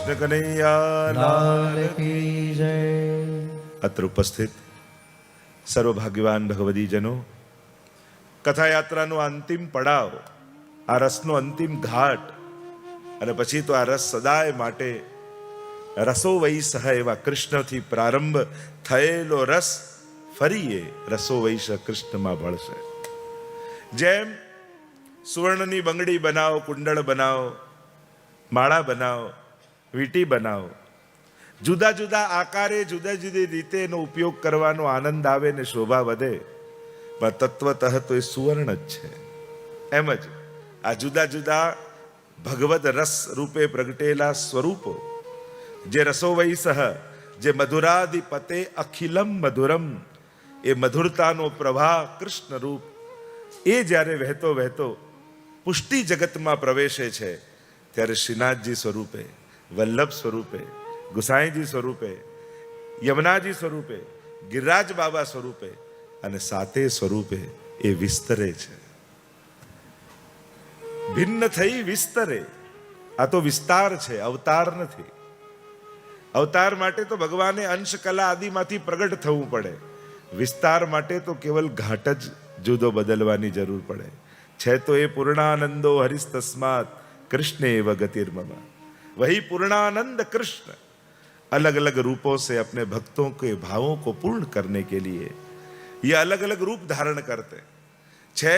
કૃષ્ણ કનૈયા લાલ કી જય. અત્ર ઉપસ્થિત સર્વભાગ્યવાન ભગવદીજનો, કથાયાત્રાનો અંતિમ પડાવ, આ રસનો અંતિમ ઘાટ, અને પછી તો આ રસ સદાય માટે રસો વૈ સહ એવા કૃષ્ણથી પ્રારંભ થયેલો રસ ફરી એ રસો વૈ સહ કૃષ્ણમાં ભળશે. જેમ સુવર્ણની બંગડી બનાવો, કુંડળ બનાવો, માળા બનાવો, વીંટી બનાવો, જુદા જુદા આકારે જુદા જુદી રીતે એનો ઉપયોગ કરવાનો આનંદ આવે ને શોભા વધે, પણ તત્વતઃ તો એ સુવર્ણ જ છે. એમ જ આ જુદા જુદા ભગવદ રસ રૂપે પ્રગટેલા સ્વરૂપો, જે રસો વૈ સહ, જે મધુરાધિપતે અખિલમ મધુરમ, એ મધુરતાનો પ્રવાહ કૃષ્ણ રૂપ, એ જ્યારે વહેતો વહેતો પુષ્ટિ જગતમાં પ્રવેશે છે, ત્યારે શ્રીનાથજી સ્વરૂપે, વલ્લભ સ્વરૂપે, ગુસાઈજી સ્વરૂપે, યમુનાજી સ્વરૂપે, ગિરિરાજ બાબા સ્વરૂપે અને સાતે સ્વરૂપે એ વિસ્તરે છે. ભિન્ન થઈ વિસ્તરે. આ તો વિસ્તાર છે, અવતાર નથી. અવતાર માટે તો ભગવાને અંશ કલા આદિમાંથી પ્રગટ થવું પડે. વિસ્તાર માટે તો કેવલ ઘાટ જ જુદો બદલવાની જરૂર પડે છે. તો એ પૂર્ણાનંદો હરિસ તસ્માત कृष्ण एव गतिर्मम. वही पूर्णानंद कृष्ण अलग अलग रूपों से अपने भक्तों के भावों को पूर्ण करने के लिए ये अलग अलग रूप धारण करते छे.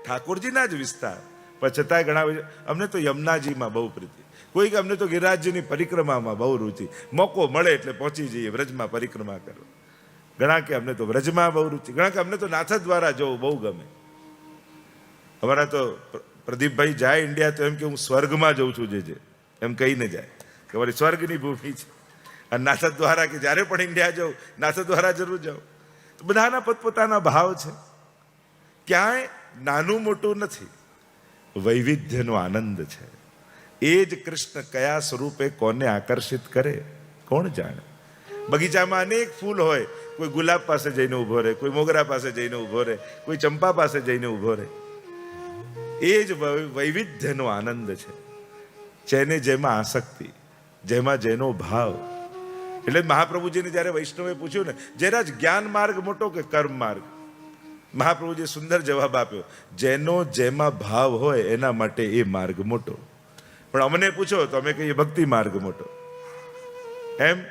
ठाकुर जी ना ज विस्तार, पर छतांय घणा अमने तो यमुनाजी में बहु प्रीति, कोई के अमने तो गिरिराज ની પરિક્રમામાં બહુ રુચિ, મોકો મળે એટલે પહોંચી જઈએ વ્રજમાં પરિક્રમા કરવા. ઘણા કે અમને તો વ્રજમાં બહુ રુચિ, ઘણા કે અમને તો નાથ દ્વારા જવું બહુ ગમે. અમારા તો પ્રદીપભાઈ જાય ઇન્ડિયા તો એમ કે હું સ્વર્ગમાં જઉં છું, જે એમ કહીને જાય કે મારી સ્વર્ગની ભૂમિ છે. અને નાથ દ્વારા કે જ્યારે પણ ઇન્ડિયા જાઉં નાથ દ્વારા જરૂર જાઉં. તો બધાના પોતપોતાના ભાવ છે, ક્યાંય નાનું મોટું નથી, વૈવિધ્યનો આનંદ છે. એ જ કૃષ્ણ કયા સ્વરૂપે કોને આકર્ષિત કરે કોણ જાણે. બગીચામાં અનેક ફૂલ હોય, કોઈ ગુલાબ પાસે જઈને ઊભો રહે, કોઈ મોગરા પાસે જઈને ઊભો રહે, કોઈ ચંપા પાસે જઈને ઊભો રહે. એ જ વૈવિધ્યનો આનંદ છે. જેને જેમાં આસક્તિ, જેમાં જેનો ભાવ. એટલે મહાપ્રભુજીને જ્યારે વૈષ્ણવે પૂછ્યું ને, જેના જ જ્ઞાન માર્ગ મોટો કે કર્મ માર્ગ, મહાપ્રભુજીએ સુંદર જવાબ આપ્યો, જેનો જેમાં ભાવ હોય એના માટે એ માર્ગ મોટો. પણ અમને પૂછો તો અમે કહીએ ભક્તિ માર્ગ મોટો. એમ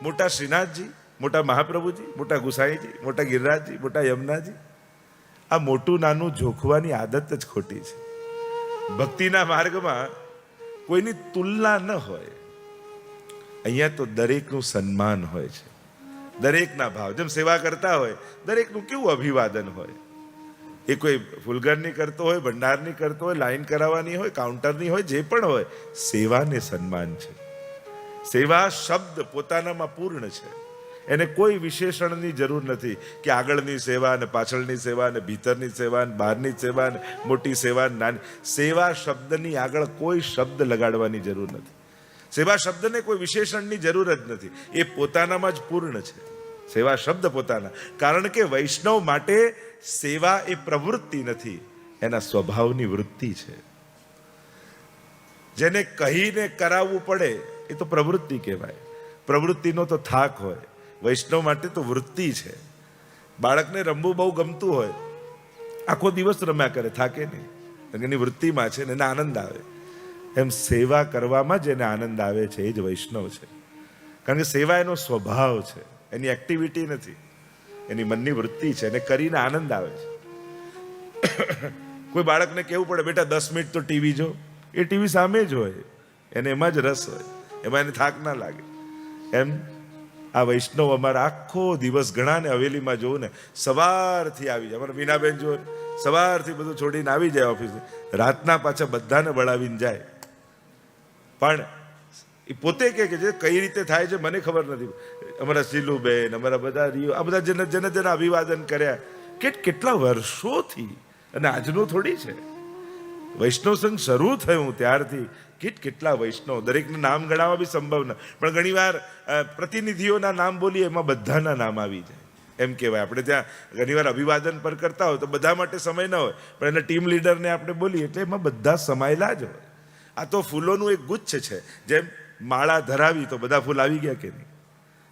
મોટા શ્રીનાથજી, મોટા મહાપ્રભુજી, મોટા ગુસાઈજી, મોટા ગિરિરાજજી, મોટા યમુનાજી, આ મોટું નાનું જોખવાની આદત જ ખોટી છે. ભક્તિના માર્ગમાં કોઈની તુલના ન હોય. અહીંયા તો દરેકનું સન્માન હોય છે, દરેકના ભાવ. જેમ સેવા કરતા હોય દરેકનું કેવું અભિવાદન હોય. એ કોઈ ફૂલગરની કરતો હોય, ભંડારની કરતો હોય, લાઈન કરાવવાની હોય, કાઉન્ટરની હોય, જે પણ હોય, સેવાને સન્માન છે. સેવા શબ્દ પોતાનામાં પૂર્ણ છે. એને કોઈ વિશેષણની જરૂર નથી કે આગળની સેવા ને પાછળની સેવા ને ભીતરની સેવા ને બહારની સેવા ને મોટી સેવા નાની. સેવા શબ્દની આગળ કોઈ શબ્દ લગાડવાની જરૂર નથી. સેવા શબ્દને કોઈ વિશેષણની જરૂર જ નથી. એ પોતાનામાં જ પૂર્ણ છે, સેવા શબ્દ પોતાના. કારણ કે વૈષ્ણવ માટે સેવા એ પ્રવૃત્તિ નથી, એના સ્વભાવની વૃત્તિ છે. જેને કહીને કરાવવું પડે એ તો પ્રવૃત્તિ કહેવાય. પ્રવૃત્તિનો તો થાક હોય. વૈષ્ણવ માટે તો વૃત્તિ છે. બાળકને રમવું બહુ ગમતું હોય, આખો દિવસ રમ્યા કરે, થાકે નહીં, એની વૃત્તિમાં છે ને એને આનંદ આવે. એમ સેવા કરવામાં જેને આનંદ આવે છે એ જ વૈષ્ણવ છે. કારણ કે સેવા એનો સ્વભાવ છે, એની એક્ટિવિટી નથી, એની મનની વૃત્તિ છે, એને કરીને આનંદ આવે છે. કોઈ બાળકને કહેવું પડે બેટા 10 મિનિટ તો ટીવી જો, એ ટીવી સામે જ હોય, એને એમાં જ રસ હોય, એમાં એને થાક ના લાગે. એમ આ વૈષ્ણવ અમારા આખો દિવસ, ઘણાને હવેલીમાં જોવું ને, સવારથી આવી જાય. અમારા મીનાબેન જો સવારથી બધું છોડીને આવી જાય ઓફિસે, રાતના પાછા બધાને બળાવીને જાય. પણ એ પોતે કે જે કઈ રીતે થાય છે મને ખબર નથી. અમારા શીલુબેન, અમારા બધા રીઓ, આ બધા જેને અભિવાદન કર્યા કેટલા વર્ષોથી, અને આજનું થોડી છે. વૈષ્ણવ સંઘ શરૂ થયું ત્યારથી કેટલા વૈષ્ણવ, દરેકનું નામ ગણાવવા બી સંભવ ન, પણ ઘણીવાર પ્રતિનિધિઓના નામ બોલીએ એમાં બધાના નામ આવી જાય. એમ કહેવાય. આપણે ત્યાં ઘણીવાર અભિવાદન પર કરતા હોય તો બધા માટે સમય ન હોય, પણ એના ટીમ લીડરને આપણે બોલીએ એટલે એમાં બધા સમાયેલા જ હોય. આ તો ફૂલોનું એક ગુચ્છ છે. જેમ માળા ધરાવી તો બધા ફૂલ આવી ગયા કે નહીં?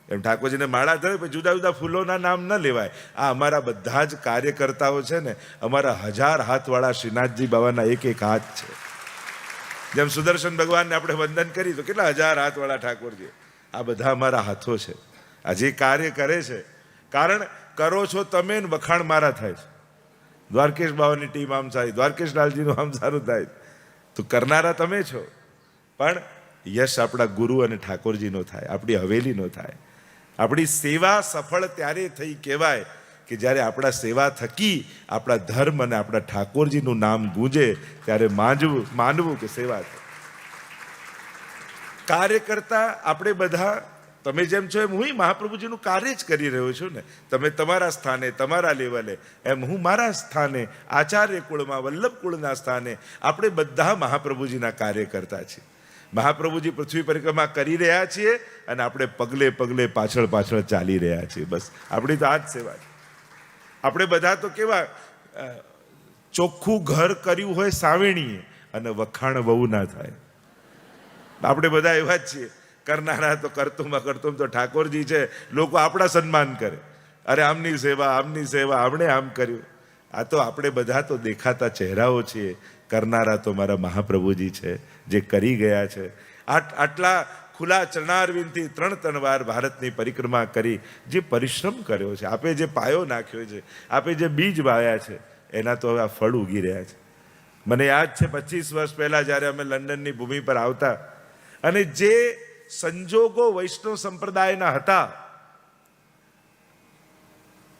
એમ ઠાકોરજીને માળા ધરાવી પછી જુદા જુદા ફૂલોના નામ ન લેવાય. આ અમારા બધા જ કાર્યકર્તાઓ છે ને, અમારા 1000 હાથવાળા શ્રીનાથજી બાબાના એક એક હાથ છે. જેમ સુદર્શન ભગવાનને આપણે વંદન કરી તો કેટલા 1000 હાથવાળા ઠાકોરજી, આ બધા અમારા હાથો છે. આ જે કાર્ય કરે છે, કારણ કરો છો તમે ને વખાણ મારા થાય છે. દ્વારકેશ બાવાની ટીમ આમ સારી, દ્વારકેશ લાલજીનું આમ સારું થાય, તો કરનારા તમે છો. પણ યશ આપણા ગુરુ અને ઠાકોરજીનો થાય, આપણી હવેલીનો થાય. આપણી સેવા સફળ ત્યારે થઈ કહેવાય કે જ્યારે આપણા સેવા થકી આપણા ધર્મ અને આપણા ઠાકોરજીનું નામ ગૂંજે, ત્યારે માનવું કે સેવા થઈ. કાર્યકર્તા આપણે બધા, તમે જેમ છો એમ હું મહાપ્રભુજીનું કાર્ય જ કરી રહ્યો છું ને. તમે તમારા સ્થાને, તમારા લેવલે, એમ હું મારા સ્થાને, આચાર્ય કુળમાં, વલ્લભ કુળના સ્થાને આપણે બધા મહાપ્રભુજીના કાર્યકર્તા છીએ. મહાપ્રભુજી પૃથ્વી પરિક્રમા કરી રહ્યા છીએ અને આપણે પગલે પગલે પાછળ પાછળ ચાલી રહ્યા છીએ. બસ આપણી તો આ જ સેવા છે. આપણે બધા તો કેવા ચોખ્ખું ઘર કર્યું હોય સાવેણીએ અને વખાણ બહુ ના થાય. આપણે બધા એવા જ છીએ. કરનારા તો કરતુંમાં તો ઠાકોરજી છે. લોકો આપણા સન્માન કરે, અરે આમની સેવા, આમણે આમ કર્યું. આ તો આપણે બધા તો દેખાતા ચહેરાઓ છીએ. કરનારા તો મારા મહાપ્રભુજી છે, જે કરી ગયા છે. આટલા ખુલ્લા ચરણારવિંદથી 3 વાર ભારતની પરિક્રમા કરી, જે પરિશ્રમ કર્યો છે, આપે જે પાયો નાખ્યો છે, આપે જે બીજ વાવ્યા છે, એના તો હવે આ ફળ ઉગી રહ્યા છે. મને યાદ છે 25 વર્ષ પહેલા જ્યારે અમે લંડનની ભૂમિ પર આવતા, અને જે સંજોગો વૈષ્ણવ સંપ્રદાયના હતા,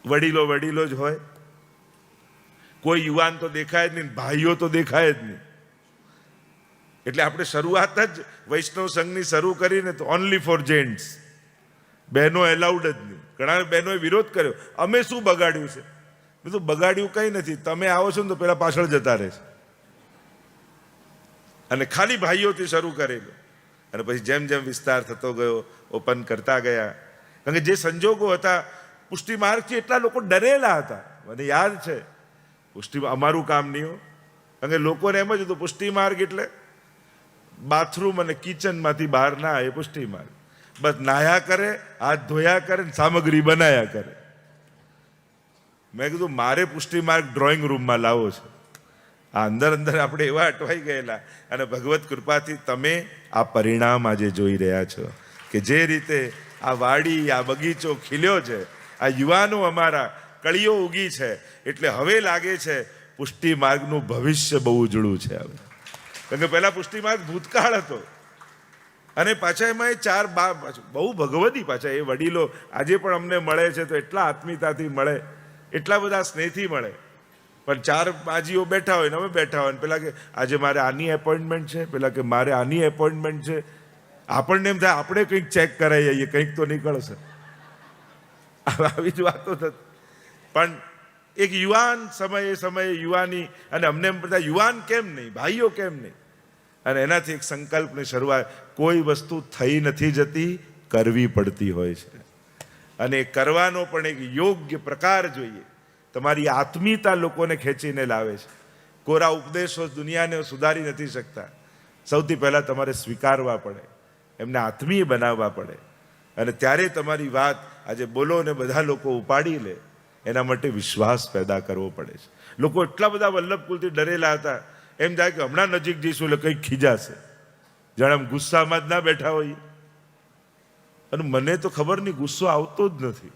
વડીલો જ હોય, કોઈ યુવાન તો દેખાય જ નહીં, ભાઈઓ તો દેખાય જ નહીં. એટલે આપણે શરૂઆત જ વૈષ્ણવ સંઘની શરૂ કરીને તો ઓનલી ફોર જેન્ટ્સ, બહેનો એલાઉડ જ નહીં. ઘણા બહેનોએ વિરોધ કર્યો, અમે શું બગાડ્યું છે? મેં તો બગાડ્યું કંઈ નથી, તમે આવો છો ને તો પેલા પાછળ જતા રહેશે. અને ખાલી ભાઈઓથી શરૂ કરેલું, અને પછી જેમ જેમ વિસ્તાર થતો ગયો, ઓપન કરતા ગયા. કારણ કે જે સંજોગો હતા, પુષ્ટિ માર્ગથી એટલા લોકો ડરેલા હતા. મને યાદ છે, પુષ્ટિ અમારું કામ નહીં હો. કારણ કે લોકોને એમ જ હતું પુષ્ટિ માર્ગ એટલે બાથરૂમ અને કિચનમાંથી બહાર ના આવે પુષ્ટિ માર્ગ. બસ નાહ્યા કરે, હાથ ધોયા કરે, સામગ્રી બનાયા કરે. મેં કીધું મારે પુષ્ટિ માર્ગ ડ્રોઈંગ રૂમમાં લાવો છે. આ અંદર આપણે એવા અટવાઈ ગયેલા, અને ભગવત કૃપાથી તમે આ પરિણામ આજે જોઈ રહ્યા છો કે જે રીતે આ વાડી, આ બગીચો ખીલ્યો છે, આ યુવાનો અમારા કળીઓ ઉગી છે. એટલે હવે લાગે છે પુષ્ટિ માર્ગનું ભવિષ્ય બહુ ઉજળું છે હવે. કારણ કે પહેલા પુષ્ટિ માર્ગ ભૂતકાળ હતો, અને પાછા એમાં એ 4 બહુ ભગવદી, પાછા એ વડીલો આજે પણ અમને મળે છે તો એટલા આત્મીયતાથી મળે, એટલા બધા સ્નેહથી મળે. પણ 4 બાજીઓ બેઠા હોય ને અમે બેઠા હોય, પેલા કે આજે મારે આની એપોઇન્ટમેન્ટ છે, પેલા કે મારે આની એપોઇન્ટમેન્ટ છે. આપણને એમ થાય આપણે કંઈક ચેક કરાવી આવીએ, કંઈક તો નીકળશે. આવી જ વાતો થતી. પણ એક યુવાન સમયે યુવાની, અને અમને એમ બધા યુવાન કેમ નહીં, ભાઈઓ કેમ નહીં. અને એનાથી એક સંકલ્પની શરૂઆત. કોઈ વસ્તુ થઈ નથી જતી, કરવી પડતી હોય છે. અને કરવાનો પણ એક યોગ્ય પ્રકાર જોઈએ. તમારી આત્મીયતા લોકોને ખેંચીને લાવે છે. કોરા ઉપદેશો દુનિયાને સુધારી નથી શકતા. સૌથી પહેલાં તમારે સ્વીકારવા પડે, એમને આત્મીય બનાવવા પડે, અને ત્યારે તમારી વાત આજે બોલો ને બધા લોકો ઉપાડી લે. એના માટે વિશ્વાસ પેદા કરવો પડે છે. લોકો એટલા બધા વલ્લભકુલથી ડરેલા હતા, એમ થાય કે હમણાં નજીક જઈશું એટલે કંઈક ખીજાશે, જાણે આમ ગુસ્સામાં જ ના બેઠા હોઈએ. અને મને તો ખબર નહીં, ગુસ્સો આવતો જ નથી.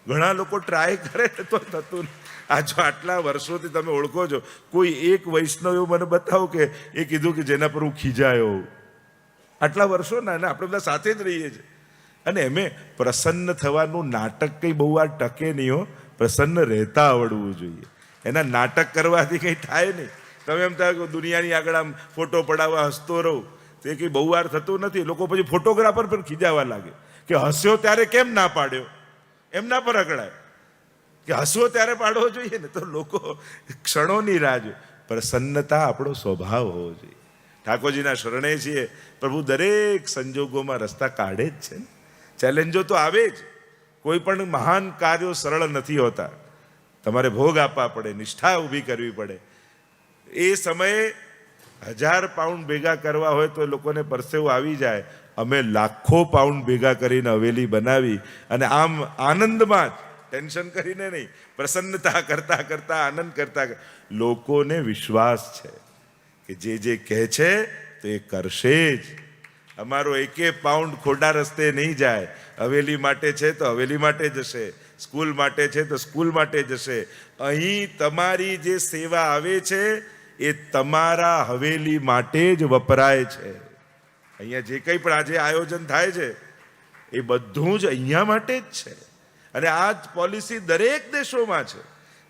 ઘણા લોકો ટ્રાય કરે તો થતું નહીં. આ જો આટલા વર્ષોથી તમે ઓળખો છો, કોઈ એક વૈષ્ણવ એવું મને બતાવો કે એ કીધું કે જેના પર હું ખીજાયો. આટલા વર્ષોના, અને આપણે બધા સાથે જ રહીએ છીએ. અને એમે પ્રસન્ન થવાનું નાટક કંઈ બહુ વાર ટકે નહીં હો. પ્રસન્ન રહેતા આવડવું જોઈએ. એના નાટક કરવાથી કંઈ થાય નહીં. તમે એમ થાય કે દુનિયાની આગળ આમ ફોટો પડાવવા હસતો રહું, તે કંઈ બહુ વાર થતું નથી. લોકો પછી ફોટોગ્રાફર પર ખીજાવા લાગે કે હસ્યો ત્યારે કેમ ના પાડ્યો, એમના પર અકળાય કે હસવો ત્યારે પાડવો જોઈએ ને. તો લોકો ક્ષણોની રાહ જોઈએ. પ્રસન્નતા આપણો સ્વભાવ હોવો જોઈએ. ઠાકોરજીના શરણે છીએ. પ્રભુ દરેક સંજોગોમાં રસ્તા કાઢે જ છે. ચેલેન્જો તો આવે જ. કોઈ પણ મહાન કાર્યો સરળ નથી હોતા. તમારે ભોગ આપવા પડે, નિષ્ઠા ઊભી કરવી પડે. એ સમયે 1000 પાઉન્ડ ભેગા કરવા હોય તો લોકોને પરસેવો આવી જાય. અમે લાખો પાઉન્ડ ભેગા કરીને હવેલી બનાવી અને આમ આનંદમાં જ, ટેન્શન કરીને નહીં, પ્રસન્નતા કરતા કરતા આનંદ કરતા લોકોને વિશ્વાસ છે કે જે કહે છે તો એ કરશે જ. અમારો એકે પાઉન્ડ ખોટા રસ્તે નહીં જાય. હવેલી માટે છે તો હવેલી માટે જશે, સ્કૂલ માટે છે તો સ્કૂલ માટે જશે. અહીં તમારી જે સેવા આવે છે એ તમારા હવેલી માટે જ વપરાય છે. અહીંયા જે કંઈ પણ આજે આયોજન થાય છે એ બધું જ અહીંયા માટે જ છે. અને આ જ પોલિસી દરેક દેશોમાં છે.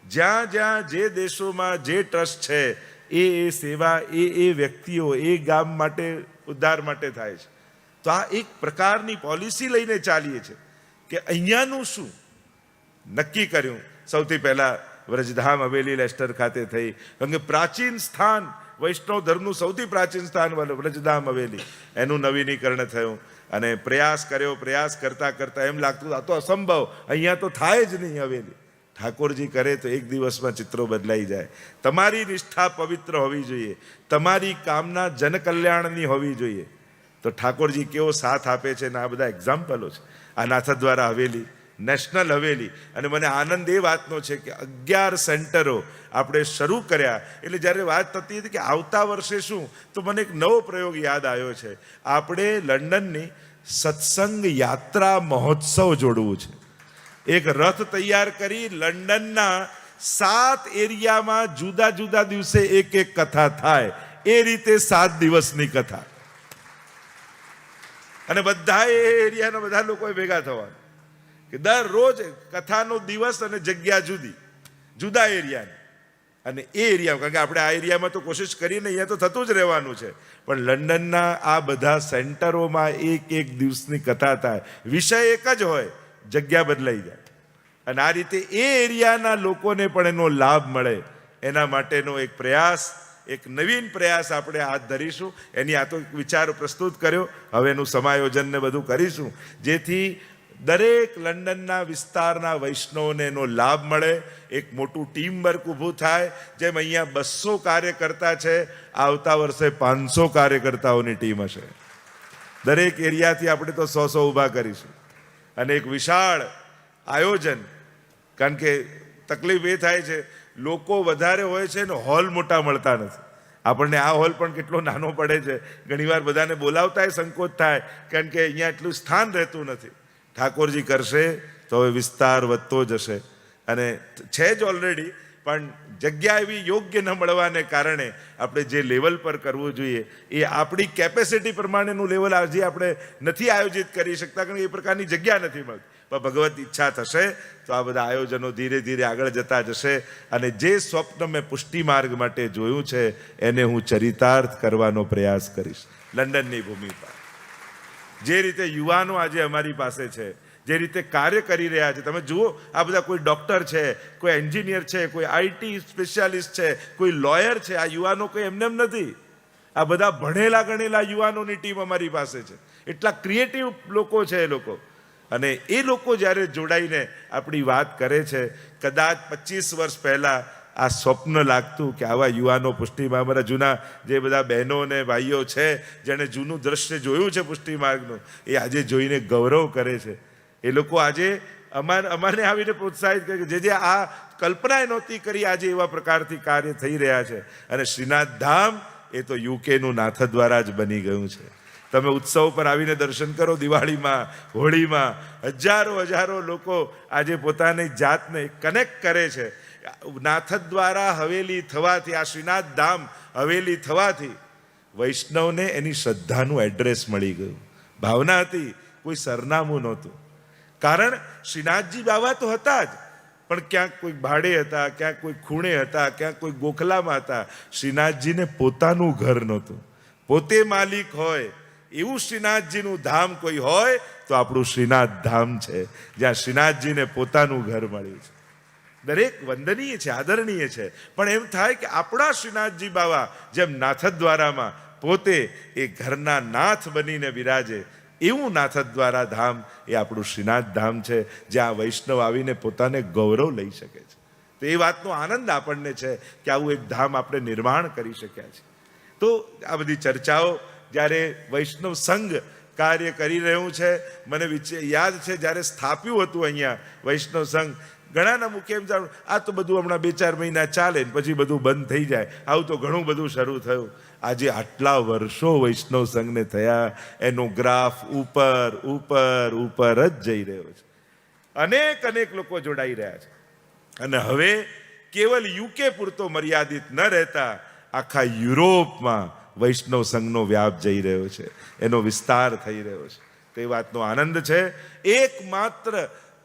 જ્યાં જ્યાં જે દેશોમાં જે ટ્રસ્ટ છે એ સેવા એ વ્યક્તિઓ એ ગામ માટે ઉદ્ધાર માટે થાય છે. તો આ એક પ્રકારની પોલિસી લઈને ચાલીએ છીએ કે અહીંયાનું શું નક્કી કર્યું. સૌથી પહેલા વ્રજધામ હવેલી લેસ્ટર ખાતે થઈ, કારણ કે પ્રાચીન સ્થાન, વૈષ્ણવ ધર્મનું સૌથી પ્રાચીન સ્થાન વ્રજધામ હવેલી, એનું નવીનીકરણ થયું. અને પ્રયાસ કર્યો, પ્રયાસ કરતા કરતા એમ લાગતું આ તો અસંભવ, અહીંયા તો થાય જ નહીં હવેલી. ઠાકોરજી કરે તો એક દિવસમાં ચિત્રો બદલાઈ જાય. તમારી નિષ્ઠા પવિત્ર હોવી જોઈએ, તમારી કામના જનકલ્યાણની હોવી જોઈએ. તો ઠાકોરજી કેવો સાથ આપે છે ને આ બધા એક્ઝામ્પલો છે. આ નાથદ્વારા હવેલી, નેશનલ હવેલી. અને મને આનંદ એ વાતનો છે કે 11 સેન્ટરો આપણે શરૂ કર્યા. એટલે જ્યારે વાત થતી હતી કે આવતા વર્ષે શું, તો મને એક નવો પ્રયોગ યાદ આવ્યો છે. આપણે લંડનની સત્સંગ યાત્રા મહોત્સવ જોડવું છે. એક રથ તૈયાર કરી લંડનના 7 એરિયામાં જુદા જુદા દિવસે એક એક કથા થાય, એ રીતે 7 દિવસની કથા. અને બધા એ એરિયાના બધા લોકોએ ભેગા થવાનું કે દરરોજ કથાનો દિવસ અને જગ્યા જુદી, જુદા એરિયાની. અને એ એરિયા, કારણ કે આપણે આ એરિયામાં તો કોશિશ કરીને અહીંયા તો થતું જ રહેવાનું છે, પણ લંડનના આ બધા સેન્ટરોમાં એક એક દિવસની કથા થાય. વિષય એક જ હોય, જગ્યા બદલાઈ જાય. અને આ રીતે એ એરિયાના લોકોને પણ એનો લાભ મળે, એના માટેનો એક પ્રયાસ, એક નવીન પ્રયાસ આપણે હાથ ધરીશું. એની આ તો વિચાર પ્રસ્તુત કર્યો, હવે એનું સમાયોજન ને બધું કરીશું, જેથી દરેક લંડનના વિસ્તારના વૈષ્ણવોને એનો લાભ મળે. એક મોટું ટીમ વર્ક ઊભું થાય. જેમ અહીંયા 200 કાર્યકર્તા છે, આવતા વર્ષે 500 કાર્યકર્તાઓની ટીમ હશે. દરેક એરિયાથી આપણે તો 100 ઊભા કરીશું. અને એક વિશાળ આયોજન, કારણ કે તકલીફ એ થાય છે લોકો વધારે હોય છે ને હોલ મોટા મળતા નથી. આપણને આ હોલ પણ કેટલો નાનો પડે છે, ઘણીવાર બધાને બોલાવતાય સંકોચ થાય, કારણ કે અહીંયા એટલું સ્થાન રહેતું નથી. ઠાકોરજી કરશે તો હવે વિસ્તાર વધતો જશે, અને છે જ ઓલરેડી, પણ જગ્યા એવી યોગ્ય ન મળવાને કારણે આપણે જે લેવલ પર કરવું જોઈએ એ આપણી કેપેસિટી પ્રમાણેનું લેવલ આજે આપણે નથી આયોજિત કરી શકતા, કારણ કે એ પ્રકારની જગ્યા નથી મળતી. પણ ભગવત ઈચ્છા થશે તો આ બધા આયોજનો ધીરે ધીરે આગળ જતા જશે. અને જે સ્વપ્ન મેં પુષ્ટિ માર્ગ માટે જોયું છે એને હું ચરિતાર્થ કરવાનો પ્રયાસ કરીશ લંડનની ભૂમિ પર. જે રીતે યુવાનો આજે અમારી પાસે છે, જે રીતે કાર્ય કરી રહ્યા છે, તમે જુઓ આ બધા કોઈ ડૉક્ટર છે, કોઈ એન્જિનિયર છે, કોઈ આઈટી સ્પેશિયાલિસ્ટ છે, કોઈ લોયર છે. આ યુવાનો કોઈ એમને એમ નથી, આ બધા ભણેલા ગણેલા યુવાનોની ટીમ અમારી પાસે છે. એટલા ક્રિએટિવ લોકો છે એ લોકો. અને એ લોકો જ્યારે જોડાઈને આપણી વાત કરે છે, કદાચ 25 વર્ષ પહેલાં આ સ્વપ્ન લાગતું કે આવા યુવાનો પુષ્ટિમાં, અમારા જૂના જે બધા બહેનો અને ભાઈઓ છે જેણે જૂનું દ્રશ્ય જોયું છે પુષ્ટિ માર્ગનું, એ આજે જોઈને ગૌરવ કરે છે. એ લોકો આજે અમારે આવીને પ્રોત્સાહિત કરે કે જે આ કલ્પના નહોતી કરી, આજે એવા પ્રકારથી કાર્ય થઈ રહ્યા છે. અને શ્રીનાથ ધામ એ તો યુકેનું નાથદ્વારા જ બની ગયું છે. તમે ઉત્સવ પર આવીને દર્શન કરો, દિવાળીમાં, હોળીમાં હજારો લોકો આજે પોતાની જાતને કનેક્ટ કરે છે. નાથદ્વારા હવેલી થવાથી, આ શ્રીનાથ ધામ હવેલી થવાથી વૈષ્ણવને એની શ્રદ્ધાનું એડ્રેસ મળી ગયું. ભાવના હતી, કોઈ સરનામું નહોતું. કારણ શ્રીનાથજી બાવા તો હતા જ, પણ ક્યાંક કોઈ ભાડે હતા, ક્યાંક કોઈ ખૂણે હતા, ક્યાંક કોઈ ગોખલામાં હતા. શ્રીનાથજીને પોતાનું ઘર નહોતું. પોતે માલિક હોય એવું શ્રીનાથજીનું ધામ કોઈ હોય તો આપણું શ્રીનાથ ધામ છે, જ્યાં શ્રીનાથજીને પોતાનું ઘર મળ્યું છે. દરેક વંદનીય છે, આદરણીય છે, પણ એમ થાય કે આપણા શ્રીનાથજી બાવા જેમ નાથદ્વારામાં પોતે એ ઘરના નાથ બનીને બિરાજે, એવું નાથદ્વારા ધામ એ આપણું શ્રીનાથ ધામ છે, જ્યાં વૈષ્ણવ આવીને પોતાને ગૌરવ લઈ શકે છે. તો એ વાતનો આનંદ આપણને છે કે આવું એક ધામ આપણે નિર્માણ કરી શક્યા છે. તો આ બધી ચર્ચાઓ જ્યારે વૈષ્ણવ સંઘ કાર્ય કરી રહ્યું છે. મને યાદ છે જ્યારે સ્થાપ્યું હતું અહીંયા વૈષ્ણવ સંઘ, ઘણાના મુખ્ય એમ જાણું આ તો બધું હમણાં 2-4 મહિના ચાલે ને પછી બધું બંધ થઈ જાય, આવું તો ઘણું બધું શરૂ થયું. આજે આટલા વર્ષો વૈષ્ણવ સંઘને થયા, એનો ગ્રાફ ઉપર ઉપર ઉપર જ જઈ રહ્યો છે. અનેક લોકો જોડાઈ રહ્યા છે. અને હવે કેવલ યુકે પૂરતો મર્યાદિત ન રહેતા આખા યુરોપમાં વૈષ્ણવ સંઘનો વ્યાપ જઈ રહ્યો છે, એનો વિસ્તાર થઈ રહ્યો છે. તે વાતનો આનંદ છે. એકમાત્ર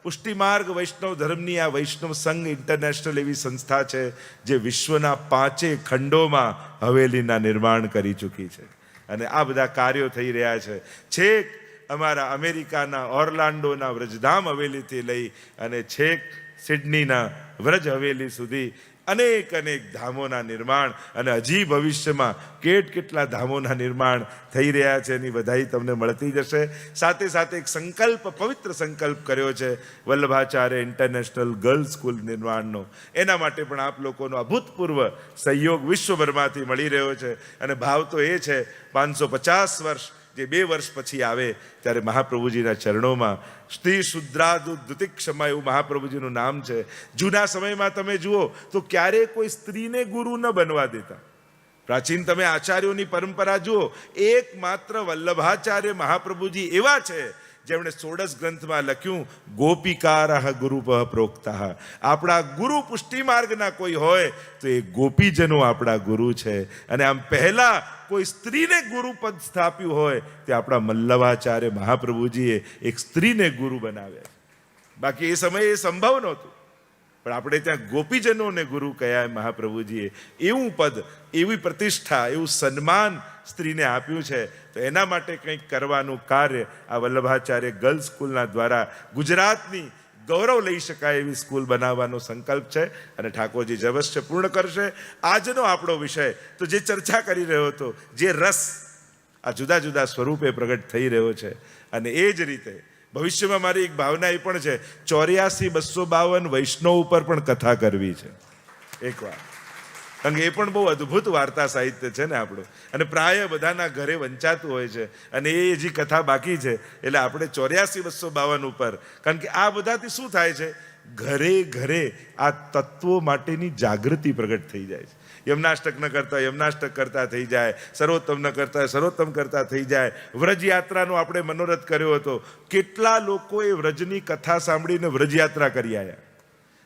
પુષ્ટિમાર્ગ વૈષ્ણવ ધર્મની આ વૈષ્ણવ સંઘ ઇન્ટરનેશનલ એવી સંસ્થા છે જે વિશ્વના 5 ખંડોમાં હવેલીના નિર્માણ કરી ચૂકી છે. અને આ બધા કાર્યો થઈ રહ્યા છે. છેક અમારા અમેરિકાના ઓર્લાન્ડોના વ્રજધામ હવેલીથી લઈ અને છેક સિડનીના વ્રજ હવેલી સુધી અનેક ધામોના નિર્માણ, અને હજી ભવિષ્યમાં કેટલા ધામોના નિર્માણ થઈ રહ્યા છે એની વધાઈ તમને મળતી જશે. સાથે સાથે એક સંકલ્પ, પવિત્ર સંકલ્પ કર્યો છે વલ્લભાચાર્ય ઇન્ટરનેશનલ ગર્લ્સ સ્કૂલ નિર્માણનો. એના માટે પણ આપ લોકોનો અભૂતપૂર્વ સહયોગ વિશ્વભરમાંથી મળી રહ્યો છે. અને ભાવ તો એ છે 550 વર્ષ જે 2 વર્ષ પછી આવે ત્યારે મહાપ્રભુજીના ચરણોમાં શ્રી શુદ્રાદુદ્યુતિ ક્ષમા એવું મહાપ્રભુજીનું નામ છે. જૂના સમયમાં તમે જુઓ તો ક્યારેય કોઈ સ્ત્રીને ગુરુ ન બનવા દેતા. પ્રાચીન તમે આચાર્યોની પરંપરા જુઓ, એકમાત્ર વલ્લભાચાર્ય મહાપ્રભુજી એવા છે જેમણે 16 ગ્રંથમાં લખ્યું ગોપિકારઃ ગુરુપઃ પ્રોક્તા. આપણા ગુરુ પુષ્ટિ માર્ગના કોઈ હોય તો એ ગોપીજનો આપણા ગુરુ છે. અને આમ પહેલા કોઈ સ્ત્રીને ગુરુ પદ સ્થાપ્યું હોય તે આપણા વલ્લભાચાર્ય મહાપ્રભુજીએ એક સ્ત્રીને ગુરુ બનાવ્યા. બાકી એ સમયે એ સંભવ નહોતું, પણ આપણે ત્યાં ગોપીજનોને ગુરુ કયા મહાપ્રભુજીએ. એવું પદ, એવી પ્રતિષ્ઠા, એવું સન્માન સ્ત્રીને આપ્યું છે. તો એના માટે કંઈક કરવાનું કાર્ય આ વલ્લભાચાર્ય ગર્લ્સ સ્કૂલના દ્વારા ગુજરાતની ગૌરવ લઈ શકાય એવી સ્કૂલ બનાવવાનો સંકલ્પ છે. અને ઠાકોરજી અવશ્ય પૂર્ણ કરશે. આજનો આપણો વિષય તો જે ચર્ચા કરી રહ્યો હતો, જે રસ આ જુદા જુદા સ્વરૂપે પ્રગટ થઈ રહ્યો છે. અને એ જ રીતે ભવિષ્યમાં મારી એક ભાવના એ પણ છે 84-252 વૈષ્ણવ ઉપર પણ કથા કરવી છે એકવાર. કારણ કે એ પણ બહુ અદ્ભુત વાર્તા સાહિત્ય છે ને આપણું, અને પ્રાય બધાના ઘરે વંચાતું હોય છે. અને એ હજી કથા બાકી છે. એટલે આપણે 84-252 ઉપર, કારણ કે આ બધાથી શું થાય છે, ઘરે ઘરે આ તત્વો માટેની જાગૃતિ પ્રગટ થઈ જાય છે. યમનાષ્ટક ન કરતા યમનાષ્ટક કરતા થઈ જાય, સર્વોત્તમ ન કરતા સર્વોત્તમ કરતા થઈ જાય. વ્રજયાત્રાનો આપણે મનોરથ કર્યો હતો. કેટલા લોકોએ વ્રજની કથા સાંભળીને વ્રજયાત્રા કરી આવ્યા.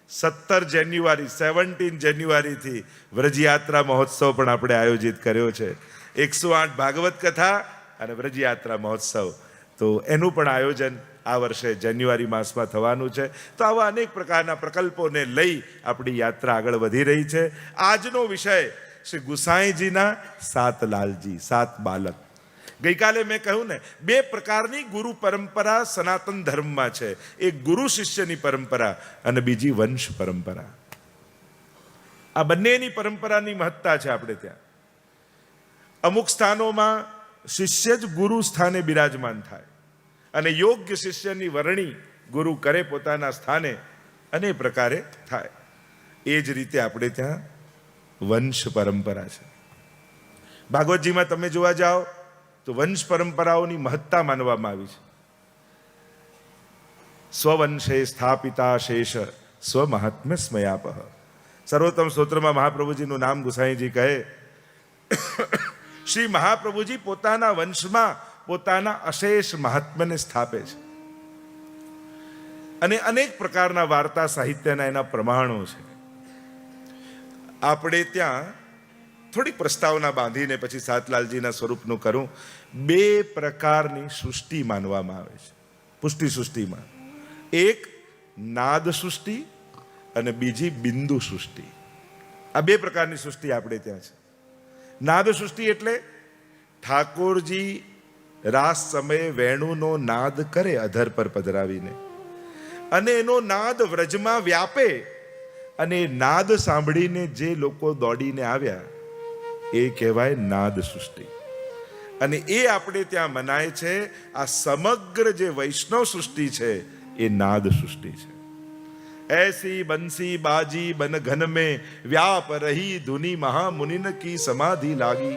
17 જાન્યુઆરીથી વ્રજયાત્રા મહોત્સવ પણ આપણે આયોજિત કર્યો છે. 108 ભાગવત કથા અને વ્રજયાત્રા મહોત્સવ, તો એનું પણ આયોજન આ વર્ષે જાન્યુઆરી માસમાં થવાનું છે. તો આવા અનેક પ્રકારના પ્રકલ્પોને લઈ આપણી યાત્રા આગળ વધી રહી છે. આજનો વિષય શ્રી ગુસાઈજીના 7 લાલજી, 7 બાલક. ગઈકાલે મેં કહ્યું ને, 2 પ્રકારની ગુરુ પરંપરા સનાતન ધર્મમાં છે. એક ગુરુ શિષ્યની પરંપરા અને બીજી વંશ પરંપરા. આ બંનેની પરંપરાની મહત્તા છે આપણે ત્યાં. અમુક સ્થાનોમાં શિષ્ય જ ગુરુ સ્થાને બિરાજમાન થાય અને યોગ્ય શિષ્યની વરણી ગુરુ કરે પોતાના સ્થાને, અને પ્રકારે થાય. એ જ રીતે આપણે ત્યાં વંશ પરંપરા છે. ભાગવતજીમાં તમે જોવા જાઓ તો વંશ પરંપરાઓની મહત્તા માનવામાં આવી છે. સ્વવંશે સ્થાપિતા શેષ સ્વ મહાત્મ્ય સ્મયાપહ. સર્વોત્તમ સ્તોત્રમાં મહાપ્રભુજીનું નામ ગુસાઈજી કહે, શ્રી મહાપ્રભુજી પોતાના વંશમાં પોતાના અશેષ મહાત્મ્યને સ્થાપે છે. અને અનેક પ્રકારના વાર્તા સાહિત્યના એના પ્રમાણો છે. આપણે ત્યાં થોડીક પ્રસ્તાવના બાંધીને પછી સાતલાલજીના સ્વરૂપનું કરું. 2 પ્રકારની સૃષ્ટિ માનવામાં આવે છે પુષ્ટિ સૃષ્ટિમાં. એક નાદ સૃષ્ટિ અને બીજી બિંદુ સૃષ્ટિ. આ 2 પ્રકારની સૃષ્ટિ આપણે ત્યાં છે. નાદ સૃષ્ટિ એટલે ઠાકોરજી રાસ સમયે વેણુનો નાદ કરે અધર પર પધરાવીને, અને એનો નાદ વ્રજમાં વ્યાપે, અને નાદ સાંભળીને જે લોકો દોડીને આવ્યા એ કહેવાય નાદ સૃષ્ટિ. અને એ આપણે ત્યાં મનાય છે. આ સમગ્ર જે વૈષ્ણવ સૃષ્ટિ છે એ નાદ સૃષ્ટિ છે. ऐसी बंसी बाजी बन घन में व्याप रही धुनी महामुनिन की समाधि लागी.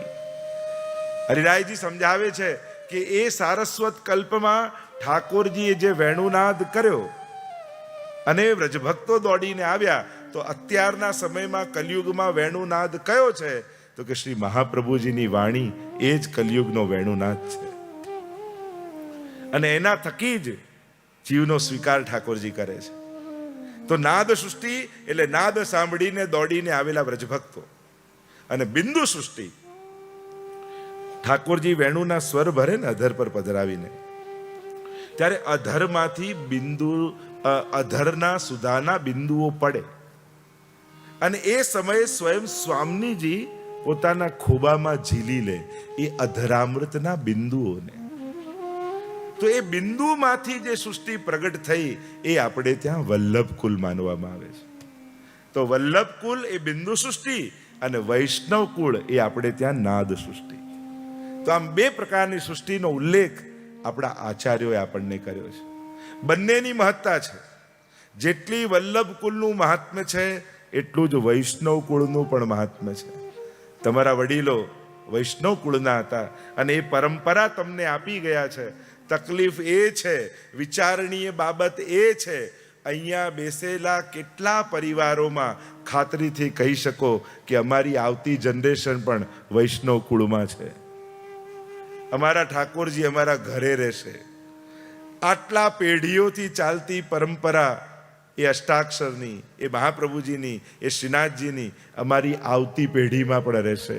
હરિરાયજી સમજાવે છે કે એ સારસ્વત કલ્પમાં ઠાકોરજીએ જે વેણુનાદ કર્યો અને વ્રજભક્તો દોડીને આવ્યા, તો અત્યારના સમયમાં કલયુગમાં વેણુનાદ કયો છે? તો કે શ્રી મહાપ્રભુજીની વાણી એ જ કલયુગનો વેણુનાદ છે. અને એના થકી જ જીવનો સ્વીકાર ઠાકોરજી કરે છે. તો નાદ સૃષ્ટિ એટલે નાદ સાંભળીને દોડીને આવેલા વ્રજભક્તો, અને બિંદુ સૃષ્ટિ ઠાકોરજી વેણુના સ્વર ભરે ને અધર પર પધરાવીને, ત્યારે અધરમાંથી બિંદુ અધરના સુધાના બિંદુઓ પડે, અને એ સમયે સ્વયં સ્વામીજી પોતાના ખોબામાં ઝીલી લે એ અધરામૃતના બિંદુઓને. તો એ બિંદુમાંથી જે સૃષ્ટિ પ્રગટ થઈ એ આપણે ત્યાં વલ્લભ કુલ માનવામાં આવે છે. તો વલ્લભ કુલ એ બિંદુ સૃષ્ટિ, અને વૈષ્ણવ કુળ એ આપણે ત્યાં નાદ સૃષ્ટિ. તો આમ બે પ્રકારની સૃષ્ટિનો ઉલ્લેખ આપણા આચાર્યોએ આપણને કર્યો છે. બંનેની મહત્તા છે. જેટલી વલ્લભ કુલનું મહાત્મ્ય છે એટલું જ વૈષ્ણવ કુળનું પણ મહાત્મ્ય છે. તમારા વડીલો વૈષ્ણવ કુળના હતા અને એ પરંપરા તમને આપી ગયા છે. તકલીફ એ છે, વિચારણીય બાબત એ છે, અહીંયા બેસેલા કેટલા પરિવારોમાં ખાતરીથી કહી શકો કે અમારી આવતી જનરેશન પણ વૈષ્ણવ કુળમાં છે. અમારા ઠાકોરજી અમારા ઘરે રહેશે. આટલા પેઢીઓથી ચાલતી પરંપરા એ અષ્ટાક્ષરની, એ મહાપ્રભુજીની, એ શ્રીનાથજીની અમારી આવતી પેઢીમાં પણ રહેશે.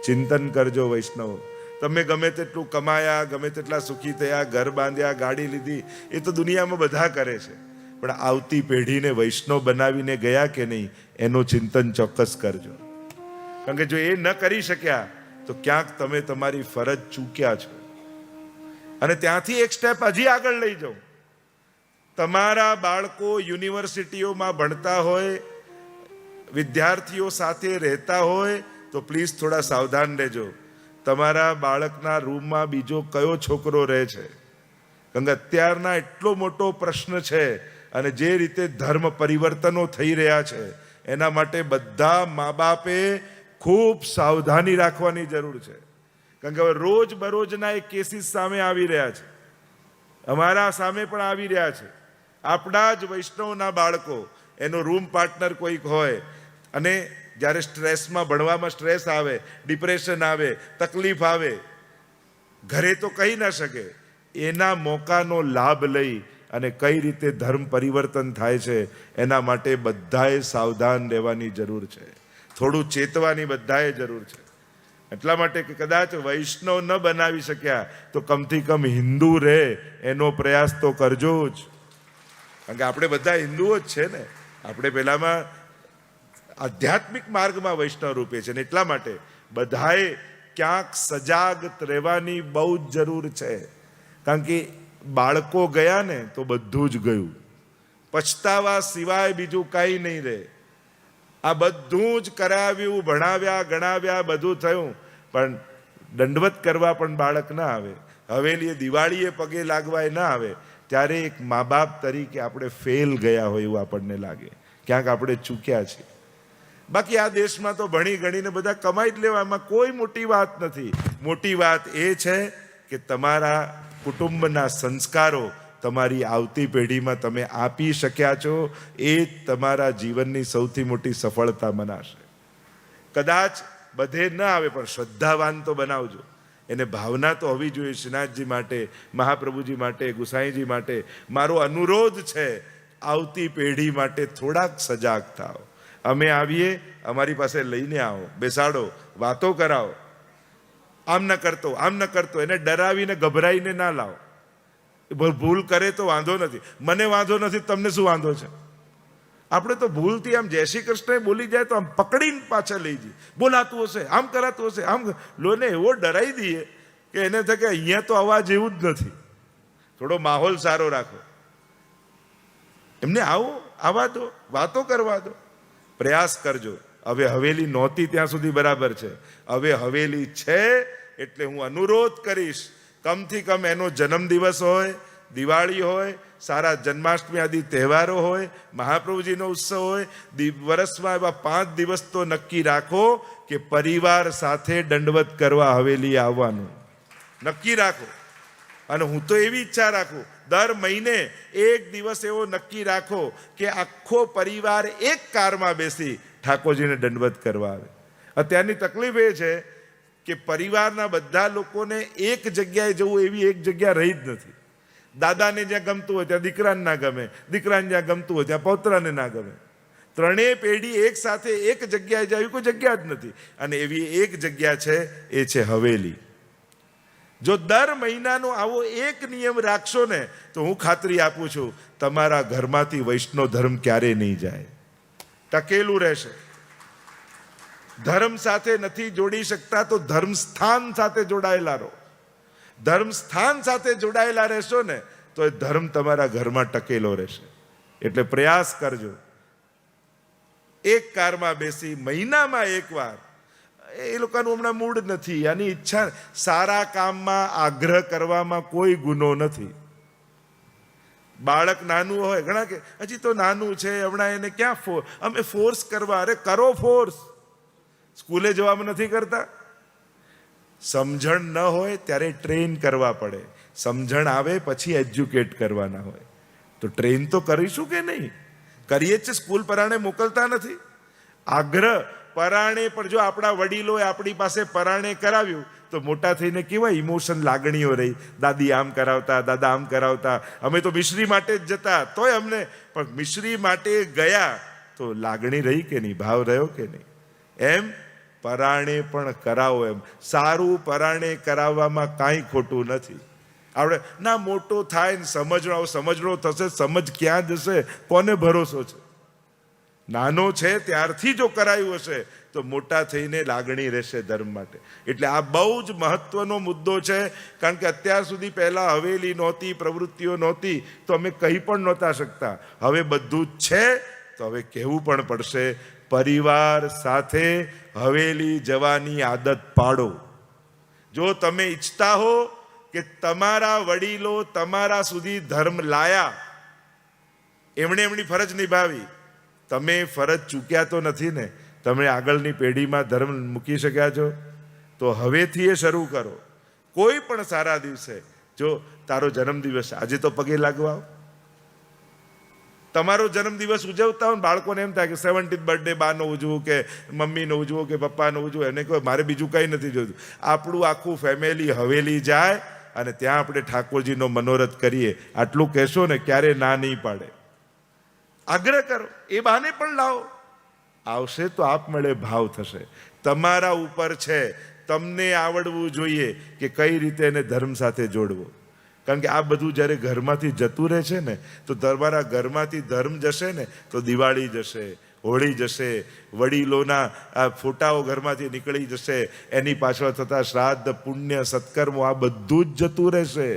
ચિંતન કરજો વૈષ્ણવ. તમે ગમે તેટલું કમાયા, ગમે તેટલા સુખી થયા, ઘર બાંધ્યા, ગાડી લીધી, એ તો દુનિયામાં બધા કરે છે, પણ આવતી પેઢીને વૈષ્ણવ બનાવીને ગયા કે નહીં એનું ચિંતન ચોક્કસ કરજો. કારણ કે જો એ ન કરી શક્યા તો ક્યાંક તમે તમારી ફરજ ચૂક્યા છો. અને ત્યાંથી એક સ્ટેપ હજી આગળ લઈ જાઓ. તમારા બાળકો યુનિવર્સિટીઓમાં ભણતા હોય, વિદ્યાર્થીઓ સાથે રહેતા હોય, તો પ્લીઝ થોડા સાવધાન રહેજો. તમારા બાળકના રૂમમાં બીજો કયો છોકરો રહે છે? કારણ કે અત્યારના એટલો મોટો પ્રશ્ન છે, અને જે રીતે ધર્મ પરિવર્તનો થઈ રહ્યા છે એના માટે બધા મા બાપે ખૂબ સાવધાની રાખવાની જરૂર છે. કારણ કે હવે રોજ બરોજના એ કેસીસ સામે આવી રહ્યા છે, અમારા સામે પણ આવી રહ્યા છે. આપણા જ વૈષ્ણવના બાળકો, એનો રૂમ પાર્ટનર કોઈક હોય, અને જ્યારે સ્ટ્રેસમાં, ભણવામાં સ્ટ્રેસ આવે, ડિપ્રેશન આવે, તકલીફ આવે, ઘરે તો કહી ના શકે, એના મોકાનો લાભ લઈ અને કઈ રીતે ધર્મ પરિવર્તન થાય છે એના માટે બધાએ સાવધાન રહેવાની જરૂર છે. થોડું ચેતવાની બધાએ જરૂર છે. એટલા માટે કે કદાચ વૈષ્ણવ ન બનાવી શક્યા તો કમથી કમ હિન્દુ રહે એનો પ્રયાસ તો કરજો જ. કારણ કે આપણે બધા હિન્દુઓ જ છે ને. આપણે પહેલામાં આધ્યાત્મિક માર્ગમાં વૈષ્ણવ રૂપે છે, ને એટલા માટે બધાએ ક્યાંક સજાગ રહેવાની બહુ જ જરૂર છે. કારણ કે બાળકો ગયા ને તો બધું જ ગયું. પછતાવા સિવાય બીજું કાંઈ નહીં રહે. આ બધું જ કરાવ્યું, ભણાવ્યા, ગણાવ્યા, બધું થયું, પણ દંડવત કરવા પણ બાળક ના આવે, હવેલીએ દિવાળીએ પગે લાગવા ના આવે, ત્યારે એક મા બાપ તરીકે આપણે ફેલ ગયા હોય એવું આપણને લાગે. ક્યાંક આપણે ચૂક્યા છીએ. બાકી આ દેશમાં તો ભણી ગણીને બધા કમાઈ જ લેવા, એમાં કોઈ મોટી વાત નથી. મોટી વાત એ છે કે તમારા કુટુંબના સંસ્કારો તમારી આવતી પેઢીમાં તમે આપી શક્યા છો, એ જ તમારા જીવનની સૌથી મોટી સફળતા મનાશે. કદાચ બધે ન આવે પણ શ્રદ્ધાવાન તો બનાવજો. એને ભાવના તો હોવી જોઈએ શ્રીનાથજી માટે, મહાપ્રભુજી માટે, ગુસાઈજી માટે. મારો અનુરોધ છે, આવતી પેઢી માટે થોડાક સજાગ થાઓ. અમે આવીએ, અમારી પાસે લઈને આવો, બેસાડો, વાતો કરાવો. આમ ન કરતો, આમ ન કરતો, એને ડરાવીને ગભરાઈને ના લાવો. ભૂલ કરે તો વાંધો નથી, મને વાંધો નથી, તમને શું વાંધો છે? આપણે તો ભૂલથી આમ જય શ્રી કૃષ્ણ બોલી જાય તો આમ પકડીને પાછા લઈ જઈએ. બોલાતું હશે, આમ કરાતું હશે, આમ લોને એવો ડરાઈ દઈએ કે એને થાય કે અહીંયા તો અવાજ એવું જ નથી. થોડો માહોલ સારો રાખો, એમને આવો, આવવા દો, વાતો કરવા દો, પ્રયાસ કરજો. હવે હવેલી નહોતી ત્યાં સુધી બરાબર છે, હવે હવેલી છે એટલે હું અનુરોધ કરીશ, કમથી કમ એનો જન્મદિવસ હોય, દિવાળી હોય, સારા જન્માષ્ટમી આદિ તહેવારો હોય, મહાપ્રભુજીનો ઉત્સવ હોય, વર્ષમાં એવા 5 દિવસ તો નક્કી રાખો કે પરિવાર સાથે દંડવત કરવા હવેલી આવવાનું નક્કી રાખો. અને હું તો એવી ઈચ્છા રાખું, દર મહિને એક દિવસ એવો નક્કી રાખો કે આખો પરિવાર એક કારમાં બેસી ઠાકોરજીને દંડવત કરવા આવે. અત્યારની તકલીફ એ છે કે પરિવારના બધા લોકોને એક જગ્યાએ જવું એવી એક જગ્યા રહી જ નથી. દાદાને જ્યાં ગમતું હોય ત્યાં દીકરાને ના ગમે, દીકરાને જ્યાં ગમતું હોય ત્યાં પૌત્રને ના ગમે. ત્રણેય પેઢી એક સાથે એક જગ્યાએ જાય એવી કોઈ જગ્યા જ નથી. અને એવી એક જગ્યા છે, એ છે હવેલી. જો દર મહિનાનો આવો એક નિયમ રાખશો ને તો હું ખાતરી આપું છું તમારા ઘરમાંથી વૈષ્ણવ ધર્મ ક્યારેય નહીં જાય, ટકેલું રહેશે. ધર્મ સાથે નથી જોડી શકતા તો ધર્મ સ્થાન સાથે જોડાયેલા રહો. ધર્મ સ્થાન સાથે જોડાયેલા રહેશો ને તો એ ધર્મ તમારા ઘરમાં ટકેલો રહેશે. એટલે પ્રયાસ કરજો, એક કારમાં બેસી મહિનામાં એકવાર. એ લોકોનું હમણાં મૂડ નથી, આની ઈચ્છા. સારા કામમાં આગ્રહ કરવામાં કોઈ ગુનો નથી. બાળક નાનું હોય, ઘણા કે હજી તો નાનું છે, હમણાં એને ક્યાં અમે ફોર્સ કરવા. અરે કરો ફોર્સ, સ્કૂલે જવામાં નથી કરતા. સમજણ ન હોય ત્યારે ટ્રેન કરવા પડે, સમજણ આવે પછી એજ્યુકેટ કરવાના હોય. તો ટ્રેન તો કરીશું કે નહીં? કરીએ જ છે, સ્કૂલ પરાણે મોકલતા નથી. આગ્રહ પરાણે પણ જો આપણા વડીલોએ આપણી પાસે પરાણે કરાવ્યું તો મોટા થઈને કેવા ઇમોશન, લાગણીઓ રહી. દાદી આમ કરાવતા, દાદા આમ કરાવતા. અમે તો મિશ્રી માટે જ જતા, તોય અમને પણ મિશ્રી માટે ગયા તો લાગણી રહી કે નહીં, ભાવ રહ્યો કે નહીં? એમ પરાણે પણ કરાવો. એમ સારું પરાણે કરાવવામાં કાંઈ ખોટું નથી. આપણે ના મોટો થાય ને સમજણો થશે, સમજ ક્યાં જશે, કોને ભરોસો છે? નાનો છે ત્યારથી જો કરાયું હશે તો મોટા થઈને લાગણી રહેશે ધર્મ માટે. એટલે આ બહુ જ મહત્વનો મુદ્દો છે. કારણ કે અત્યાર સુધી પહેલા હવેલી નહોતી, પ્રવૃત્તિઓ નહોતી તો અમે કહી પણ નહોતા શકતા. હવે બધું જ છે તો હવે કહેવું પણ પડશે. પરિવાર સાથે હવેલી જવાની આદત પાડો. જો તમે ઈચ્છતા હો કે તમારા વડીલો તમારા સુધી ધર્મ લાયા, એમણે એમની ફરજ નિભાવી, તમે ફરજ ચૂક્યા તો નથી ને? તમે આગળની પેઢીમાં ધર્મ મૂકી શક્યા છો? તો હવેથી એ શરૂ કરો. કોઈ પણ સારા દિવસે, જો તારો જન્મદિવસ, આજે તો પગે લાગવા આવો. તમારો જન્મદિવસ ઉજવતા હોય, બાળકોને એમ થાય કે 70th બર્થડે બાનો ઉજવું કે મમ્મીનો ઉજવો કે પપ્પાનો ઉજવો. એને કહો મારે બીજું કંઈ નથી જોઈતું. આપણું આખું ફેમિલી હવેલી જાય અને ત્યાં આપણે ઠાકોરજીનો મનોરથ કરીએ. આટલું કહેશો ને ક્યારે ના નહીં પાડે. આગ્રહ કરો, એ બહાને પણ લાવો. આવશે તો આપમેળે ભાવ થશે. તમારા ઉપર છે, તમને આવડવું જોઈએ કે કઈ રીતે એને ધર્મ સાથે જોડવો. કારણ કે આ બધું જ્યારે ઘરમાંથી જતું રહે છે ને તો તમારા ઘરમાંથી ધર્મ જશે ને તો દિવાળી જશે, હોળી જશે, વડીલોના આ ફોટાઓ ઘરમાંથી નીકળી જશે, એની પાછળ થતા શ્રાદ્ધ, પુણ્ય, સત્કર્મો, આ બધું જ જતું રહેશે.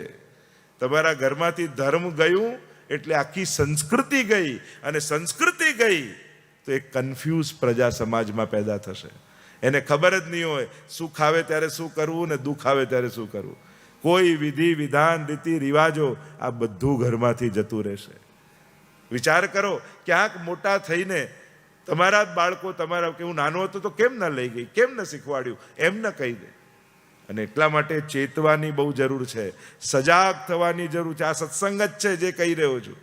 તમારા ઘરમાંથી ધર્મ ગયું એટલે આખી સંસ્કૃતિ ગઈ, અને સંસ્કૃતિ ગઈ તો એક કન્ફ્યુઝ પ્રજા સમાજમાં પેદા થશે. એને ખબર જ નહીં હોય સુખ આવે ત્યારે શું કરવું ને દુઃખ આવે ત્યારે શું કરવું. કોઈ વિધિ વિધાન, રીતિ રિવાજો, આ બધું ઘરમાંથી જતું રહેશે. વિચાર કરો, ક્યાંક મોટા થઈને તમારા જ બાળકો, તમારા કે હું નાનો હતો તો કેમ ન લઈ ગઈ, કેમ ન શીખવાડ્યું, એમ ન કહી દે. અને એટલા માટે ચેતવાની બહુ જરૂર છે, સજાગ થવાની જરૂર છે. આ સત્સંગ જ છે જે કહી રહ્યો છું.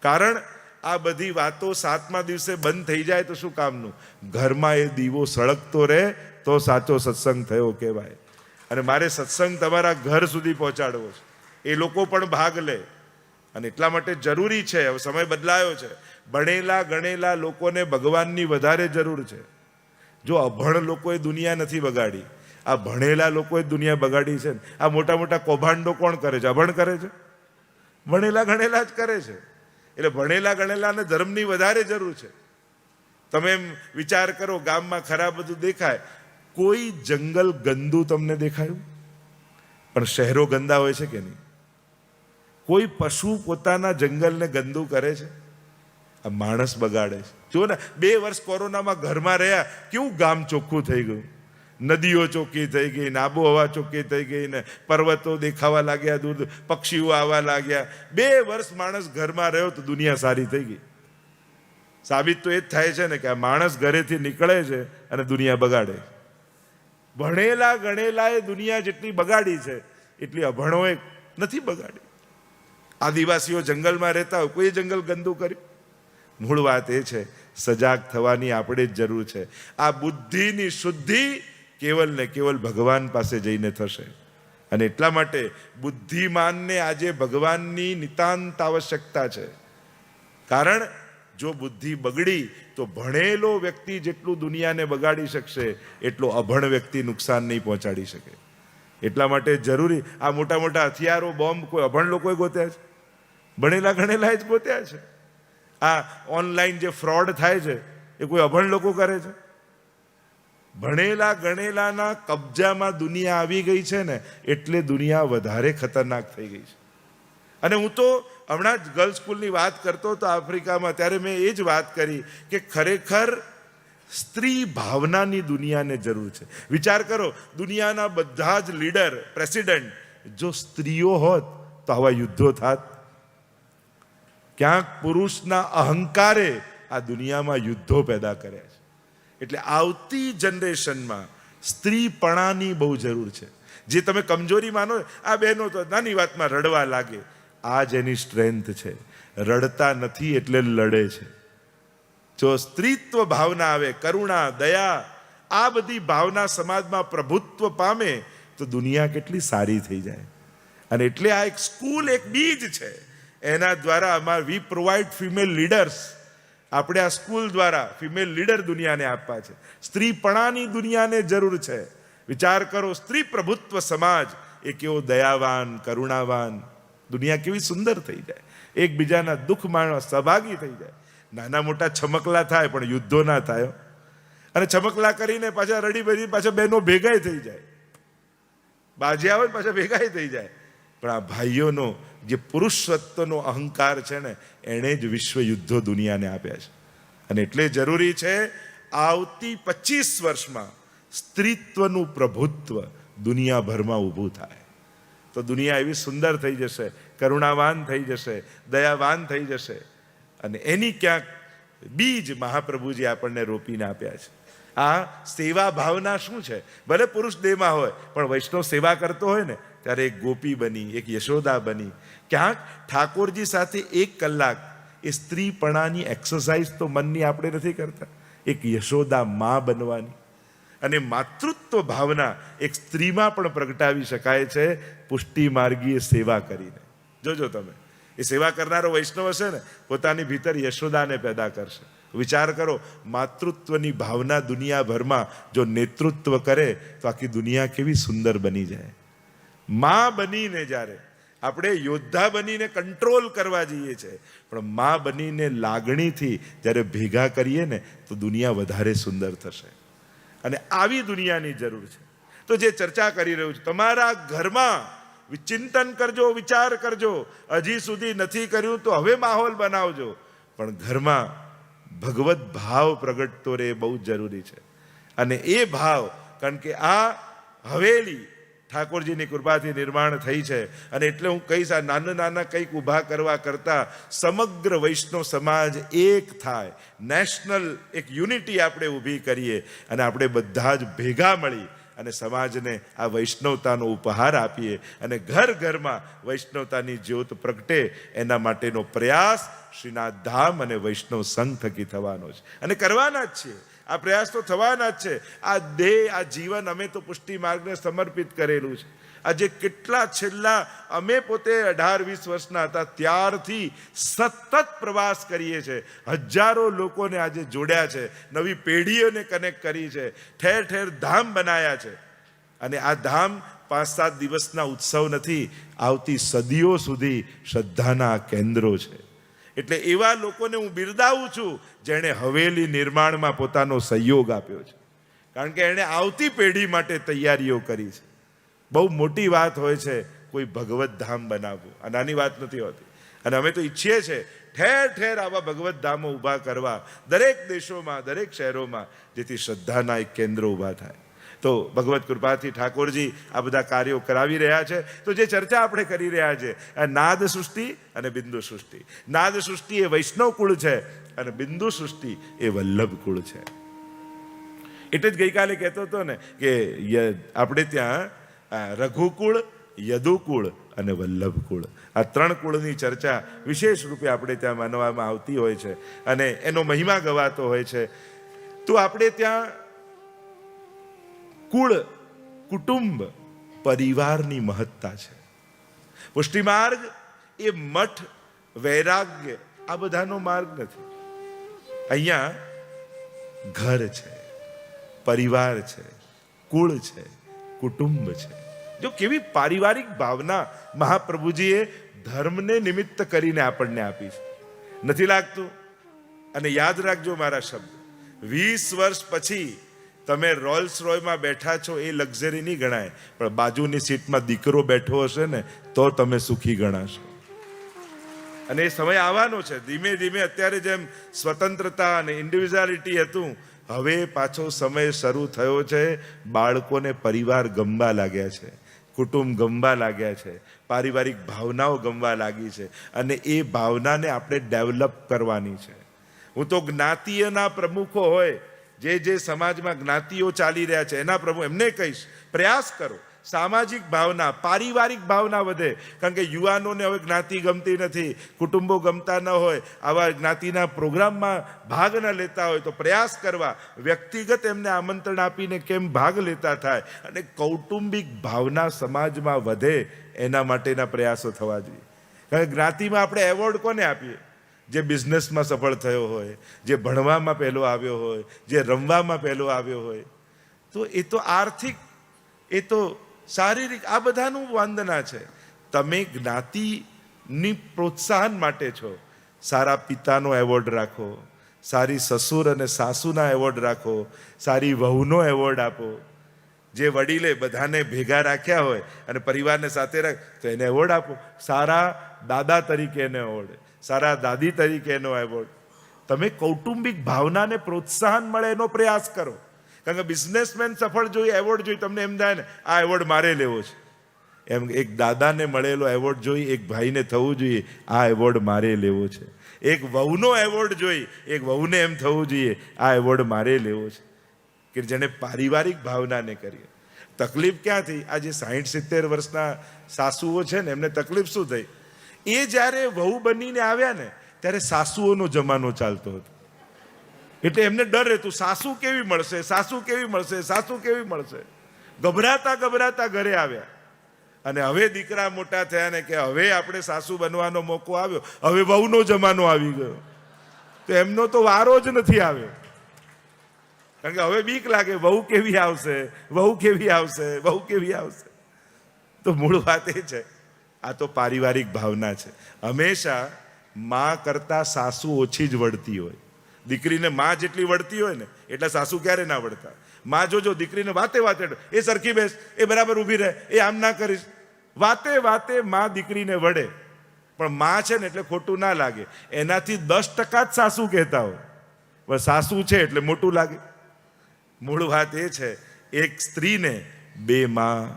કારણ આ બધી વાતો 7મા દિવસે બંધ થઈ જાય તો શું કામનું? ઘરમાં એ દીવો સળગતો રહે તો સાચો સત્સંગ થયો કહેવાય. અને મારે સત્સંગ તમારા ઘર સુધી પહોંચાડવો છે, એ લોકો પણ ભાગ લે. અને એટલા માટે જરૂરી છે, હવે સમય બદલાયો છે, ભણેલા ગણેલા લોકોને ભગવાનની વધારે જરૂર છે. જો અભણ લોકોએ દુનિયા નથી બગાડી, આ ભણેલા લોકોએ દુનિયા બગાડી છે. આ મોટા મોટા કૌભાંડો કોણ કરે છે? અભણ કરે છે? ભણેલા ગણેલા જ કરે છે. એટલે ભણેલા ગણેલાને ધર્મની વધારે જરૂર છે. તમે એમ વિચાર કરો, ગામમાં ખરાબ બધું દેખાય, કોઈ જંગલ ગંદુ તમને દેખાયું? પણ શહેરો ગંદા હોય છે કે નહીં? કોઈ પશુ પોતાના જંગલને ગંદુ કરે છે? આ માણસ બગાડે છે. જો ને 2 વર્ષ કોરોનામાં ઘરમાં રહ્યા, કેવું ગામ ચોખ્ખું થઈ ગયું, નદીઓ ચોખ્ખી થઈ ગઈ ને, આબોહવા ચોખ્ખી થઈ ગઈ ને, પર્વતો દેખાવા લાગ્યા, દૂર પક્ષીઓ આવવા લાગ્યા. 2 વર્ષ માણસ ઘરમાં રહ્યો તો દુનિયા સારી થઈ ગઈ. સાબિત તો એ જ થાય છે ને કે આ માણસ ઘરેથી નીકળે છે અને દુનિયા બગાડે. ભણેલા ગણેલાએ દુનિયા જેટલી બગાડી છે એટલી અભણોએ નથી બગાડી. આદિવાસીઓ જંગલમાં રહેતા હોય, કોઈ જંગલ ગંદુ કર્યું? મૂળ વાત એ છે, સજાગ થવાની આપણે જ જરૂર છે. આ બુદ્ધિની શુદ્ધિ કેવલ ને કેવલ ભગવાન પાસે જઈને થશે. અને એટલા માટે બુદ્ધિમાનને આજે ભગવાનની નિતાંત આવશ્યકતા છે. કારણ જો બુદ્ધિ બગડી તો ભણેલો વ્યક્તિ જેટલું દુનિયાને બગાડી શકશે એટલો અભણ વ્યક્તિ નુકસાન નહીં પહોંચાડી શકે. એટલા માટે જરૂરી આ મોટા મોટા હથિયારો, બોમ્બ કોઈ અભણ લોકોએ ગોત્યા છે? ભણેલા ગણેલા જ ગોત્યા છે. આ ઓનલાઈન જે ફ્રોડ થાય છે એ કોઈ અભણ લોકો કરે છે? ભણેલા ગણેલાના કબજામાં દુનિયા આવી ગઈ છે ને, એટલે દુનિયા વધારે ખતરનાક થઈ ગઈ છે. અને હું તો હમણાં જ ગર્લ્સ સ્કૂલની વાત કરતો હતો આફ્રિકામાં, ત્યારે મેં એ જ વાત કરી કે ખરેખર સ્ત્રી ભાવનાની દુનિયાને જરૂર છે. વિચાર કરો, દુનિયાના બધા જ લીડર, પ્રેસિડેન્ટ જો સ્ત્રીઓ હોત તો આવા યુદ્ધો થાત. ક્યાંક પુરુષના અહંકારે આ દુનિયામાં યુદ્ધો પેદા કર્યા છે. એટલે આવતી જનરેશનમાં સ્ત્રીપણાની બહુ જરૂર છે. જે તમે કમજોરી માનો, આ બહેનો તો નાની વાતમાં રડવા લાગે, આ જ એની સ્ટ્રેન્થ છે. રડતા નથી એટલે લડે છે. જો સ્ત્રીત્વ ભાવના આવે, કરુણા, દયા, આ બધી ભાવના સમાજમાં પ્રભુત્વ પામે તો દુનિયા કેટલી સારી થઈ જાય. અને એટલે આ એક સ્કૂલ, એક બીજ છે. એના દ્વારા વી પ્રોવાઈડ ફિમેલ લીડર્સ. આપણે આ સ્કૂલ દ્વારા ફિમેલ લીડર દુનિયાને આપવા છે. સ્ત્રીપણાની દુનિયાને જરૂર છે. વિચાર કરો, સ્ત્રી પ્રભુત્વ સમાજ એ કેવો દયાવાન, કરુણાવાન, દુનિયા કેવી સુંદર થઈ જાય. એકબીજાના દુઃખમાં સહભાગી થઈ જાય. નાના મોટા છમકલા થાય પણ યુદ્ધો ના થાય. અને છમકલા કરીને પાછા રડી બધી પાછા બહેનો ભેગાય થઈ જાય, બાજ્યા હોય પાછા ભેગાય થઈ જાય. પણ આ ભાઈઓનો જે પુરુષત્વનો અહંકાર છે ને, એણે જ વિશ્વ યુદ્ધો દુનિયાને આપ્યા છે. અને એટલે જરૂરી છે આવતી 25 વર્ષમાં સ્ત્રીત્વનું પ્રભુત્વ દુનિયાભરમાં ઊભું થાય તો દુનિયા એવી સુંદર થઈ જશે, કરુણાવાન થઈ જશે, દયાવાન થઈ જશે. અને એની ક્યાંક બીજ મહાપ્રભુજી આપણને રોપીને આપ્યા છે. આ સેવા ભાવના શું છે? ભલે પુરુષ દેહમાં હોય પણ વૈષ્ણવ સેવા કરતો હોય ને, ત્યારે એક ગોપી બની, એક યશોદા બની. ક્યાંક ઠાકોરજી સાથે 1 કલાક એ સ્ત્રીપણાની એક્સરસાઇઝ તો મનની આપણે નથી કરતા, એક યશોદા મા બનવાની. અને માતૃત્વ ભાવના એક સ્ત્રીમાં પણ પ્રગટાવી શકાય છે પુષ્ટિ માર્ગીય સેવા કરીને. જોજો તમે, એ સેવા કરનારો વૈષ્ણવ હશે ને, પોતાની ભીતર યશોદાને પેદા કરશે. વિચાર કરો, માતૃત્વની ભાવના દુનિયાભરમાં જો નેતૃત્વ કરે તો આખી દુનિયા કેવી સુંદર બની જાય. મા બનીને જ્યારે આપણે યોદ્ધા બનીને કંટ્રોલ કરવા જઈએ છીએ, પણ મા બનીને લાગણીથી જ્યારે ભેગા કરીએ ને તો દુનિયા વધારે સુંદર થશે. અને આવી દુનિયાની જરૂર છે. તો જે ચર્ચા કરી રહ્યું છે, તમારા ઘરમાં ચિંતન કરજો, વિચાર કરજો. હજી સુધી નથી કર્યું તો હવે માહોલ બનાવજો. પણ ઘરમાં ભગવત ભાવ પ્રગટતો રહે, બહુ જરૂરી છે. અને એ ભાવ, કારણ કે આ હવેલી ઠાકોરજીની કૃપાથી નિર્માણ થઈ છે. અને એટલે હું કહીશ, આ નાના નાના કંઈક ઊભા કરવા કરતાં સમગ્ર વૈષ્ણવ સમાજ એક થાય, નેશનલ એક યુનિટી આપણે ઊભી કરીએ અને આપણે બધા જ ભેગા મળી અને સમાજને આ વૈષ્ણવતાનો ઉપહાર આપીએ અને ઘર ઘરમાં વૈષ્ણવતાની જ્યોત પ્રગટે, એના માટેનો પ્રયાસ શ્રીનાથ ધામ અને વૈષ્ણવ સંઘ થકી થવાનો છે. અને કરવાના જ છીએ. આ પ્રયાસ તો થવાના જ છે. આ દેહ, આ જીવન અમે તો પુષ્ટિ માર્ગને સમર્પિત કરેલું છે. આજે કેટલા છેલ્લા અમે પોતે 18-20 વર્ષના હતા ત્યારથી સતત પ્રવાસ કરીએ છીએ. હજારો લોકોને આજે જોડ્યા છે, નવી પેઢીઓને કનેક્ટ કરી છે, ઠેર ઠેર ધામ બનાયા છે. અને આ ધામ 5-7 દિવસના ઉત્સવ નથી, આવતી સદીઓ સુધી શ્રદ્ધાના કેન્દ્રો છે. એટલે એવા લોકોને હું બિરદાવું છું જેણે હવેલી નિર્માણમાં પોતાનો સહયોગ આપ્યો છે. કારણ કે એણે આવતી પેઢી માટે તૈયારીઓ કરી છે. બહુ મોટી વાત હોય છે કોઈ ભગવત ધામ બનાવવું, આ નાની વાત નથી હોતી. અને અમે તો ઈચ્છીએ છીએ ઠેર ઠેર આવા ભગવત ધામો ઊભા કરવા, દરેક દેશોમાં, દરેક શહેરોમાં, જેથી શ્રદ્ધાના એક કેન્દ્રો ઊભા થાય. તો ભગવત કૃપાથી ઠાકોરજી આ બધા કાર્યો કરાવી રહ્યા છે. તો જે ચર્ચા આપણે કરી રહ્યા છે, આ નાદ સૃષ્ટિ અને બિંદુ સૃષ્ટિ. નાદ સૃષ્ટિ એ વૈષ્ણવ કુળ છે અને બિંદુ સૃષ્ટિ એ વલ્લભ કુળ છે. એટલે જ ગઈકાલે કહેતો હતો ને કે આપણે ત્યાં રઘુકુળ યદુકુળ અને વલ્લભકુળ. આ 3 કુળની ચર્ચા વિશેષ રૂપે આપણે ત્યાં માનવામાં આવતી હોય છે અને એનો મહિમા ગવાતો હોય છે. તો આપણે ત્યાં કુળ, કુટુંબ, પરિવારની મહત્તા છે. પુષ્ટિમાર્ગ એ મઠ, વૈરાગ્ય આ બધાનો માર્ગ નથી. અહીંયા ઘર છે, પરિવાર છે, કુળ છે, કુટુંબ છે. જો કેવી પારિવારિક ભાવના મહાપ્રભુજીએ ધર્મને નિમિત્ત કરીને આપણને આપી છે, નથી લાગતું? અને યાદ રાખજો મારા શબ્દ, 20 વર્ષ પછી તમે રોલ્સ રોયમાં બેઠા છો એ લક્ઝરી નહીં ગણાય, પણ બાજુની સીટમાં દીકરો બેઠો હશે ને તો તમે સુખી ગણાશો. અને એ સમય આવવાનો છે. ધીમે ધીમે અત્યારે જેમ સ્વતંત્રતા અને ઇન્ડિવિજ્યુઆલિટી હતું, હવે પાછો સમય શરૂ થયો છે. બાળકોને પરિવાર ગમવા લાગ્યા છે, કુટુંબ ગમવા લાગ્યા છે, પારિવારિક ભાવનાઓ ગમવા લાગી છે અને એ ભાવનાને આપણે ડેવલપ કરવાની છે. હું તો જ્ઞાતિઓના પ્રમુખો હોય, જે સમાજમાં જ્ઞાતિઓ ચાલી રહ્યા છે એના પ્રમુખ, એમને કહીશ પ્રયાસ કરો સામાજિક ભાવના, પારિવારિક ભાવના વધે. કારણ કે યુવાનોને હવે જ્ઞાતિ ગમતી નથી, કુટુંબો ગમતા ન હોય, આવા જ્ઞાતિના પ્રોગ્રામમાં ભાગ ન લેતા હોય તો પ્રયાસ કરવા, વ્યક્તિગત એમને આમંત્રણ આપીને કેમ ભાગ લેતા થાય અને કૌટુંબિક ભાવના સમાજમાં વધે એના માટેના પ્રયાસો થવા જોઈએ. કારણ કે જ્ઞાતિમાં આપણે એવોર્ડ કોને આપીએ? જે બિઝનેસમાં સફળ થયો હોય, જે ભણવામાં પહેલો આવ્યો હોય, જે રમવામાં પહેલો આવ્યો હોય. તો એ તો આર્થિક, એ તો શારીરિક, આ બધાનું વંદના છે. તમે જ્ઞાતિની પ્રોત્સાહન માટે છો. સારા પિતાનો એવોર્ડ રાખો, સારી સસુર અને સાસુના એવોર્ડ રાખો, સારી વહુનો એવોર્ડ આપો. જે વડીલે બધાને ભેગા રાખ્યા હોય અને પરિવારને સાથે રાખ તો એને એવોર્ડ આપો. સારા દાદા તરીકે એનો એવોર્ડ, સારા દાદી તરીકે એનો એવોર્ડ. તમે કૌટુંબિક ભાવનાને પ્રોત્સાહન મળે એનો પ્રયાસ કરો. કારણ કે બિઝનેસમેન સફળ જોઈએ, એવોર્ડ જોઈ તમને એમ થાય ને આ એવોર્ડ મારે લેવો છે. એમ એક દાદાને મળેલો એવોર્ડ જોઈ એક ભાઈને થવું જોઈએ આ એવોર્ડ મારે લેવો છે. એક વહુનો એવોર્ડ જોઈ એક વહુને એમ થવું જોઈએ આ એવોર્ડ મારે લેવો છે. કે જેને પારિવારિક ભાવનાને કરીએ. તકલીફ ક્યાં થઈ? આ જે 60-70 વર્ષના સાસુઓ છે ને એમને તકલીફ શું થઈ? એ જ્યારે વહુ બનીને આવ્યા ને ત્યારે સાસુઓનો જમાનો ચાલતો હતો. એટલે એમને ડર રહેતું, સાસુ કેવી મળશે, સાસુ કેવી મળશે, સાસુ કેવી મળશે. ગભરાતા ગભરાતા ઘરે આવ્યા અને હવે દીકરા મોટા થયા ને કે હવે આપણે સાસુ બનવાનો મોકો આવ્યો, હવે વહુનો જમાનો આવી ગયો. તો એમનો તો વારો જ નથી આવ્યો. કારણ કે હવે બીક લાગે, વહુ કેવી આવશે, વહુ કેવી આવશે, વહુ કેવી આવશે. તો મૂળ વાત એ છે, આ તો પારિવારિક ભાવના છે. હંમેશા માં કરતા સાસુ ઓછી જ વળતી હોય. દીકરીને માં જેટલી વળતી હોય ને એટલા સાસુ ક્યારે ના વળતા. માં જોજો દીકરીને વાતે વાતે, એ સરખી બેસ, એ બરાબર ઊભી રહે, એ આમ ના કરીશ, વાતે વાતે માં દીકરીને વળે. પણ માં છે ને એટલે ખોટું ના લાગે. એનાથી 10% જ સાસુ કહેતા હોય, પણ સાસુ છે એટલે મોટું લાગે. મૂળ વાત એ છે, એક સ્ત્રીને 2 માં,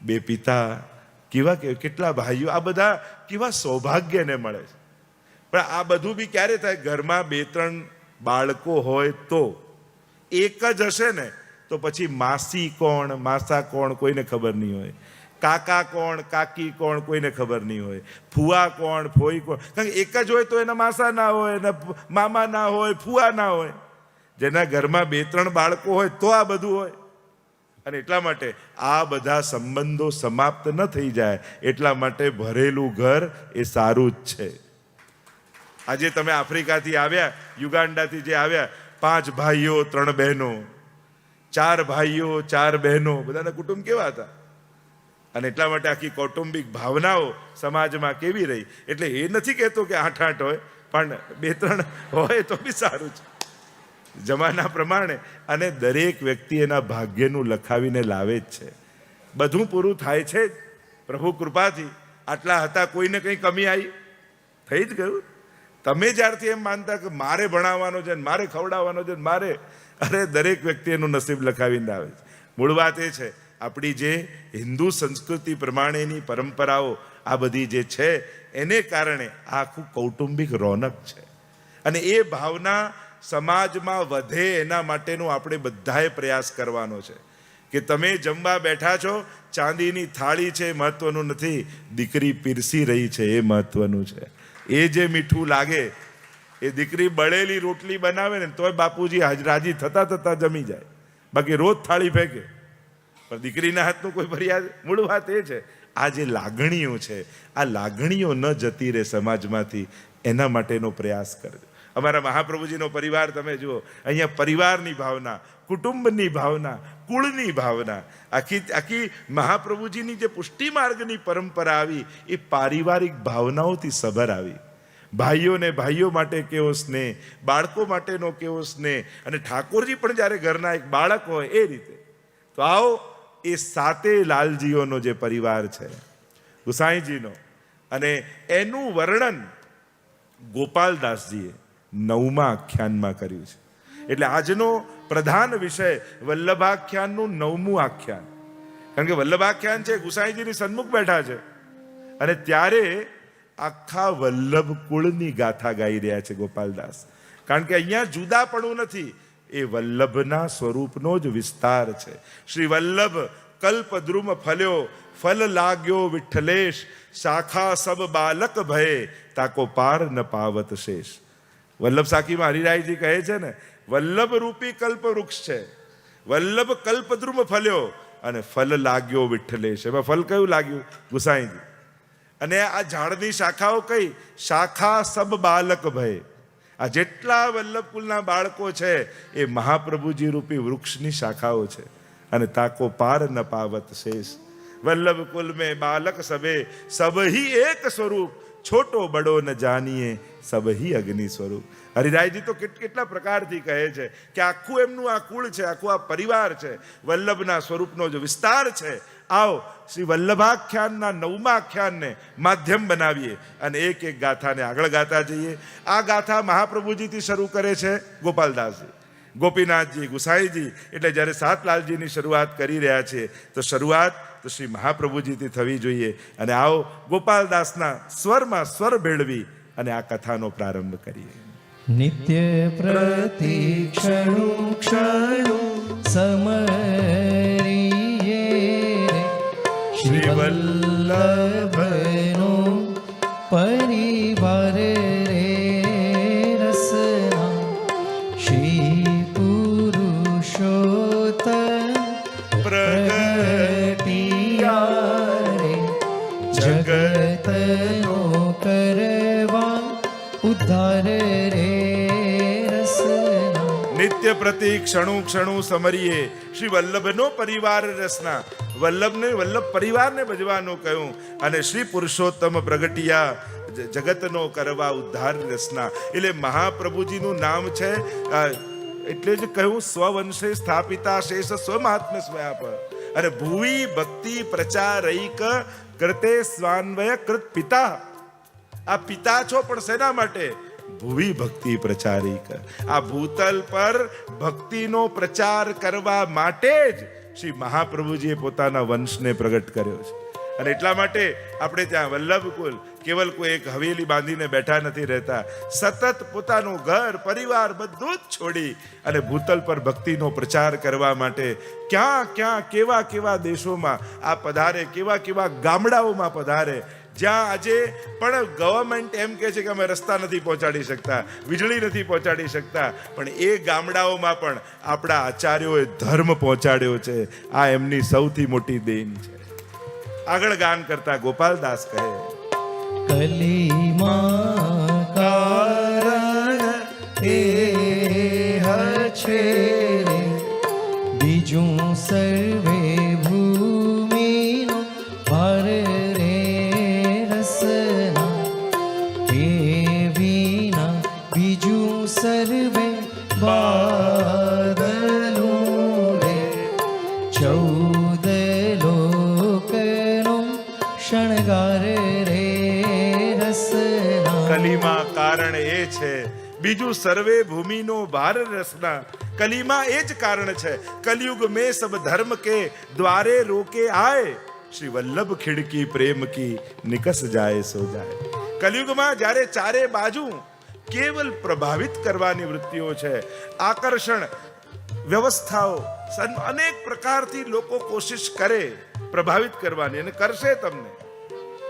2 પિતા, કેવા કેટલા ભાઈઓ, આ બધા કેવા સૌભાગ્યને મળે છે. પણ આ બધું બી ક્યારે થાય? ઘરમાં 2-3 બાળકો હોય તો. એક જ હશે ને તો પછી માસી કોણ, માસા કોણ કોઈને ખબર નહીં હોય, કાકા કોણ, કાકી કોણ કોઈને ખબર નહીં હોય, ફુવા કોણ, ફોઈ કોણ. કારણ કે એક જ હોય તો એના માસા ના હોય, એના મામા ના હોય, ફુવા ના હોય. જેના ઘરમાં 2-3 બાળકો હોય તો આ બધું હોય. અને એટલા માટે આ બધા સંબંધો સમાપ્ત ન થઈ જાય એટલા માટે ભરેલું ઘર એ સારું જ છે. આજે તમે આફ્રિકાથી આવ્યા, યુગાન્ડાથી જે આવ્યા, 5 ભાઈઓ 3 બહેનો, 4 ભાઈઓ 4 બહેનો, બધાના કુટુંબ કેવા હતા. અને એટલા માટે આખી કૌટુંબિક ભાવનાઓ સમાજમાં કેવી રહી. એટલે એ નથી કહેતો કે 8-8 હોય, પણ 2-3 હોય તો બી સારું છે જમાના પ્રમાણે. અને દરેક વ્યક્તિ એના ભાગ્યનું લખાવીને લાવે જ છે. બધું પૂરું થાય છે પ્રભુ કૃપાથી. આટલા હતા, કોઈને કંઈ કમી આવી? થઈ જ ગયું. તમે જ્યારથી એમ માનતા કે મારે ભણાવવાનો છે, મારે ખવડાવવાનો છે, મારે, અરે દરેક વ્યક્તિ એનું નસીબ લખાવીને આવે છે. મૂળ વાત એ છે, આપણી જે હિન્દુ સંસ્કૃતિ પ્રમાણેની પરંપરાઓ આ બધી જે છે એને કારણે આ આખું કૌટુંબિક રોનક છે. અને એ ભાવના સમાજમાં વધે એના માટેનો આપણે બધાએ પ્રયાસ કરવાનો છે. કે તમે જમવા બેઠા છો, ચાંદીની થાળી છે મહત્વનું નથી, દીકરી પીરસી રહી છે એ મહત્વનું છે. એ જે મીઠું લાગે, એ દીકરી બળેલી રોટલી બનાવે ને તોય બાપુજી રાજી થતા જમી જાય, બાકી રોજ થાળી ફેંકે. પણ દીકરીના હાથનું કોઈ ફરિયાદ. મૂળ વાત એ છે, આ જે લાગણીઓ છે, આ લાગણીઓ ન જતી રહે સમાજમાંથી, એના માટેનો પ્રયાસ કરજો. અમારા મહાપ્રભુજીનો પરિવાર તમે જુઓ, અહીંયા પરિવારની ભાવના, કુટુંબની ભાવના, કુળની ભાવના, આખી મહાપ્રભુજીની જે પુષ્ટિ માર્ગની પરંપરા આવી, એ પારિવારિક ભાવનાઓથી સભર આવી. ભાઈઓને ભાઈઓ માટે કેવો સ્નેહ, બાળકો માટેનો કેવો સ્નેહ, અને ઠાકોરજી પણ જ્યારે ઘરના એક બાળક હોય એ રીતે. તો આવો એ સાતે લાલજીઓનો જે પરિવાર છે ગુસાઈજીનો, અને એનું વર્ણન ગોપાલદાસજીએ 9મા આખ્યાનમાં કર્યું છે. એટલે આજનો પ્રધાન વિષય વલ્લભાખ્યાનનું 9મું આખ્યાન. કારણ કે વલ્લભાખ્યાન છે, ગુસાઈજીની સન્મુખ બેઠા છે, અને ત્યારે આખા વલ્લભ કુળની ગાથા ગાઈ રહ્યા છે ગોપાલદાસ. કારણ કે અહીંયા જુદાપણું નથી, એ વલ્લભના સ્વરૂપનો જ વિસ્તાર છે. શ્રી વલ્લભ કલ્પદ્રુમ ફલ્યો, ફલ લાગ્યો વિઠ્ઠલેશ, શાખા સબ બાલક ભય, તાકો પાર ન પાવત શેષ. વલ્લભ સાખીમાં હરિરાયજી કહે છે ને, વલ્લભ રૂપી કલ્પ વૃક્ષ છે, વલ્લભ કલ્પદ્રુમ ફલ્યો, અને ફલ લાગ્યો વિઠ્ઠલેશ. એમાં ફલ કયું લાગ્યું? ગુસાઈજી. અને આ ઝાડની શાખાઓ કઈ? શાખા સબ બાલક ભય. આ જેટલા વલ્લભ કુલના બાળકો છે એ મહાપ્રભુજી રૂપી વૃક્ષની શાખાઓ છે. અને તાકો પાર ન પાવત શેષ. વલ્લભ કુલ મેં બાલક સબે, સબહી એક સ્વરૂપ, છોટો બડો ન જાનીએ, સબહી અગ્નિ સ્વરૂપ. હરિરાયજી તો કેટલા પ્રકારથી કહે છે કે આખું એમનું આ કુળ છે, આખું આ પરિવાર છે, વલ્લભના સ્વરૂપનો જે વિસ્તાર છે. આવો શ્રી વલ્લભાખ્યાનના 9મા આખ્યાનને માધ્યમ બનાવીએ અને એક એક ગાથાને આગળ ગાતા જઈએ. આ ગાથા મહાપ્રભુજીથી શરૂ કરે છે ગોપાલદાસજી. ગોપીનાથજી, ગુસાઈજી, એટલે જ્યારે સાતલાલજીની શરૂઆત કરી રહ્યા છે તો શરૂઆત તો શ્રી મહાપ્રભુજીથી થવી જોઈએ. અને આવો ગોપાલદાસના સ્વરમાં સ્વર ભેળવી અને આ કથાનો પ્રારંભ કરીએ. નિત્ય પ્રતિક્ષણુ ક્ષણુ સમરીએ શ્રી વલ્લભનો પરિવાર રે રસના, શ્રી પુરુષોત્તમ પ્રગટિયા રે, જગતનો કરવા ઉદ્ધાર રે રસના. નિત્ય પ્રતિ ક્ષણુ ક્ષણુ સમરીએ શ્રી વલ્લભનો પરિવાર રસના. વલ્લભને, વલ્લભ પરિવારને ભજવાનું કહ્યું. અને શ્રી પુરુષોત્તમ પ્રગટિયા, જગતનો કરવા ઉદ્ધાર રસના. એટલે મહાપ્રભુજીનું નામ છે, એટલે જ કહ્યું સ્વવંશે સ્થાપિતા શેષ સ્વમહાત્મ્ય સ્વયાપ. અને ભુવી ભક્તિ પ્રચારૈક કરતે સ્વાન્વય કૃત પિતા. આ પિતા છો પણ શેના માટે? ભુવી ભક્તિ પ્રચારિક. આ ભૂતલ પર ભક્તિનો પ્રચાર કરવા માટે જ શ્રી મહાપ્રભુજીએ પોતાના વંશને પ્રગટ કર્યો છે. અને એટલા માટે આપણે ત્યાં વલ્લભકુલ કેવલ કોઈ એક હવેલી બાંધીને બેઠા નથી રહેતા. સતત પોતાનું ઘર પરિવાર બધું જ છોડી અને ભૂતલ પર ભક્તિનો પ્રચાર કરવા માટે ક્યાં ક્યાં કેવા કેવા દેશોમાં આ પધારે, કેવા કેવા ગામડાઓમાં પધારે, જ્યાં આજે પણ ગવર્મેન્ટ એમ કહે છે કે અમે રસ્તા નથી પહોંચાડી શકતા, વીજળી નથી પહોંચાડી શકતા, પણ એ ગામડાઓમાં પણ આપણા આચાર્યોએ ધર્મ પહોંચાડ્યો છે. આ એમની સૌથી મોટી દેન છે. આગળ ગાન કરતા ગોપાલદાસ કહે, કલીમાં કારણ એ છે રે, બીજું સર્વે ભૂમિનો ભાર રે રસના. એ વિના બીજું સર્વે બાદલું રે, 14 લોકનો શણગાર રે રસના. કલીમાં કારણ એ છે, બીજું સર્વે ભૂમિનો ભાર રસના. કલીમાં એ જ કારણ છે. કલયુગ में सब धर्म के द्वारे रोके आए, શ્રી વલ્લભ ખિડકી પ્રેમ કી નિકસ જાય સો જાય. કલયુગમાં જ્યારે ચારે બાજુ કેવલ પ્રભાવિત કરવાની વૃત્તિઓ છે, આકર્ષણ વ્યવસ્થાઓ, અનેક પ્રકારથી લોકો કોશિશ કરે પ્રભાવિત કરવાની, અને કરશે તમને,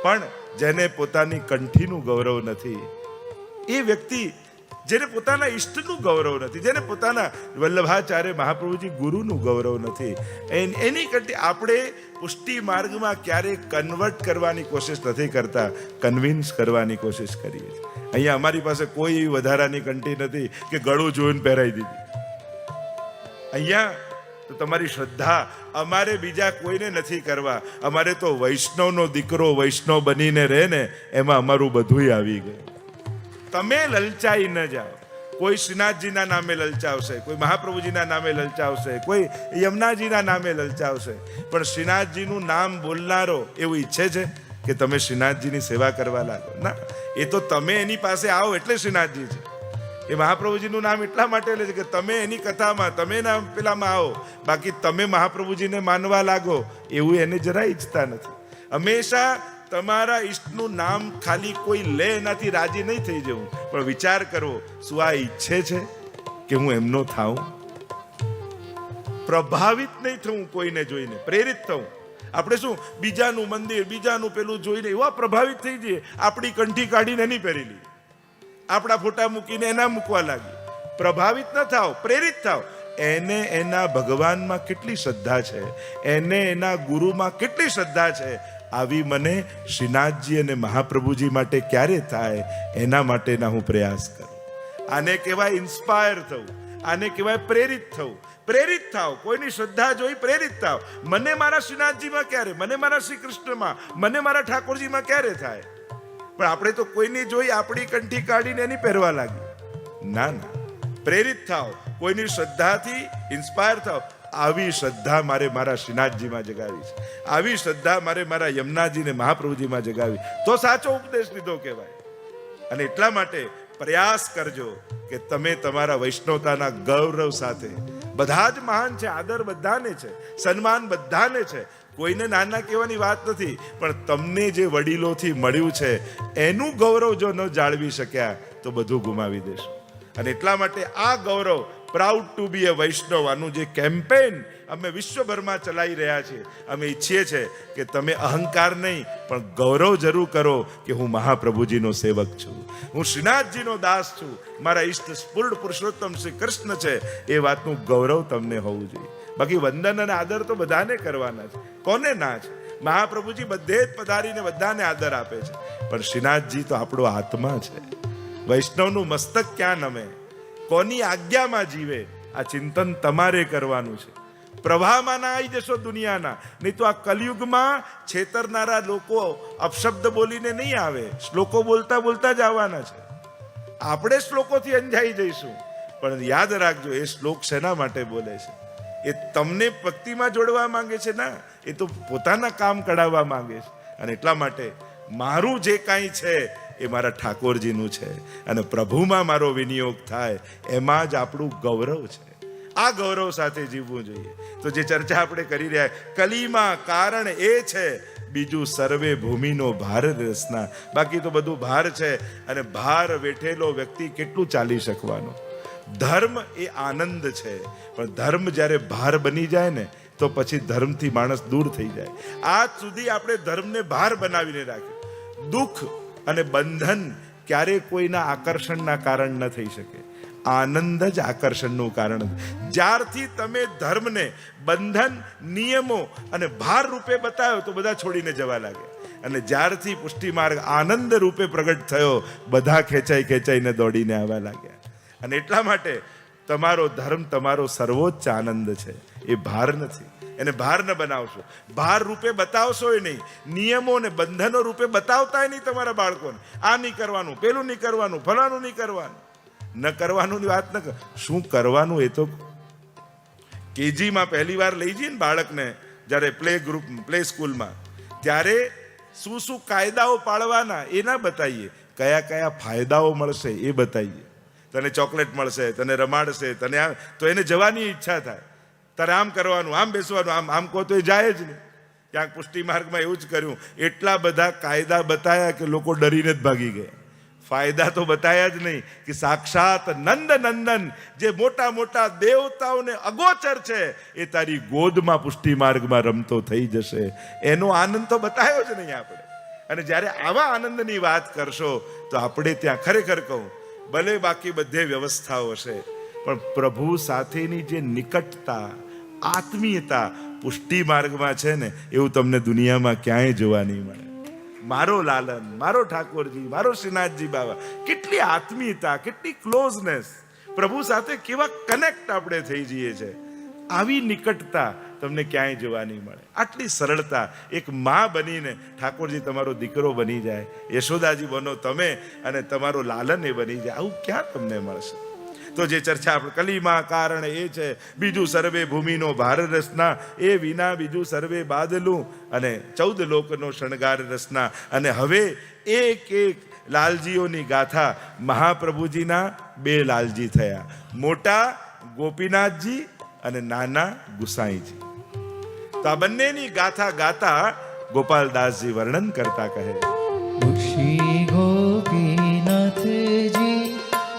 પણ જેને પોતાની કંઠીનું ગૌરવ નથી, એ વ્યક્તિ, જેને પોતાના ઈષ્ટનું ગૌરવ નથી, જેને પોતાના વલ્લભાચાર્ય મહાપ્રભુજી ગુરુનું ગૌરવ નથી, એની કંઠી આપણે પુષ્ટિ માર્ગમાં ક્યારેય કન્વર્ટ કરવાની કોશિશ નથી કરતા, કન્વિન્સ કરવાની કોશિશ કરીએ છીએ. અહીંયા અમારી પાસે કોઈ એવી વધારાની કંઠી નથી કે ગળું જોઈને પહેરાઈ દીધી. અહીંયા તો તમારી શ્રદ્ધા અમારે બીજા કોઈને નથી કરવા, અમારે તો વૈષ્ણવનો દીકરો વૈષ્ણવ બનીને રહે ને, એમાં અમારું બધુંય આવી ગયું. તમે લલચાઈ ન જાઓ. કોઈ શ્રીનાથજીના નામે લલચાવશે, કોઈ મહાપ્રભુજીના નામે લલચાવશે, કોઈ યમુનાજીના નામે લલચાવશે, પણ શ્રીનાથજીનું નામ બોલનારો એવું ઈચ્છે છે કે તમે શ્રીનાથજીની સેવા કરવા લાગો? ના, એ તો તમે એની પાસે આવો એટલે શ્રીનાથજી છે. એ મહાપ્રભુજીનું નામ એટલા માટે લે છે કે તમે એની કથામાં, તમે ના પેલામાં આવો, બાકી તમે મહાપ્રભુજીને માનવા લાગો એવું એને જરા ઈચ્છતા નથી. હંમેશા તમારા ઈષ્ટનું નામ ખાલી કોઈ લે, એનાથી રાજી નહીં થઈ જવું, પણ વિચાર કરવો, શું આ ઈચ્છે છે કે હું એમનો થાઉં? પ્રભાવિત નહીં થવું કોઈને જોઈને, પ્રેરિત થવું. આપણે શું બીજાનું મંદિર, બીજાનું પેલું જોઈને એવા પ્રભાવિત થઈ જઈએ, આપણી કંઠી કાઢીને એની પહેરી લીધી, આપણા ફોટા મૂકીને એના મૂકવા લાગી. પ્રભાવિત ન થાવ, પ્રેરિત થાવ. એને એના ભગવાનમાં કેટલી શ્રદ્ધા છે, એને એના ગુરુમાં કેટલી શ્રદ્ધા છે, આવી મને શ્રીનાથજી અને મહાપ્રભુજી માટે ક્યારે થાય, એના માટેના હું પ્રયાસ કરું. આને કહેવાય ઇન્સ્પાયર થવું, આને કહેવાય પ્રેરિત થવું. પ્રેરિત થાવ, કોઈની શ્રદ્ધા જોઈ પ્રેરિત થાવ. મને મારા શ્રીનાથજીમાં ક્યારે, મને મારા શ્રી કૃષ્ણમાં, મને મારા ઠાકોરજીમાં ક્યારે થાય? પણ આપણે તો કોઈની જોઈ આપણી કંઠી કાઢીને એની પહેરવા લાગી. ના ના, પ્રેરિત થાવ, કોઈની શ્રદ્ધાથી ઇન્સ્પાયર થાવ. આવી શ્રદ્ધા મારે મારા શ્રીનાથજીમાં જગાવી છે, આવી શ્રદ્ધા મારે મારા યમુનાજીને મહાપ્રભુજીમાં જગાવી, તો સાચો ઉપદેશ લીધો કહેવાય. અને એટલા માટે પ્રયાસ કરજો કે તમે તમારા વૈષ્ણવતાના ગૌરવ સાથે, બધા જ મહાન છે, આદર બધાને છે, સન્માન બધાને છે, કોઈને નાના કહેવાની વાત નથી, પણ તમને જે વડીલોથી મળ્યું છે એનું ગૌરવ જો ન જાળવી શક્યા તો બધું ગુમાવી દેશો. અને એટલા માટે આ ગૌરવ, પ્રાઉડ ટુ બી અ વૈષ્ણવ, આનું જે કેમ્પેન અમે વિશ્વભરમાં ચલાવી રહ્યા છીએ, અમે ઈચ્છીએ છીએ કે તમે અહંકાર નહીં પણ ગૌરવ જરૂર કરો કે હું મહાપ્રભુજીનો સેવક છું, હું શ્રીનાથજીનો દાસ છું, મારા ઈષ્ટ સ્ફૂર્ણ પુરુષોત્તમ શ્રી કૃષ્ણ છે, એ વાતનું ગૌરવ તમને હોવું જોઈએ. બાકી વંદન અને આદર તો બધાને કરવાના છે, કોને ના છે? મહાપ્રભુજી બધે જ પધારીને બધાને આદર આપે છે, પણ શ્રીનાથજી તો આપણો આત્મા છે. વૈષ્ણવનું મસ્તક ક્યાં નમે, કોની આજ્ઞામાં જીવે, આ ચિંતન તમારે કરવાનું છે. પ્રવાહમાં ના આવી જશો દુનિયાના, નહીં તો આ કલયુગમાં છેતરનારા લોકો અપશબ્દ બોલીને નહીં આવે, શ્લોકો બોલતા બોલતા જ આવવાના છે. આપણે શ્લોકોથી અંજાઈ જઈશું, પણ યાદ રાખજો એ શ્લોક શેના માટે બોલે છે? એ તમને ભક્તિમાં જોડવા માંગે છે ના, એ તો પોતાના કામ કઢાવવા માંગે છે. અને એટલા માટે મારું જે કાંઈ છે એ મારા ઠાકોરજીનું છે, અને પ્રભુમાં મારો વિનિયોગ થાય એમાં જ આપણું ગૌરવ છે. આ ગૌરવ સાથે જીવવું જોઈએ. તો જે ચર્ચા આપણે કરી રહ્યા, કલીમાં કારણ એ છે, બીજું સર્વે ભૂમિનો ભાર રસના. બાકી તો બધું ભાર છે, અને ભાર વેઠેલો વ્યક્તિ કેટલું ચાલી શકવાનો? ધર્મ એ આનંદ છે, પણ ધર્મ જ્યારે ભાર બની જાય ને તો પછી ધર્મથી માણસ દૂર થઈ જાય. આજ સુધી આપણે ધર્મને ભાર બનાવીને રાખ્યો. દુઃખ અને બંધન ક્યારેય કોઈના આકર્ષણના કારણ ન થઈ શકે, આનંદ જ આકર્ષણનું કારણ. જ્યારથી તમે ધર્મને બંધન, નિયમો અને ભાર રૂપે બતાવ્યો તો બધા છોડીને જવા લાગે, અને જ્યારથી પુષ્ટિ માર્ગ આનંદ રૂપે પ્રગટ થયો, બધા ખેંચાઈને દોડીને આવવા લાગ્યા. અને એટલા માટે તમારો ધર્મ તમારો સર્વોચ્ચ આનંદ છે, એ ભાર નથી. એને ભાર ન બનાવશો, ભાર રૂપે બતાવશો એ નહીં, નિયમો ને બંધનો રૂપે બતાવતા નહીં તમારા બાળકોને. આ નહીં કરવાનું, પેલું નહીં કરવાનું, ફલાનું નહીં કરવાનું. ન કરવાનું ની વાત ન કર, શું કરવાનું એ તો કેજીમાં પહેલી વાર લઈ જઈએ ને બાળકને, જ્યારે પ્લે સ્કૂલમાં, ત્યારે શું શું કાયદાઓ પાળવાના એ ના બતાવીએ, કયા કયા ફાયદાઓ મળશે એ બતાવીએ. તને ચોકલેટ મળશે, તને રમાડશે, તને આમ, તો એને જવાની ઈચ્છા થાય. તારે આમ કરવાનું, આમ બેસવાનું, આમ આમ કહો તો એ જાય જ નહીં. ક્યાંક પુષ્ટિ માર્ગમાં એવું જ કર્યું, એટલા બધા કાયદા બતાવ્યા કે લોકો ડરીને જ ભાગી ગયા. ફાયદા તો બતાયા જ નહીં કે સાક્ષાત નંદ નંદન જે મોટા મોટા દેવતાઓને અગોચર છે એ તારી ગોદમાં પુષ્ટિ માર્ગમાં રમતો થઈ જશે, એનો આનંદ તો બતાવ્યો જ નહીં આપણે. અને જ્યારે આવા આનંદની વાત કરશો તો આપણે ત્યાં ખરેખર કહું, ભલે બાકી બધે વ્યવસ્થાઓ છે, પણ પ્રભુ સાથેની જે નિકટતા, આત્મીયતા પુષ્ટિ માર્ગમાં છે ને, એવું તમને દુનિયામાં ક્યાંય જોવા નહીં મળે. મારો લાલન, મારો ઠાકોરજી, મારો શ્રીનાથજી બાબા, કેટલી આત્મીયતા, કેટલી ક્લોઝનેસ, પ્રભુ સાથે કેવા કનેક્ટ આપણે થઈ જઈએ છે. આવી નિકટતા તમને ક્યાંય જોવા નહીં મળે. આટલી સરળતા, એક માં બનીને ઠાકોરજી તમારો દીકરો બની જાય, યશોદાજી બનો તમે અને તમારો લાલન એ બની જાય, આવું ક્યાં તમને મળશે? તો જે ચર્ચા આપણે કલીમાં કારણ એ છે, બીજું સર્વે ભૂમિનો ભાર રસના, એ વિના બીજું સર્વે બાદલું, અને 14 લોકનો શણગાર રસના. અને હવે એક એક લાલજીઓની ગાથા, મહાપ્રભુજીના 2 લાલજી થયા, મોટા ગોપીનાથજી અને નાના ગુસાઈજી. તો આ બંનેની ગાથા ગાતા ગોપાલદાસજી વર્ણન કરતા કહે, શ્રી ગોપીનાથજી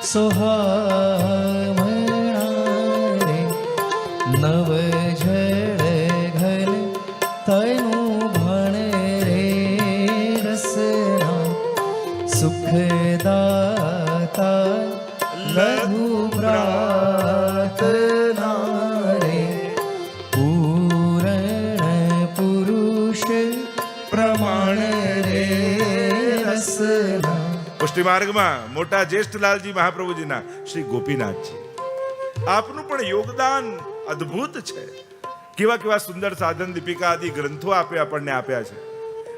સોહામણા રે, નવ જળ ઘન તનુ ભણ રે, રસના સુખદાતા લઘુ પ્રાર્થના રે, પૂરણ પુરુષ પ્રમાણ રે, રસના. પુષ્ટિ માર્ગમાં મોટા જ્યેષ્ઠ લાલજી મહાપ્રભુજીના શ્રી ગોપીનાથજી, આપનું પણ યોગદાન અદ્ભુત છે. કેવા કેવા સુંદર સાધન દીપિકા આદિ ગ્રંથો આપણને આપ્યા છે,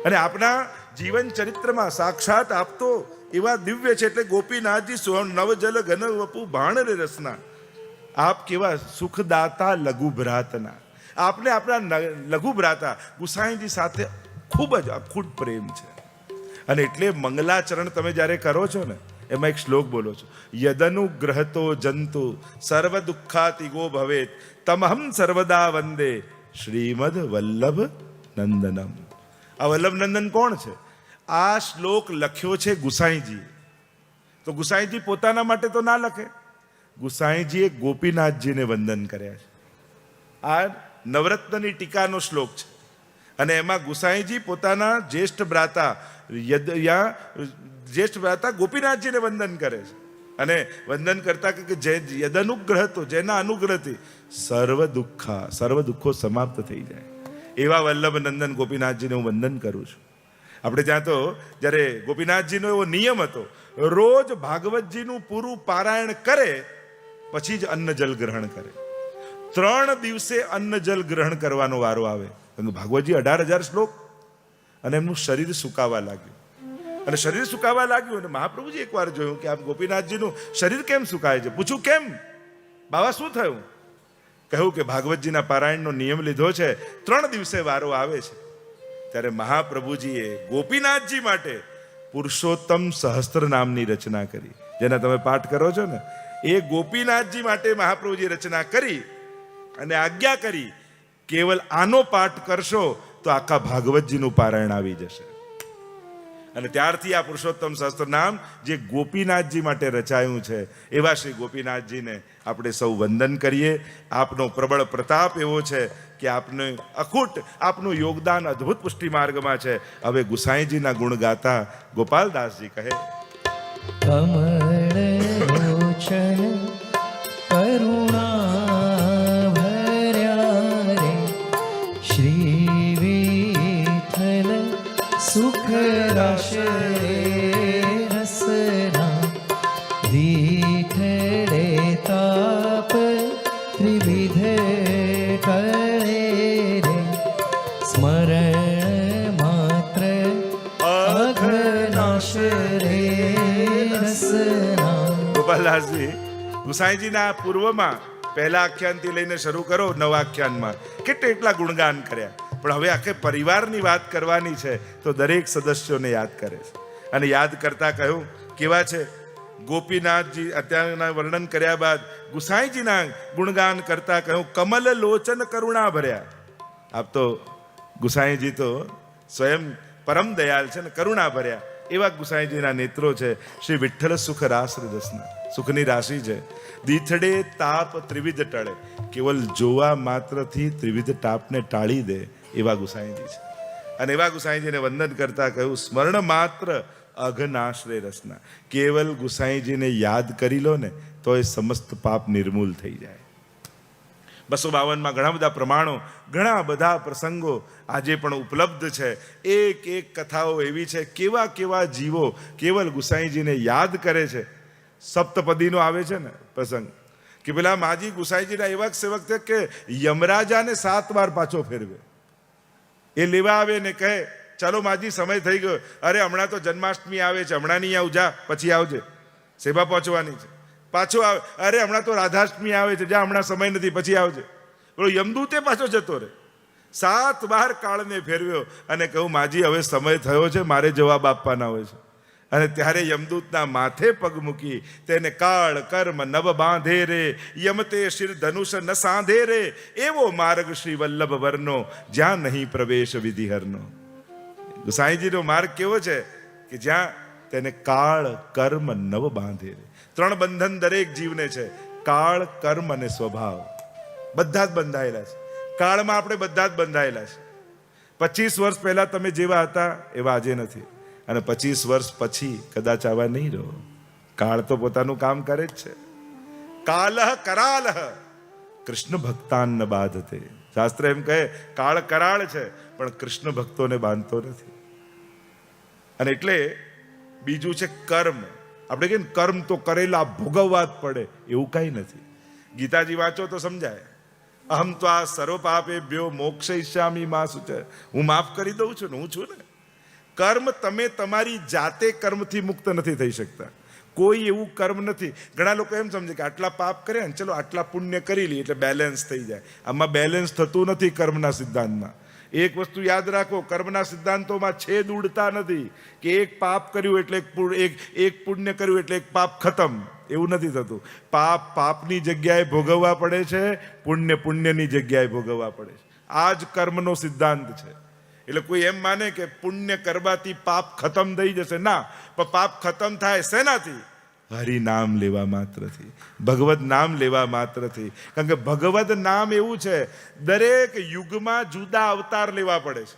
અને આપના જીવન ચરિત્રમાં સાક્ષાત આપ તો એવા દિવ્ય છે. એટલે ગોપીનાથજી નવજલ ઘન વપુ ભાણ રે રસના, આપ કેવા સુખદાતા લઘુ ભ્રાતના. આપને આપણા લઘુ ભ્રાતા ગુસાઈજી સાથે ખૂબ જ અખૂટ પ્રેમ છે. અને એટલે મંગલાચરણ તમે જ્યારે કરો છો ને, એમાં એક શ્લોક બોલો છો, યદનુગ્રહતો જંતુ સર્વ દુઃખાતિગો ભવેત તમહમ સર્વદા વંદે શ્રીમદ વલ્લભ નંદનમ. આ વલ્લભ નંદન કોણ છે? આ શ્લોક લખ્યો છે ગુસાઈજી. તો ગુસાઈજી પોતાના માટે તો ના લખે, ગુસાઈજીએ ગોપીનાથજીને વંદન કર્યા છે. આ નવરત્નની ટીકાનો શ્લોક છે, અને એમાં ગુસાઈજી પોતાના જ્યેષ્ઠ ભ્રાતા ગોપીનાથજીને વંદન કરે છે. અને વંદન કરતા કે જે યદનુગ્રહ, તો જેના અનુગ્રહથી સર્વ દુઃખો સમાપ્ત થઈ જાય, એવા વલ્લભ નંદન ગોપીનાથજીને હું વંદન કરું છું. આપણે ત્યાં તો જ્યારે ગોપીનાથજીનો એવો નિયમ હતો, રોજ ભાગવતજીનું પૂરું પારાયણ કરે પછી જ અન્ન જલ ગ્રહણ કરે. 3 દિવસે અન્ન જલ ગ્રહણ કરવાનો વારો આવે. ભાગવતજી 18,000 શ્લોક, અને એમનું શરીર સુકાવા લાગ્યું. અને શરીર સુકાવા લાગ્યું, અને મહાપ્રભુજી એકવાર જોયું કે આમ ગોપીનાથજીનું શરીર કેમ સુકાય છે. પૂછ્યું કેમ બાબા, શું થયું? કહ્યું કે ભાગવતજીના પારાયણનો નિયમ લીધો છે, 3 દિવસે વારો આવે છે. ત્યારે મહાપ્રભુજીએ ગોપીનાથજી માટે પુરુષોત્તમ સહસ્ત્ર નામની રચના કરી, જેના તમે પાઠ કરો છો ને, એ ગોપીનાથજી માટે મહાપ્રભુજી રચના કરી અને આજ્ઞા કરી, કેવલ આનો પાઠ કરશો તો આખા ભાગવતજીનું પારાયણ આવી જશે. અને ત્યારથી આ પુરુષોત્તમ સહસ્ત્ર નામ જે ગોપીનાથજી માટે રચાયું છે, એવા શ્રી ગોપીનાથજીને આપણે સૌ વંદન કરીએ. આપનો પ્રબળ પ્રતાપ એવો છે કે આપને અખૂટ આપનું યોગદાન અદ્ભુત પુષ્ટિ માર્ગમાં છે. હવે ગુસાઈજીના ગુણ ગાતા ગોપાલદાસજી કહે, કમળ લોચન કરુણા ભર્યા રે, શ્રી વિઠ્ઠલ સુખ રાશ રસના, દીઠડે તાપ ત્રિવિધ કરે રે, સ્મરણ માત્ર અઘનાશ રે રસના. ગોપાલદાસજી ગુસાઈજીના પૂર્વમાં પહેલા આખ્યાનથી લઈને શરૂ કરો, 9 આખ્યાનમાં કેટલા ગુણગાન કર્યા. પણ હવે આખે પરિવારની વાત કરવાની છે તો દરેક સદસ્યોને યાદ કરે છે. અને યાદ કરતા કહ્યું કેવા છે ગોપીનાથજી. અત્યારના વર્ણન કર્યા બાદ ગુસાઈજીના ગુણગાન કરતા કહ્યું, કમલ લોચન કરુણા ભર્યા. આપ તો ગુસાઈજી તો સ્વયં પરમ દયાલ છે ને, કરુણા ભર્યા. એવા ગુસાઈજીના નેત્રો છે. શ્રી વિઠ્ઠલ સુખ રાસ રસના, સુખની રાશિ છે. દીથડે તાપ ત્રિવિધ ટળે, કેવલ જોવા માત્રથી ત્રિવિધ તાપને ટાળી દે એવા ગુસાઈજી છે. અને એવા ગુસાઈજીને વંદન કરતા કહ્યું, સ્મરણ માત્ર અઘનાશ્રય રસના. કેવલ ગુસાઈજીને યાદ કરી લો ને તો એ સમસ્ત પાપ નિર્મૂલ થઈ જાય. 252 ઘણા બધા પ્રમાણો, ઘણા બધા પ્રસંગો આજે પણ ઉપલબ્ધ છે. એક એક કથાઓ એવી છે, કેવા કેવા જીવો કેવલ ગુસાઈજીને યાદ કરે છે. સપ્તપદીનો આવે છે ને પ્રસંગ, કે પેલા માજી ગુસાઈજીના એવા સેવક છે કે યમરાજાને 7 વાર પાછો ફેરવે. એ લેવા આવે ને કહે, ચાલો માજી સમય થઈ ગયો, અરે હમણાં તો જન્માષ્ટમી આવે છે, હમણાં નહીં આવું, જા પછી આવજે, સેવા પહોંચવાની છે. પાછો આવે, અરે હમણાં તો રાધાષ્ટમી આવે છે, જા હમણાં સમય નથી, પછી આવજે. બોલો યમદૂતે પાછો જતો રહે. 7 વાર કાળને ફેરવ્યો અને કહું, માજી હવે સમય થયો છે, મારે જવાબ આપવાના હોય છે. અને ત્યારે યમદૂતના માથે પગ મૂકી તેને કાળ કર્મ નવ બાંધે રે, યમતે શિર ધનુષ ન સાંધે રે, એવો માર્ગ શ્રી વલ્લભ વરનો, જ્યાં નહીં પ્રવેશ વિધિહરનો. ગુસાઈજીનો માર્ગ કેવો છે કે જ્યાં તેને કાળ કર્મ નવ બાંધે રે. 3 બંધન દરેક જીવને છે, કાળ, કર્મ અને સ્વભાવ. બધા જ બંધાયેલા છે. કાળમાં આપણે બધા જ બંધાયેલા છે. 25 વર્ષ પહેલા તમે જેવા હતા એવા આજે નથી, અને 25 વર્ષ પછી કદાચ આવા નહીં રહો. કાળ તો પોતાનું કામ કરે જ છે. કાલહ કરાલહ કૃષ્ણ ભક્તાન ન બાધતે. શાસ્ત્ર એમ કહે, કાળ કરાળ છે પણ કૃષ્ણ ભક્તોને બાંધતો નથી. અને એટલે બીજું છે કર્મ. આપણે કહીએ ને કર્મ તો કરેલા ભોગવવા જ પડે, એવું કઈ નથી. ગીતાજી વાંચો તો સમજાય. અહમ તો આ સર્વ પાપેભ્યો મોક્ષયિષ્યામિ મા શુચ. હું માફ કરી દઉં છું ને, હું છું ને. કર્મ તમે તમારી જાતે કર્મથી મુક્ત નથી થઈ શકતા. કોઈ એવું કર્મ નથી. ઘણા લોકો એમ સમજે કે આટલા પાપ કર્યા ને, ચલો આટલા પુણ્ય કરી લઈએ એટલે બેલેન્સ થઈ જાય. આમાં બેલેન્સ થતું નથી કર્મના સિદ્ધાંતમાં. એક વસ્તુ યાદ રાખો, કર્મના સિદ્ધાંતોમાં છેદ ઉડતા નથી કે એક પાપ કર્યું એટલે એક પુણ્ય કર્યું એટલે એક પાપ ખતમ. એવું નથી થતું. પાપ પાપની જગ્યાએ ભોગવવા પડે છે, પુણ્ય પુણ્યની જગ્યાએ ભોગવવા પડે છે. આ જ કર્મનો સિદ્ધાંત છે. એટલે કોઈ એમ માને કે પુણ્ય કરવાથી પાપ ખતમ થઈ જશે, ના. પણ પાપ ખતમ થાય શેનાથી? હરિ નામ લેવા માત્રથી, ભગવદ નામ લેવા માત્રથી. કારણ કે ભગવદ નામ એવું છે, દરેક યુગમાં જુદા અવતાર લેવા પડે છે.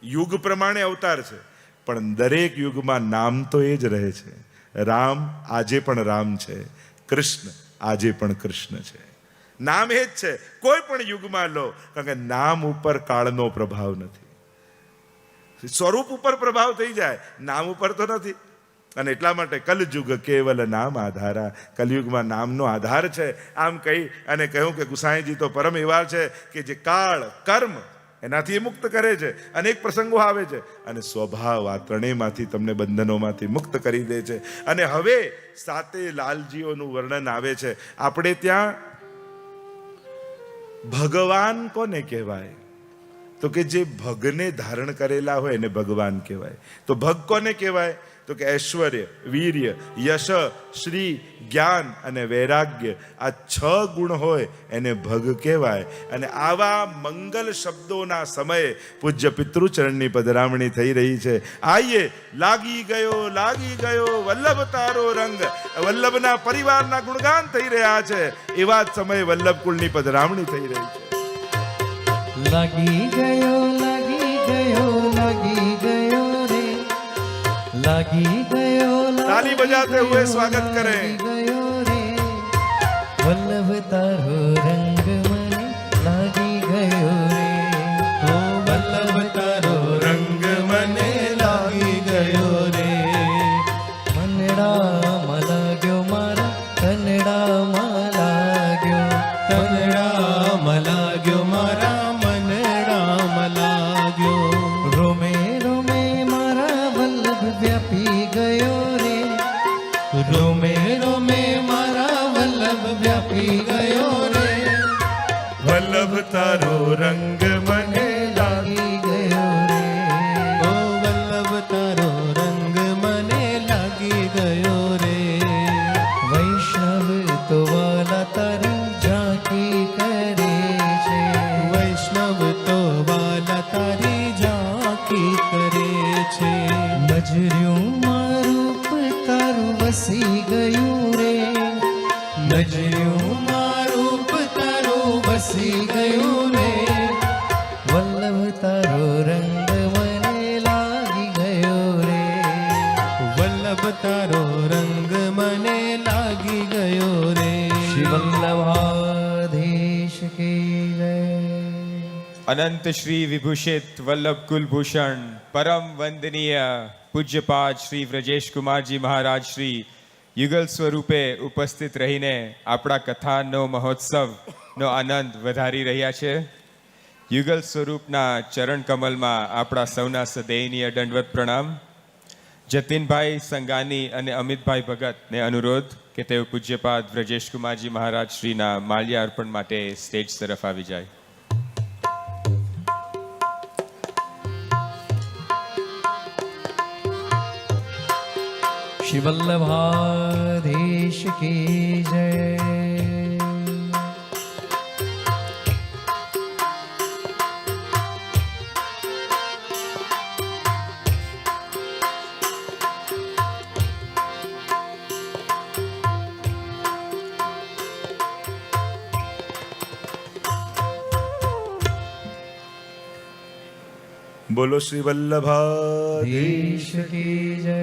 યુગ પ્રમાણે અવતાર છે, પણ દરેક યુગમાં નામ તો એ જ રહે છે. રામ આજે પણ રામ છે, કૃષ્ણ આજે પણ કૃષ્ણ છે. નામ એ જ છે, કોઈ પણ યુગમાં લો. કારણ કે નામ ઉપર કાળનો પ્રભાવ નથી. સ્વરૂપ ઉપર પ્રભાવ થઈ જાય, નામ ઉપર તો નથી. અને એટલા માટે કલયુગ કેવલ નામ આધારા. કલયુગમાં નામનો આધાર છે. આમ કહી અને કહ્યું કે ગુસાઈજી તો પરમ એવા છે કે જે કાળ કર્મ એનાથી મુક્ત કરે છે. અનેક પ્રસંગો આવે છે. અને સ્વભાવ, આ ત્રણેયમાંથી તમને બંધનોમાંથી મુક્ત કરી દે છે. અને હવે 7 લાલજીઓનું વર્ણન આવે છે. આપણે ત્યાં ભગવાન કોને કહેવાય? તો કે જે ભગને ધારણ કરેલા હોય એને ભગવાન કહેવાય. તો ભગ કોને કહેવાય? તો કે ઐશ્વર્ય, વીર્ય, યશ, શ્રી, જ્ઞાન અને વૈરાગ્ય, આ 6 ગુણ હોય એને ભગ કહેવાય. અને આવા મંગલ શબ્દોના સમયે પૂજ્ય પિતૃચરણની પધરામણી થઈ રહી છે. આઈએ લાગી ગયો વલ્લભ તારો રંગ. વલ્લભના પરિવારના ગુણગાન થઈ રહ્યા છે. એવા જ સમયે વલ્લભ કુળની પધરામણી થઈ રહી છે. લાગી ગયો રે, લાગી ગયો. તાલી બજાતે હુએ સ્વાગત કરેं. ગયો રે વલ્લભ તારો રંગ મને લાગી ગયો રે. ઓ વલ્લભ તારો રંગ મને લાગી ગયો રે. મનડામાં લાગ્યો મારા, કનડામાં લાગ્યો, કનડામાં લાગ્યો મારા, મનડામાં લાગ્યો. રોમે રોમે મારા વલ્લભ વ્યાપી ગયો રે. રોમે રોમે મારા વલ્લભ વ્યાપી ગયો રે. વલ્લભ તારો રંગ મને લાગી ગયો રે. ઓ વલ્લભ તારો રંગ મને લાગી ગયો રે. વૈષ્ણવ તો વાલા તારી ઝાંકી કરે છે. વૈષ્ણવ તો વાલા તારી ઝાંકી કરે છે. નજર્યું રજ્યુમાં રૂપ તારું વસી ગયું રે વલ્લભ તારો રંગ મને લાગી ગયો રે વલ્લભ તારો રંગ મને લાગી ગયો રે શ્રી વલ્લભાધીશ કી જય અનંત શ્રી વિભૂષિત વલ્લભ કુલભૂષણ પરમ વંદનીય પૂજ્યપાદ શ્રી વ્રજેશ કુમારજી મહારાજ શ્રી યુગલ સ્વરૂપે ઉપસ્થિત રહીને આપણા કથાનો મહોત્સવનો આનંદ વધારી રહ્યા છે. યુગલ સ્વરૂપના ચરણ કમલમાં આપણા સૌના સદૈનીય દંડવત પ્રણામ. જતીનભાઈ સંગાની અને અમિતભાઈ ભગતને અનુરોધ કે તેઓ પૂજ્યપાદ વ્રજેશ કુમારજી મહારાજ શ્રીના માલ્ય અર્પણ માટે સ્ટેજ તરફ આવી જાય. શ્રી વલ્લભાધીશ કી જય બોલો શ્રી વલ્લભાધીશ ધીશ કી જય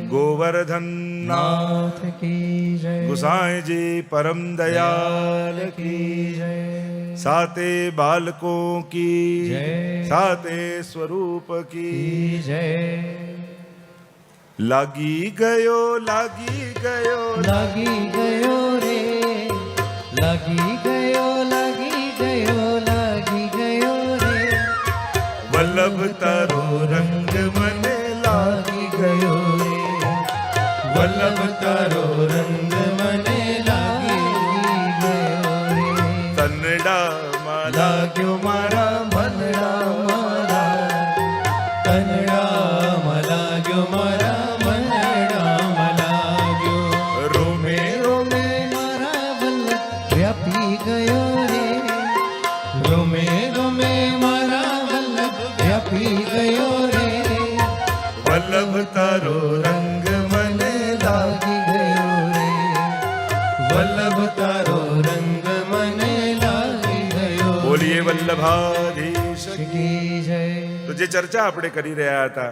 गोवर्धन नाथ की जय गुसाईजी परम दयाल की जय साते बालकों की जय साते स्वरूप की की जय लागी गयो लागी गयो लागी गयो रे लागी गयो लागी गयो लागी गयो रे वल्लभ तारो रंग मने लागी गयो रे वल्लभ तारो रंग મને લાગી ગયો રે तन्नडा माला લાગ્યો મારા મનડામાં કનડામાં લાગ્યો મારા મનડામાં લાગ્યો रोमे રોમે મારા વલ્લભ વ્યાપી ગયો રે રોમે રોમે મારા વલ્લભ વ્યાપી ગયો રે वल्लभ तारो रंग मने લાગી ગયો રે વલ્લભ તારો રંગ મને લાગી ગયો बोलिए वल्लभाधीश કી જય તો જે ચર્ચા આપણે કરી રહ્યા હતા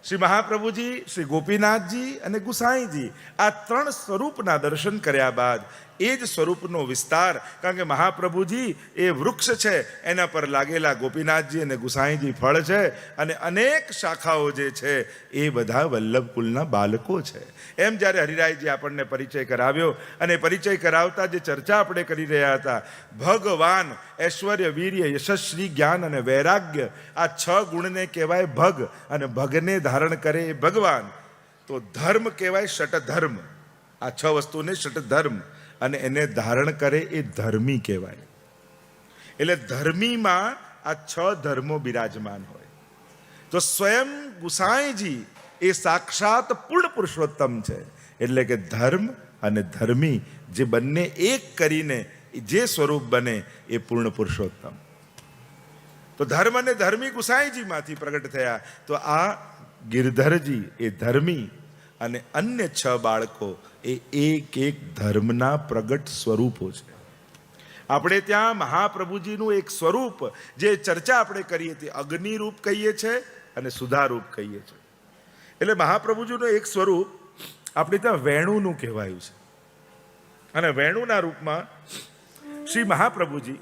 શ્રી મહાપ્રભુજી શ્રી ગોપીનાથજી અને ગુસાઈજી આ ત્રણ સ્વરૂપના દર્શન કર્યા બાદ એ જ સ્વરૂપનો વિસ્તાર કારણ કે મહાપ્રભુજી એ વૃક્ષ છે એના પર લાગેલા ગોપીનાથજી અને ગુસાઈજી ફળ છે અને અનેક શાખાઓ જે છે એ બધા વલ્લભ કુલના બાળકો છે એમ જ્યારે હરિરાયજી આપણને પરિચય કરાવ્યો અને પરિચય કરાવતા જે ચર્ચા આપણે કરી રહ્યા હતા ભગવાન ઐશ્વર્ય વીર્ય યશસ્વી જ્ઞાન અને વૈરાગ્ય આ 6 ગુણને કહેવાય ભગ અને ભગને ધારણ કરે એ ભગવાન તો ધર્મ કહેવાય ષટધર્મ આ 6 વસ્તુને ષટધર્મ અને એને ધારણ કરે એ ધર્મી કહેવાય એટલે ધર્મીમાં આ 6 ધર્મો બિરાજમાન હોય તો સ્વયં ગુસાઈજી એ સાક્ષાત પૂર્ણ પુરુષોત્તમ છે એટલે કે ધર્મ અને ધર્મી જે બંને એક કરીને જે સ્વરૂપ બને એ પૂર્ણ પુરુષોત્તમ તો ધર્મ અને ધર્મી ગુસાઈજીમાંથી પ્રગટ થયા તો આ ગિરધરજી એ ધર્મી અને અન્ય 6 બાળકો એ એક એક ધર્મના પ્રગટ સ્વરૂપો છે આપણે ત્યાં મહાપ્રભુજીનું એક સ્વરૂપ જે ચર્ચા આપણે કરીએ તે અગ્નિ રૂપ કહીએ છીએ અને સુધા રૂપ કહીએ છીએ એટલે મહાપ્રભુજીનું એક સ્વરૂપ આપણે ત્યાં વેણુનું કહેવાયું છે અને વેણુના રૂપમાં શ્રી મહાપ્રભુજી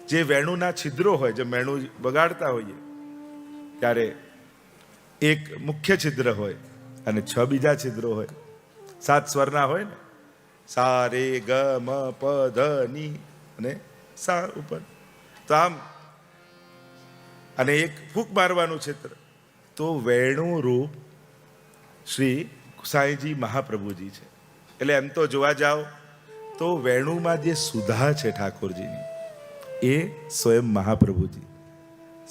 જે વેણુના છિદ્રો હોય જે વેણુ વગાડતા હોઈએ ત્યારે એક મુખ્ય છિદ્ર હોય અને 6 બીજા છિદ્રો હોય 7 સ્વરના હોય ને સા રે ગ મ પ ધ ની અને સા ઉપર તો આમ અને એક ફૂંક મારવાનું છિદ્ર તો વેણુ રૂપ શ્રી ગુસાઈજી મહાપ્રભુજી છે એટલે એમ તો જોવા જાઓ તો વેણુમાં જે સુધા છે ઠાકોરજીની એ સ્વયં મહાપ્રભુજી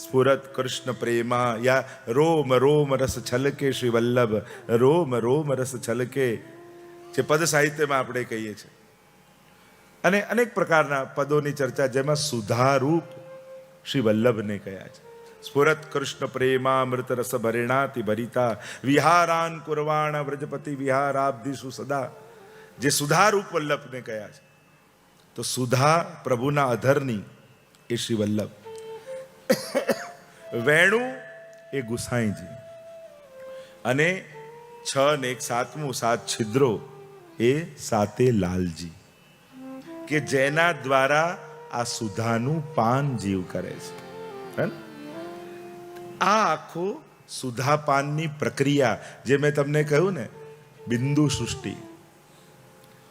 સ્ફુરત કૃષ્ણ પ્રેમા યા રોમ રોમ રસ છલકે શ્રી વલ્લભ રોમ રોમ રસ છલકે જે પદ સાહિત્યમાં આપણે કહીએ છીએ અને અનેક પ્રકારના પદોની ચર્ચા જેમાં સુધારૂપ શ્રી વલ્લભને કયા છે સ્ફુરત કૃષ્ણ પ્રેમામૃત રસ ભરેણાતિ ભરિતા વિહારાન કુરવાણ વ્રજપતિ વિહારાબ્ધિષુ સદા જે સુધારૂપ વલ્લભને કયા છે. તો સુધા પ્રભુના અધરની એ શ્રી વલ્લભ, વેણુ એ ગુસાઈજી, અને 6 ને 1 7મું 7 છિદ્રો એ સાતે લાલજી, કે જેના દ્વારા આ સુધાનું પાન જીવ કરે છે. હે ને? આ આખો સુધાપાનની પ્રક્રિયા, જે મેં તમને કહ્યું ને બિંદુ સૃષ્ટિ,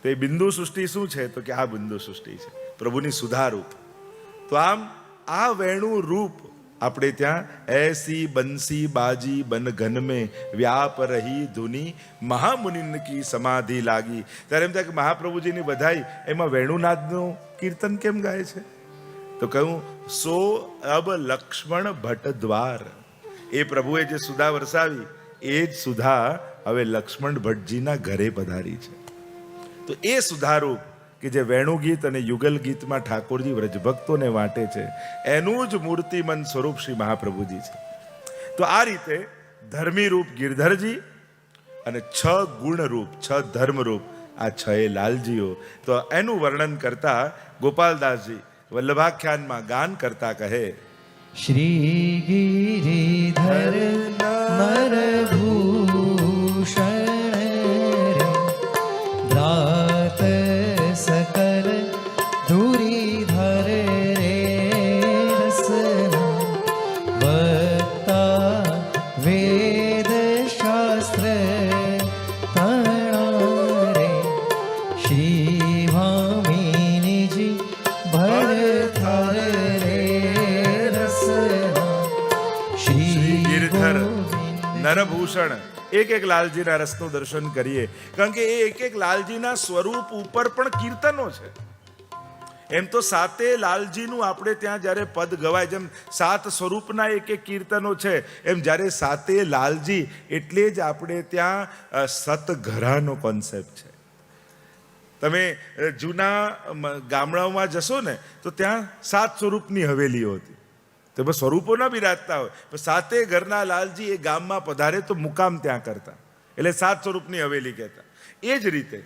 તો એ બિંદુ સૃષ્ટિ શું છે? તો કે આ બિંદુ સૃષ્ટિ છે પ્રભુની સુધારૂપ. તો આમ આ વેણુ રૂપ આપણે ત્યાં એસી બંસી બાજી બન ઘન મેં વ્યાપ રહી ધુની મહામુનિન કી સમાધિ લાગી. ત્યારે એમ થાય કે મહાપ્રભુજીની બધાઈ એમાં વેણુનાદનું કીર્તન કેમ ગાય છે? તો કહ્યું સો અબ લક્ષ્મણ ભટ્ટ દ્વાર, એ પ્રભુએ જે સુધા વરસાવી એ જ સુધા હવે લક્ષ્મણ ભટ્ટજીના ઘરે પધારી છે. તો એ સુધારૂપ કે જે વેણુ ગીત અને યુગલ ગીતમાં ઠાકોરજી વ્રજભક્તોને વાંટે છે, એનું જ મૂર્તિમંત સ્વરૂપ શ્રી મહાપ્રભુજી છે. તો આ રીતે ધર્મી રૂપ ગિરધરજી અને 6 ગુણ રૂપ 6 ધર્મ રૂપ આ 6 લાલજીઓ. તો એનું વર્ણન કરતા ગોપાલદાસજી વલ્લભાખ્યાનમાં ગાન કરતા કહે, શ્રી ગિરિધર નરભૂષણ રે રાત સકલ ધુરીધર રે રસના વક્તા વેદ શાસ્ત્ર તણા રે શ્રી ભામિનીજી ભરથર રે રસના શ્રી ગિરધર ગોવિંદ નરભૂષણ એક એક લાલજીના રસનું દર્શન કરીએ, કારણ કે એ એક એક લાલજીના સ્વરૂપ ઉપર પણ કીર્તનો છે. એમ તો સાતે લાલજીનું આપણે ત્યાં જ્યારે પદ ગવાય, જેમ 7 સ્વરૂપના એક એક કીર્તનો છે, એમ જ્યારે સાતે લાલજી એટલે જ આપણે ત્યાં સતઘરાનો કોન્સેપ્ટ છે. તમે જૂના ગામડાઓમાં જશો ને તો ત્યાં 7 સ્વરૂપની હવેલીઓ હતી. તો સ્વરૂપો ના બિરાજતા હોય, પણ સાતે ઘરના લાલજી એ ગામમાં પધારે તો મુકામ ત્યાં કરતા, એટલે 7 સ્વરૂપની હવેલી કહેતા. એ જ રીતે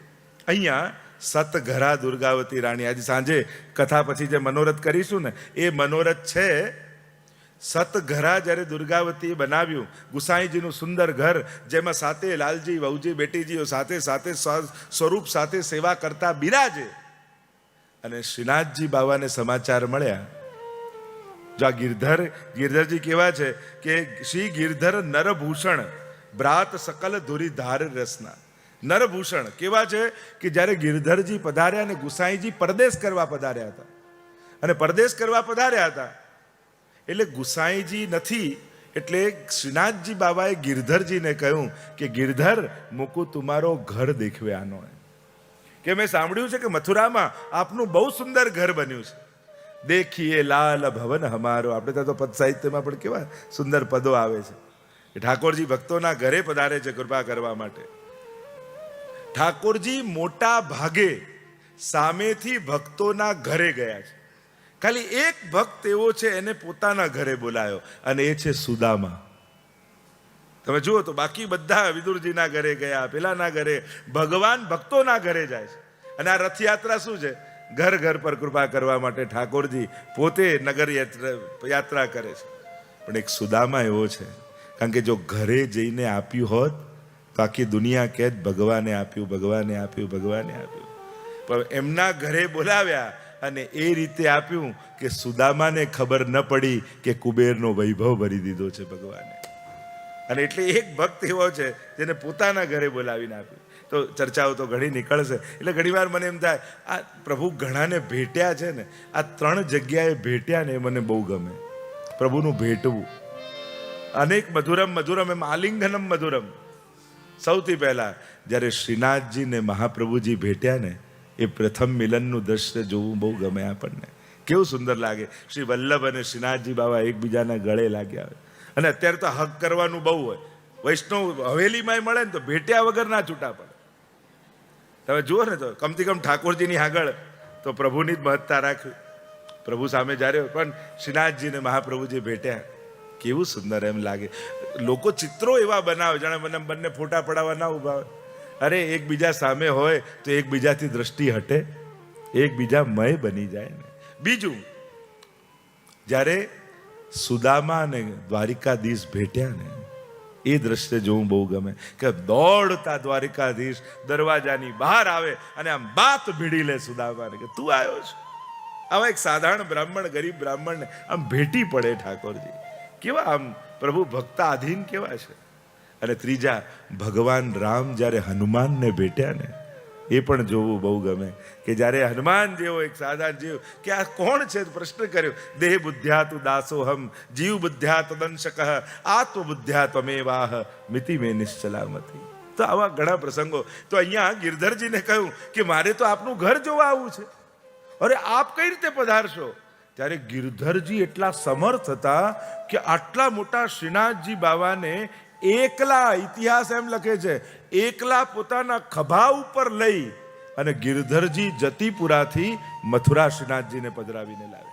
અહીંયા સતઘરા દુર્ગાવતી રાણી, આજે સાંજે કથા પછી જે મનોરથ કરીશું ને એ મનોરથ છે. સતઘરા જ્યારે દુર્ગાવતીએ બનાવ્યું, ગુસાઈજીનું સુંદર ઘર, જેમાં સાતે લાલજી વહુજી બેટીજીઓ સાથે સાથે સ્વરૂપ સાથે સેવા કરતા બિરાજે. અને શ્રીનાથજી બાવાને સમાચાર મળ્યા, જો આ ગિરધરજી કેવા છે કે શ્રી ગિરધર નરભૂષણ બ્રાત સકલ ધુરી ધાર રસના. નરભૂષણ કેવા છે કે જ્યારે ગિરધરજી પધાર્યા અને ગુસાઈજી પરદેશ કરવા પધાર્યા હતા, અને પરદેશ કરવા પધાર્યા હતા એટલે ગુસાઈજી નથી, એટલે શ્રીનાથજી બાબાએ ગિરધરજીને કહ્યું કે ગિરધર મુકુ તુમારો ઘર દેખવે આનો, કે મેં સાંભળ્યું છે કે મથુરામાં આપનું બહુ સુંદર ઘર બન્યું છે. દેખીએ લાલ ભવન હમારો. આપણે ત્યાં તો પદ સાહિત્યમાં પણ કેવા સુંદર પદો આવે છે કે ઠાકોરજી ભક્તોના ઘરે પધારે છે કૃપા કરવા માટે. ઠાકોરજી મોટા ભાગે સામેથી ભક્તોના ઘરે ગયા છે. ખાલી એક ભક્ત એવો છે એને પોતાના ઘરે બોલાયો, અને એ છે સુદામા. તમે જુઓ તો બાકી બધા વિદુરજીના ઘરે ગયા, પેલાના ઘરે. ભગવાન ભક્તોના ઘરે જાય છે. અને આ રથયાત્રા શું છે? ઘર ઘર પર કૃપા કરવા માટે ઠાકોરજી પોતે નગર યાત્રા કરે છે. પણ એક સુદામા એવો છે, કારણ કે જો ઘરે જઈને આપ્યું હોત તો આખી દુનિયા કહે ભગવાને આપ્યું, ભગવાને આપ્યું, ભગવાને આપ્યું. પણ એમના ઘરે બોલાવ્યા અને એ રીતે આપ્યું કે સુદામાને ખબર ન પડી કે કુબેરનો વૈભવ ભરી દીધો છે ભગવાને. અને એટલે એક ભક્ત એવો છે જેને પોતાના ઘરે બોલાવીને આપ્યું. તો ચર્ચાઓ તો ઘણી નીકળશે. એટલે ઘણીવાર મને એમ થાય આ પ્રભુ ઘણાને ભેટ્યા છે ને, આ 3 જગ્યાએ ભેટ્યા ને એ મને બહુ ગમે. પ્રભુનું ભેટવું, અનેક મધુરમ મધુરમ, એમ આલિંગનમ મધુરમ. સૌથી પહેલા જ્યારે શ્રીનાથજી ને મહાપ્રભુજી ભેટ્યા ને એ પ્રથમ મિલનનું દ્રશ્ય જોવું બહુ ગમે આપણને. કેવું સુંદર લાગે. શ્રી વલ્લભ અને શ્રીનાથજી બાબા એકબીજાના ગળે લાગ્યા હોય. અને અત્યારે તો હક કરવાનું બહુ હોય. વૈષ્ણવ હવેલીમાં મળે ને તો ભેટ્યા વગર ના છૂટા પડે. તમે જુઓ ને તો કમથી કમ ઠાકોરજીની આગળ તો પ્રભુની જ મહત્તા રાખવી. પ્રભુ સામે જ્યારે પણ શ્રીનાથજીને મહાપ્રભુજી ભેટ્યા, કેવું સુંદર એમ લાગે. લોકો ચિત્રો એવા બનાવે જાણે મને બંને ફોટા પડાવવા ના ઉભા હોય. અરે એકબીજા સામે હોય તો એકબીજાથી દ્રષ્ટિ હટે, એકબીજા મય બની જાય ને. બીજું, જ્યારે સુદામા અને દ્વારિકાધીશ ભેટ્યા ને, એ દ્રશ્ય જોવું બહુ ગમે કે દોડતા દ્વારિકાધીશ દરવાજાની બહાર આવે અને આમ બાત ભીડી લે સુદામાને કે તું આવ્યો છે. આવા એક સાધારણ બ્રાહ્મણ, ગરીબ બ્રાહ્મણને આમ ભેટી પડે ઠાકોરજી. કેવા આમ પ્રભુ ભક્તાધીન કેવા છે. અને ત્રીજા, ભગવાન રામ જ્યારે હનુમાનને ભેટ્યા ને, એ પણ જોવું બહુ ગમે કે જ્યારે હનુમાન જેવો એક સાધારણ જીવ કે આ કોણ છે પ્રશ્ન કર્યો, દેહ બુદ્ધ્યા તુ દાસોહમ જીવ બુદ્ધ્યા તદંશક આત્મ બુદ્ધ્યા ત્વમેવાહ મિતિ મે નિશ્ચલામતી. તો આવા ઘણા પ્રસંગો. તો અહીંયા ગિરધરજીને કહ્યું કે મારે તો આપનું ઘર જોવા આવવું છે. અરે આપ કઈ રીતે પધારશો? ત્યારે ગિરધરજી એટલા સમર્થ હતા કે આટલા મોટા શ્રીનાથજી બાવાને એકલા, ઇતિહાસ એમ લખે છે, એકલા પોતાના ખભા ઉપર લઈ અને ગિરધરજી જતીપુરાથી મથુરા શ્રીનાથજીને પધરાવીને લાવે.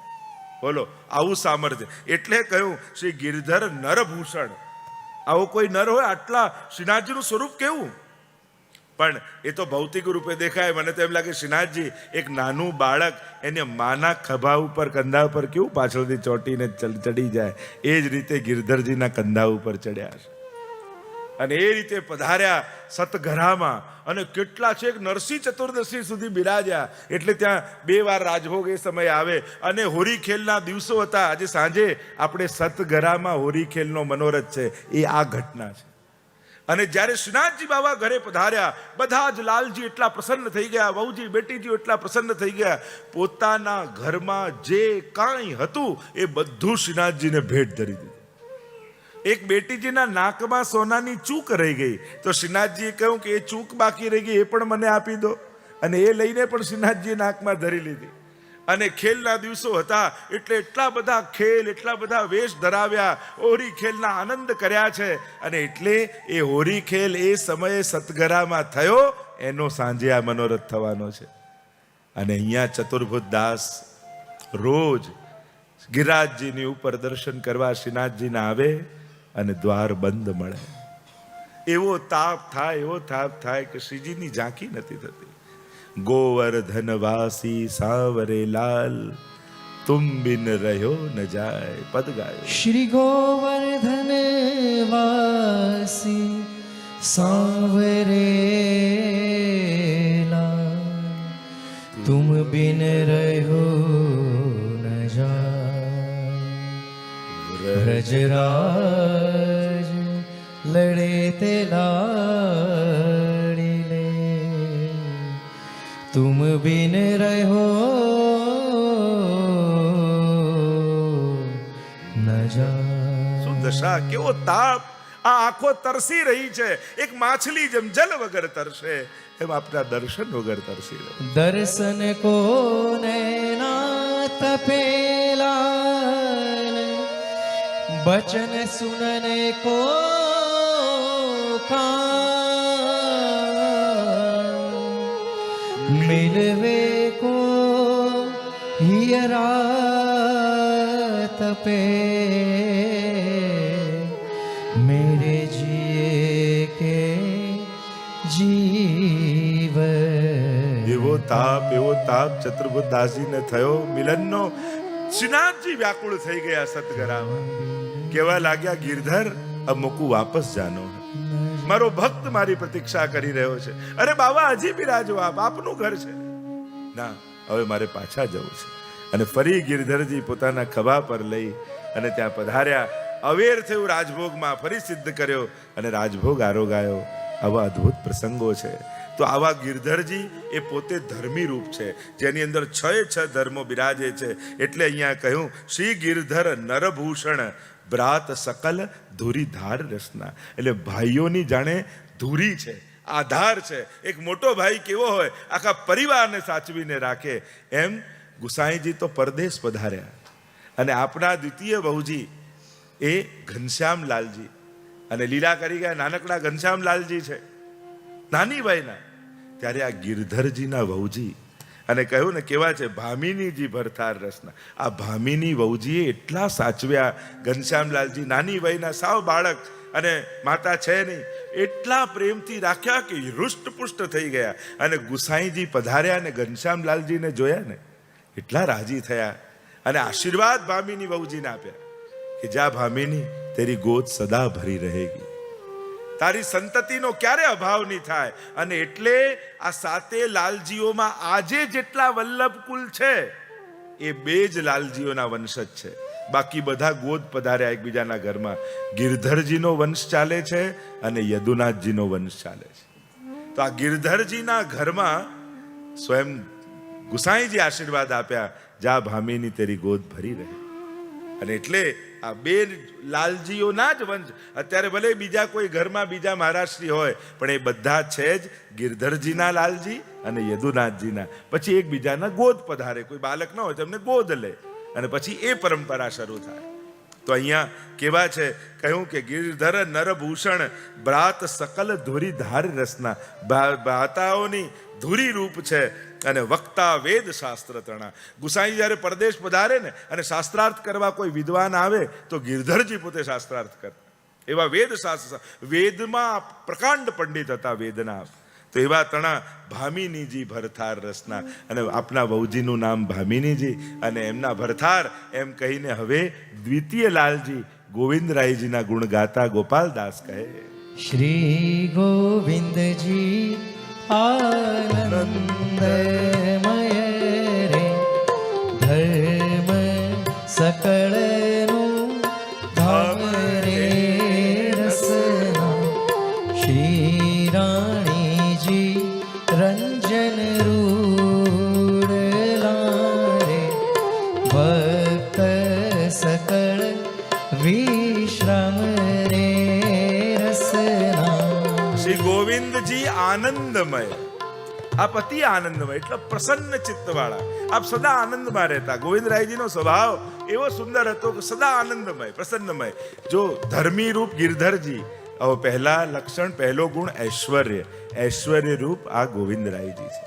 બોલો, આવું સામર્થ્ય. એટલે કહ્યું શ્રી ગિરધર નરભૂષણ. આવો કોઈ નર હોય? આટલા શ્રીનાથજીનું સ્વરૂપ કેવું! પણ એ તો ભૌતિક રૂપે દેખાય. મને તો એમ લાગે શ્રીનાથજી એક નાનું બાળક એને માના ખભા ઉપર, કંધા ઉપર કેવું પાછળથી ચોંટીને ચડી જાય, એ જ રીતે ગિરધરજીના કંધા ઉપર ચડ્યા છે. અને એ રીતે પધાર્યા સતઘરામાં. અને કેટલા છે, નરસિંહ ચતુર્દશી સુધી બિરાજ્યા. એટલે ત્યાં 2 વાર રાજભોગ એ સમયે આવે. અને હોરી ખેલના દિવસો હતા. આજે સાંજે આપણે સતઘરામાં હોરી ખેલનો મનોરથ છે, એ આ ઘટના છે. અને જ્યારે શ્રીનાથજી બાબા ઘરે પધાર્યા, બધા જ લાલજી એટલા પ્રસન્ન થઈ ગયા, વહુજી બેટીજી એટલા પ્રસન્ન થઈ ગયા. પોતાના ઘરમાં જે કાંઈ હતું એ બધું શ્રીનાથજીને ભેટ ધરી દીધું. એક બેટીજીના નાકમાં સોનાની ચૂક રહી ગઈ, તો શ્રીનાથજીએ કહ્યું કે એ ચૂક બાકી રહી ગઈ, એ પણ મને આપી દો. અને એ લઈને પણ શ્રીનાથજીએ નાકમાં ધરી લીધી. અને ખેલના દિવસો હતા એટલે એટલા બધા ખેલ, એટલા બધા વેશ ધરાવ્યા, હોરી ખેલના આનંદ કર્યા છે. અને એટલે એ હોરી ખેલ એ સમયે સતગરામાં થયો, એનો સાંજે આ મનોરથ થવાનો છે. અને અહીંયા ચતુર્ભુજ દાસ રોજ ગિરિરાજજીની ઉપર દર્શન કરવા શ્રીનાથજીના આવે અને દ્વાર બંધ મળે. એવો તાપ થાય, એવો તાપ થાય કે શ્રીજીની ઝાંકી નથી થતી. ગોવર્ધન વાસી સાવરે લાલ, તુમ બિન રહ્યો ન જાય. પદ ગાયો. શ્રી ગોવર્ધન વાસી સાવરે લાલ, તુમ બિન રહ્યો ન જાય. વ્રજરાજ લડે તે લાડી લે, તુમ બિન રહ્યો ન જાય. શું દશા, કેવો તાપ! આ આંખો તરસી રહી છે. એક માછલી જેમ જલ વગર તરસે, એમ આપના દર્શન વગર તરસી રહી. દર્શન કો નૈના તપેલા, बचन सुनने को कान, मिलवे को हियरा तपे, मेरे जिए के जीवन. એવો તાપ ચતુર્ભુજ દાસજીને થયો મિલનનો. શ્રીનાથજી વ્યાકુળ થઈ ગયા સતગરામાં. કેવા લાગ્યા, ગિરધર अब મોકું વાપસ જાનો, મારો ભક્ત મારી પ્રતીક્ષા કરી રહ્યો છે. અરે બાબા હજી બિરાજો, આપનું ઘર છે. ના, હવે મારે પાછા જવું છે. અને ફરી ગિરધરજી પોતાના ખભા પર લઈ અને ત્યાં પધાર્યા. અવેર થયું રાજભોગમાં, ફરી સિદ્ધ કર્યો અને રાજભોગ આરોગાયો. આવા અદ્ભુત પ્રસંગો છે. તો આવા ગિરધરજી એ પોતે ધર્મી રૂપ છે, જેની અંદર 6 ધર્મો બિરાજે છે. એટલે અહીંયા કહ્યું શ્રી ગિરધર નરભૂષણ બ્રાત સકલ ધુરીધાર રસના. એટલે ભાઈઓની જાણે ધુરી છે, આધાર છે. એક મોટો ભાઈ કેવો હોય, આખા પરિવારને સાચવીને રાખે. એમ ગુસાઈજી તો પરદેશ પધાર્યા અને આપણા દ્વિતીય બહુજી એ ઘનશ્યામલાલજી અને લીલા કરી ગયા નાનકડા ઘનશ્યામલાલજી છે, નાની ભાઈના. ત્યારે આ ગિરધરજીના વહુજી અને કહ્યું ને કેવા છે, ભામિનીજી ભરથાર રસના. આ ભામિની વહુજીએ એટલા સાચવ્યા ઘનશ્યામલાલજી, નાની વયના સાવ બાળક, અને માતા છે નહીં, એટલા પ્રેમથી રાખ્યા કે હૃષ્ટપુષ્ટ થઈ ગયા. અને ગુસાઈજી પધાર્યા અને ઘનશ્યામલાલજીને જોયા ને એટલા રાજી થયા અને આશીર્વાદ ભામીની વહુજીને આપ્યા કે જા ભામીની, તેરી ગોદ સદા ભરી રહેગી, તારી સંતતિનો ક્યારે અભાવ નહીં થાય. અને એટલે આ સાતે લાલજીઓમાં આજે જેટલા વલ્લભ કુલ છે એ બે જ લાલજીઓના વંશજ છે. બાકી બધા ગોદ પધાર્યા એકબીજાના ઘરમાં. ગિરધરજીનો વંશ ચાલે છે અને યદુનાથજીનો વંશ ચાલે છે. તો આ ગિરધરજીના ઘરમાં સ્વયં ગુસાઈજી આશીર્વાદ આપ્યા, જા ભામીની તેરી ગોદ ભરી રહે. અને એટલે આ બે લાલજીઓના જ વંશ. અત્યારે ભલે બીજા કોઈ ઘરમાં બીજા મહારાષ્ટ્રી હોય, પણ એ બધા છે જ ગિરધરજીના લાલજી અને યદુનાથજીના. પછી એકબીજાના ગોદ પધારે. કોઈ બાલક ન હોય તો એમને ગોદ લે અને પછી એ પરંપરા શરૂ થાય. તો અહીંયા કેવા છે, કહ્યું કે ગિરધર નરભૂષણ બ્રાત સકલ ધુરી ધાર રસના. ભાતાઓની ધુરી રૂપ છે અને વક્તા વેદ શાસ્ત્ર તણા. ગુસાઈ જ્યારે પરદેશ પધારે ને અને શાસ્ત્રાર્થ કરવા કોઈ વિદ્વાન આવે તો ગિરધરજી પોતે શાસ્ત્રાર્થ કરતા. એવા વેદ શાસ્ત્ર, વેદમાં પ્રકાંડ પંડિત હતા વેદના. તો એવા તણા ભામિનીજી ભરથાર રસના. અને આપના વહુજીનું નામ ભામિનીજી અને એમના ભરથાર એમ કહીને હવે દ્વિતીય લાલજી ગોવિંદરાયજીના ગુણ ગાતા ગોપાલદાસ કહે, શ્રી ગોવિંદજી આનંદમય રે, ધર્મ સકળનું ધામ રે રસના. શ્રી રાણીજી રંજન રૂડલા રે, ભક્ત સકળ વિશ્રામ રે રસના. શ્રી ગોવિંદજી આનંદમય. આપ અતિ આનંદમય એટલે પ્રસન્ન ચિત્તવાળા. આપ સદા આનંદમાં રહેતા. ગોવિંદરાયજીનો સ્વભાવ એવો સુંદર હતો કે સદા આનંદમય, પ્રસન્નમય. જો ધર્મી રૂપ ગિરધરજી, હવે પહેલા લક્ષણ, પહેલો ગુણ ઐશ્વર્ય. ઐશ્વર્ય રૂપ આ ગોવિંદરાયજી છે.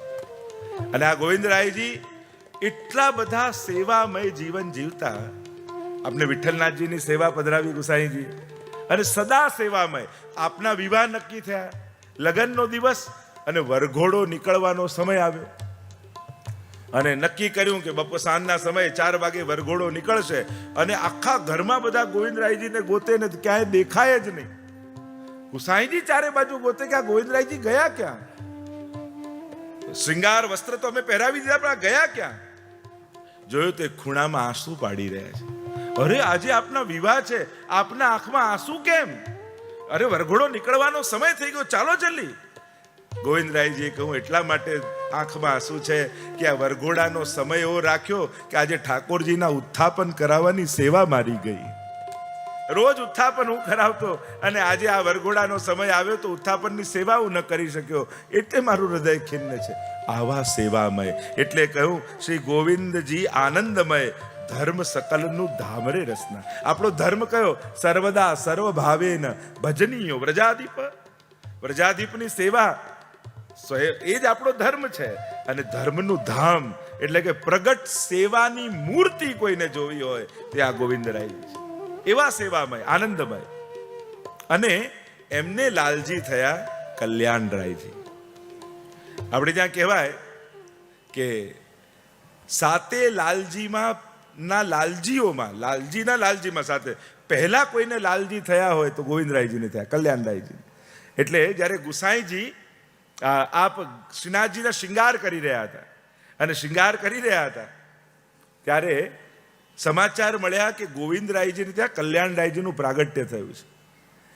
અને આ ગોવિંદરાયજી એટલા બધા સેવામય જીવન જીવતા. આપણે વિઠ્ઠલનાથજીની સેવા પધરાવી ગુસાઈજી અને સદા સેવામય. આપના વિવાહ નક્કી થયા, લગ્નનો દિવસ અને વરઘોડો નીકળવાનો સમય આવ્યો અને નક્કી કર્યું કે બપોર સાંજના સમયે 4 વાગે વરઘોડો નીકળશે. અને આખા ઘરમાં બધા ગોવિંદરાયજીને ગોતે ને ક્યાંય દેખાય જ નહીં. ગુસાઈજી ચારે બાજુ ગોતે કે આ ગોવિંદરાયજી ગયા ક્યાં? શ્રૃંગાર વસ્ત્ર તો અમે પહેરાવી દીધા, પણ આ ગયા ક્યાં? જોયું તો ખૂણામાં આંસુ પાડી રહ્યા છે. અરે આજે આપના વિવાહ છે, આપના આંખમાં આંસુ કેમ? અરે વરઘોડો નીકળવાનો સમય થઈ ગયો, ચાલો જલ્દી. ગોવિંદરાયજીએ કહ્યું એટલા માટે આંખમાં આંસુ છે કે આ વરઘોડાનો સમય એવો રાખ્યો કે આજે ઠાકોરજીના ઉત્થાપન કરાવવાની સેવા મારી ગઈ. રોજ ઉત્થાપન હું કરાવતો અને આજે આ વરઘોડાનો સમય આવ્યો તો ઉત્થાપનની સેવા હું ન કરી શક્યો, એટલે મારું હૃદય ખિન્ન છે. આવા સેવામય. એટલે કહ્યું શ્રી ગોવિંદજી આનંદમય, ધર્મ સકલનું ધામરે રસના. આપણો ધર્મ કયો? સર્વદા સર્વ ભાવેન ભજનીયો વ્રજાધિપ. વ્રજાધિપની સેવા એ જ આપણો ધર્મ છે. અને ધર્મનું ધામ એટલે કે પ્રગટ સેવાની મૂર્તિ કોઈને જોવી હોય તે આ ગોવિંદરાયજી છે. એવા સેવામય, આનંદમય. અને એમને લાલજી થયા કલ્યાણરાયજી. આપણે ત્યાં કહેવાય કે સાતે લાલજીમાં ના લાલજીઓમાં, લાલજીમાં સાથે પહેલા કોઈને લાલજી થયા હોય તો ગોવિંદરાયજીને થયા, કલ્યાણરાયજી. એટલે જ્યારે ગુસાઈજી આપ શ્રીનાથજીના શૃંગાર કરી રહ્યા હતા અને શૃંગાર કરી રહ્યા હતા ત્યારે સમાચાર મળ્યા કે ગોવિંદરાયજીને ત્યાં કલ્યાણરાયજીનું પ્રાગટ્ય થયું છે.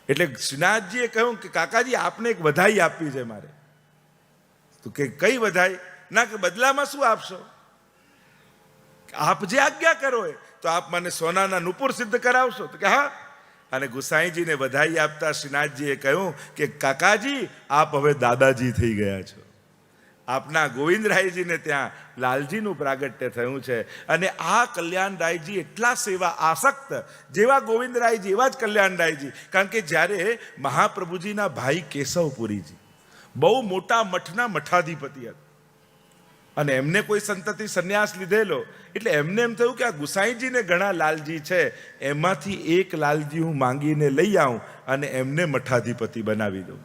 એટલે શ્રીનાથજીએ કહ્યું કે કાકાજી આપને એક વધાઈ આપવી છે મારે. તો કે કઈ વધાઈ? ના, કે બદલામાં શું આપશો? આપ જે આજ્ઞા કરો તો આપ મને સોનાના નુપુર સિદ્ધ કરાવશો? તો કે હા. અને ગુસાઈજીને વધાઈ આપતા શ્રીનાથજીએ કહ્યું કે કાકાજી આપ હવે દાદાજી થઈ ગયા છો. આપના ગોવિંદરાયજીને ત્યાં લાલજીનું પ્રાગટ્ય થયું છે. અને આ કલ્યાણરાયજી એટલા સેવા આસક્ત, જેવા ગોવિંદરાયજી એવા જ કલ્યાણરાયજી. કારણ કે જ્યારે મહાપ્રભુજીના ભાઈ કેશવપુરીજી બહુ મોટા મઠના મઠાધિપતિ હતા અને એમને કોઈ સંતતિ સંન્યાસ લીધેલો એટલે એમને એમ થયું કે આ ગુસાઈજીને ઘણા લાલજી છે, એમાંથી એક લાલજી હું માંગીને લઈ આવું અને એમને મઠાધિપતિ બનાવી દઉં,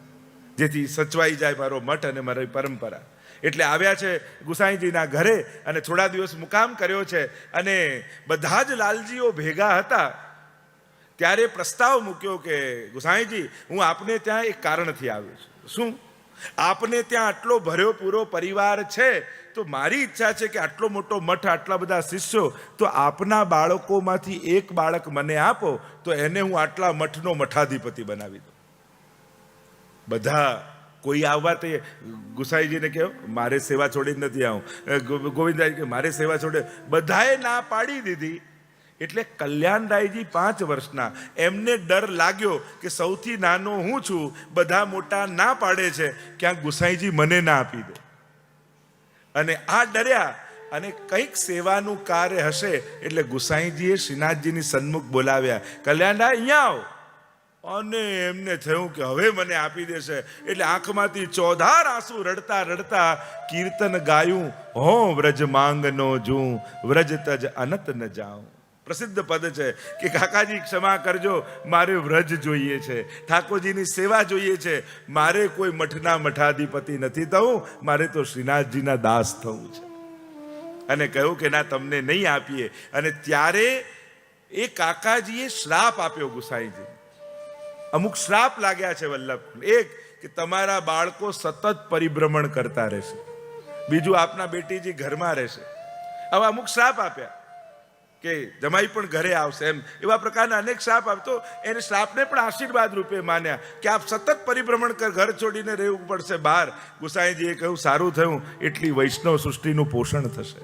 જેથી સચવાઈ જાય મારો મઠ અને મારી પરંપરા. એટલે આવ્યા છે ગુસાઈજીના ઘરે અને થોડા દિવસ મુકામ કર્યો છે. અને બધા જ લાલજીઓ ભેગા હતા ત્યારે પ્રસ્તાવ મૂક્યો કે ગુસાઈજી, હું આપને ત્યાં એક કારણથી આવ્યો છું. શું? આપને ત્યાં આટલો ભર્યો પૂરો પરિવાર છે, તો મારી ઈચ્છા છે કે આટલો મોટો મઠ, આટલા બધા શિષ્યો, તો આપના બાળકોમાંથી એક બાળક મને આપો તો એને હું આટલા મઠનો મઠાધિપતિ બનાવી દઉં. બધા કોઈ આવવા તે ગુસાઈજીને કહ્યું મારે સેવા છોડીને નથી આવું. ગોવિંદરાય કે મારે સેવા છોડે, બધાએ ના પાડી દીધી. એટલે કલ્યાણરાયજી 5 વર્ષના, એમને ડર લાગ્યો કે સૌથી નાનો હું છું, બધા મોટા ના પાડે છે, ક્યાંક ગુસાઈજી મને ના આપી દે. અને આ ડર્યા અને કંઈક સેવાનું કાર્ય હશે એટલે ગુસાઈજીએ શ્રીનાથજીની સન્મુખ બોલાવ્યા, કલ્યાણરાય અહીંયા આવો. અને એમને થયું કે હવે મને આપી દેશે. એટલે આંખમાંથી ચોધાર આંસુ રડતા રડતા કીર્તન ગાયું, હો વ્રજ માંગનો જું, વ્રજ તજ અનત ન જાઉં. પ્રસિદ્ધ પદ છે કે કાકાજી ક્ષમા કરજો, મારે વ્રજ જોઈએ છે, ઠાકોરજીની સેવા જોઈએ છે, મારે કોઈ મઠના મઠાધિપતિ નથી થવું, મારે તો શ્રીનાથજીના દાસ થવું છે. અને કહ્યું કે ના, તમને નહીં આપીએ. અને ત્યારે એ કાકાજીએ શ્રાપ આપ્યો ગુસાઈજી. અમુક શ્રાપ લાગ્યા છે વલ્લભ. એક કે તમારા બાળકો સતત પરિભ્રમણ કરતા રહેશે, બીજું આપના બેટીજી ઘરમાં રહેશે. હવે અમુક શ્રાપ આપ્યા કે જમાઈ પણ ઘરે આવશે, એમ એવા પ્રકારના અનેક શ્રાપ આપતો. એને શ્રાપને પણ આશીર્વાદ રૂપે માન્યા કે આપ સતત પરિભ્રમણ કર, ઘર છોડીને રહેવું પડશે બહાર. ગુસાઈજીએ કહ્યું સારું થયું, એટલી વૈષ્ણવ સૃષ્ટિનું પોષણ થશે,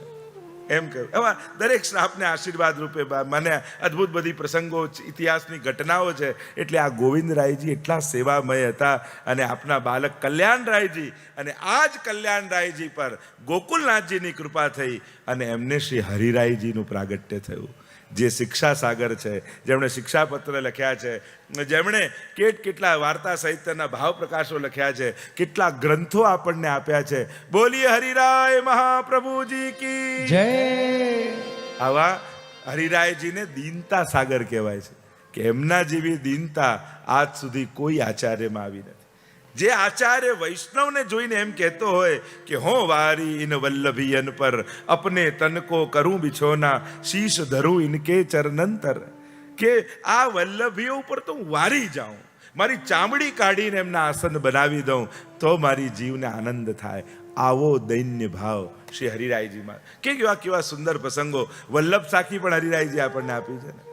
એમ કહ્યું. એવા દરેક શ્રાપને આશીર્વાદ રૂપે માન્યા. અદ્ભુત બધી પ્રસંગો, ઇતિહાસની ઘટનાઓ છે. એટલે આ ગોવિંદરાયજી એટલા સેવામય હતા. અને આપના બાલક કલ્યાણરાયજી, અને આ જ કલ્યાણરાયજી પર ગોકુલનાથજીની કૃપા થઈ અને એમને શ્રી હરિરાયજીનું પ્રાગટ્ય થયું, જે શિક્ષા સાગર છે, જેમણે શિક્ષાપત્ર લખ્યા છે, જેમણે કેટલા વાર્તા સાહિત્યના ભાવ પ્રકાશો લખ્યા છે, કેટલા ગ્રંથો આપણને આપ્યા છે. બોલીએ હરિરાય મહાપ્રભુજી કી જય. આવા હરિરાયજીને દીનતા સાગર કહેવાય છે કે એમના જેવી દીનતા આજ સુધી કોઈ આચાર્યમાં આવી નથી. જે આચાર્ય વૈષ્ણવને જોઈને એમ કહેતો હોય કે હો વારી ઇન વલ્લભીયન પર અપને તન કો કરું બિછોના, શીશ ધરું ઇનકે ચરનંતર, કે આ વલ્લભીઓ ઉપર તો હું વારી જાઉં, મારી ચામડી કાઢીને એમના આસન બનાવી દઉં તો મારી જીવને આનંદ થાય. આવો દૈન્ય ભાવ શ્રી હરિરાયજીમાં. કેવા સુંદર પ્રસંગો. વલ્લભ સાખી પણ હરિરાયજી આપણને આપી છે ને,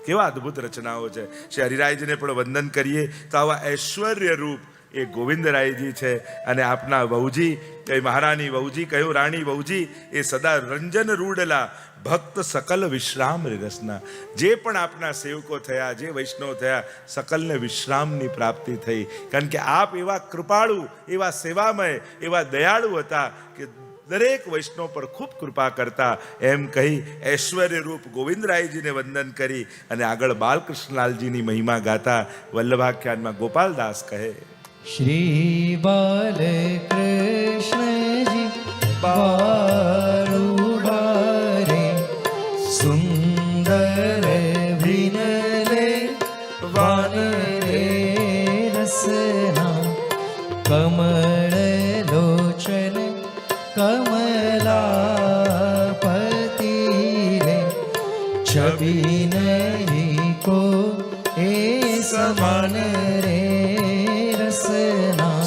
કેવા અદ્ભુત રચનાઓ છે. શ્રી હરિરાયજીને પણ વંદન કરીએ તો આવા ઐશ્વર્ય રૂપ એ ગોવિંદરાયજી છે. અને આપના વહુજી, એ મહારાણી વહુજી કહ્યું, રાણી વહુજી એ સદા રંજન રૂડલા ભક્ત સકલ વિશ્રામ રસના. જે પણ આપના સેવકો થયા, જે વૈષ્ણવ થયા, સકલને વિશ્રામની પ્રાપ્તિ થઈ. કારણ કે આપ એવા કૃપાળુ, એવા સેવામય, એવા દયાળુ હતા કે દરેક વૈષ્ણવ પર ખૂબ કૃપા કરતા. એમ કહી ઐશ્વર્ય રૂપ ગોવિંદરાયજીને વંદન કરી અને આગળ બાલકૃષ્ણલાલજીની મહિમા ગાતા વલ્લભાખ્યાનમાં ગોપાલદાસ કહે, શ્રી બાલકૃષ્ણજી બાલુડા રે, સુંદર વિનલે વાન રે રસના, કમળ લોચન કમલાપતિ રે, છબી નહીં કો એ સમાન રે.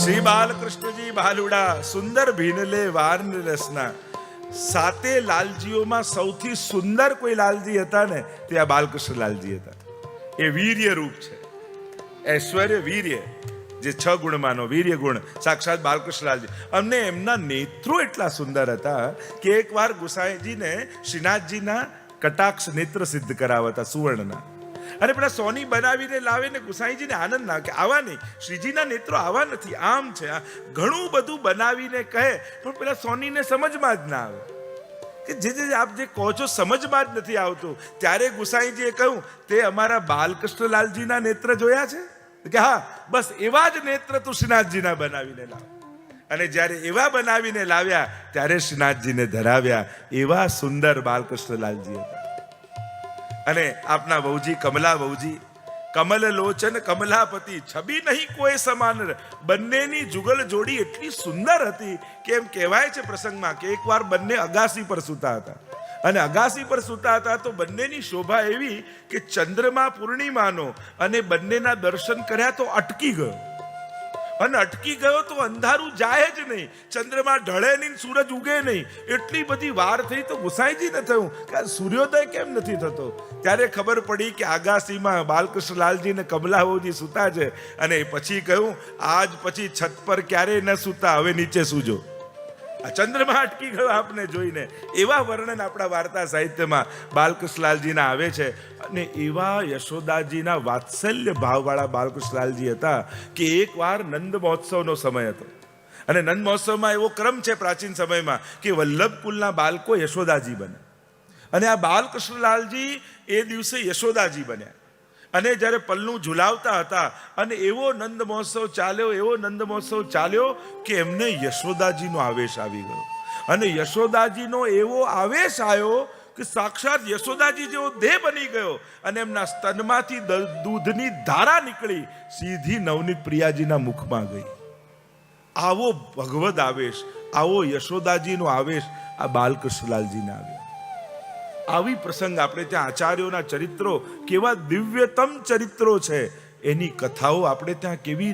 શ્રી બાલકૃષ્ણજી બાલુડા, સુંદર ભીનલે વાર્ન રસના. 7 લાલજીઓમાં સૌથી સુંદર કોઈ લાલજી હતા ને, તે આ બાલકૃષ્ણ લાલજી હતા. એ વીર્ય રૂપ છે, ઐશ્વર્ય વીર્ય, જે 6 ગુણમાંનો વીર્ય ગુણ સાક્ષાત બાલકૃષ્ણ લાલજી. અમને એમના નેત્રો એટલા સુંદર હતા કે એકવાર ગુસાઈજીને શ્રીનાથજીના કટાક્ષ નેત્ર સિદ્ધ કરાવતા સુવર્ણના. અને પેલા સોની બનાવીને લાવે ને ગુસાઈજીને આનંદ ના, કે આવા નહીં, શ્રીજીના નેત્રો આવા નથી, આમ છે. ઘણું બધું બનાવીને કહે પણ પેલા સોનીને સમજમાં જ ના આવે કે જે આપ જે કહો છો સમજમાં જ નથી આવતું. ત્યારે ગુસાઈજીએ કહ્યું, તે અમારા બાલકૃષ્ણલાલજીના નેત્ર જોયા છે? કે હા, બસ એવા જ નેત્ર તું શ્રીનાથજીના બનાવીને લાવ. અને જ્યારે એવા બનાવીને લાવ્યા ત્યારે શ્રીનાથજીને ધરાવ્યા. એવા સુંદર બાલકૃષ્ણલાલજી હતા. અને આપના વહુજી કમલા વહુજી, કમલ લોચન કમલાપતિ, છબી નહીં કોઈ સમાન. બંનેની જુગલ જોડી એટલી સુંદર હતી કે એમ કહેવાય છે પ્રસંગમાં કે એકવાર બંને અગાસી પર સૂતા હતા. અને અગાસી પર સૂતા હતા તો બંનેની શોભા એવી કે ચંદ્રમા પૂર્ણિમાનો, અને બંનેના દર્શન કર્યા તો અટકી ગયો. અને અટકી ગયો તો અંધારું જાય જ નહીં, ચંદ્રમા ઢળે નહીં, સૂરજ ઉગે નહીં. એટલી બધી વાર થઈ તો ગુસાઈજીને થયું કે આ સૂર્યોદય કેમ નથી થતો. ત્યારે ખબર પડી કે આગાસીમાં બાલકૃષ્ણલાલજી ને કમલાવજી સૂતા છે. અને પછી કહ્યું, આજ પછી છત પર ક્યારેય ન સૂતા, હવે નીચે સૂજો. આ ચંદ્રમા અટકી ગયો આપને જોઈને. એવા વર્ણન આપણા વાર્તા સાહિત્યમાં બાલકૃષ્ણલાલજીના આવે છે. અને એવા યશોદાજીના વાત્સલ્ય ભાવવાળા બાલકૃષ્ણલાલજી હતા કે એકવાર નંદ મહોત્સવનો સમય હતો. અને નંદ મહોત્સવમાં એવો ક્રમ છે પ્રાચીન સમયમાં કે વલ્લભ કુલના બાળકો યશોદાજી બને. અને આ બાલકૃષ્ણલાલજી એ દિવસે યશોદાજી બન્યા. અને જ્યારે પલ્લું ઝુલાવતા હતા અને એવો નંદ મહોત્સવ ચાલ્યો કે એમને યશોદાજીનો આવેશ આવી ગયો. અને યશોદાજીનો એવો આવેશ આવ્યો કે સાક્ષાત યશોદાજી જેવો દેહ બની ગયો. અને એમના સ્તનમાંથી દૂધની ધારા નીકળી સીધી નવનીત પ્રિયાજીના મુખમાં ગઈ. આવો ભગવદ આવેશ, આવો યશોદાજીનો આવેશ આ બાલકૃષ્ણલાલજીને આવ્યો. આવી પ્રસંગ આપણે ત્યાં આચાર્યોના ચરિત્રો કેવા દિવ્યતમ ચરિત્રો છે, એની કથાઓ આપણે ત્યાં કેવી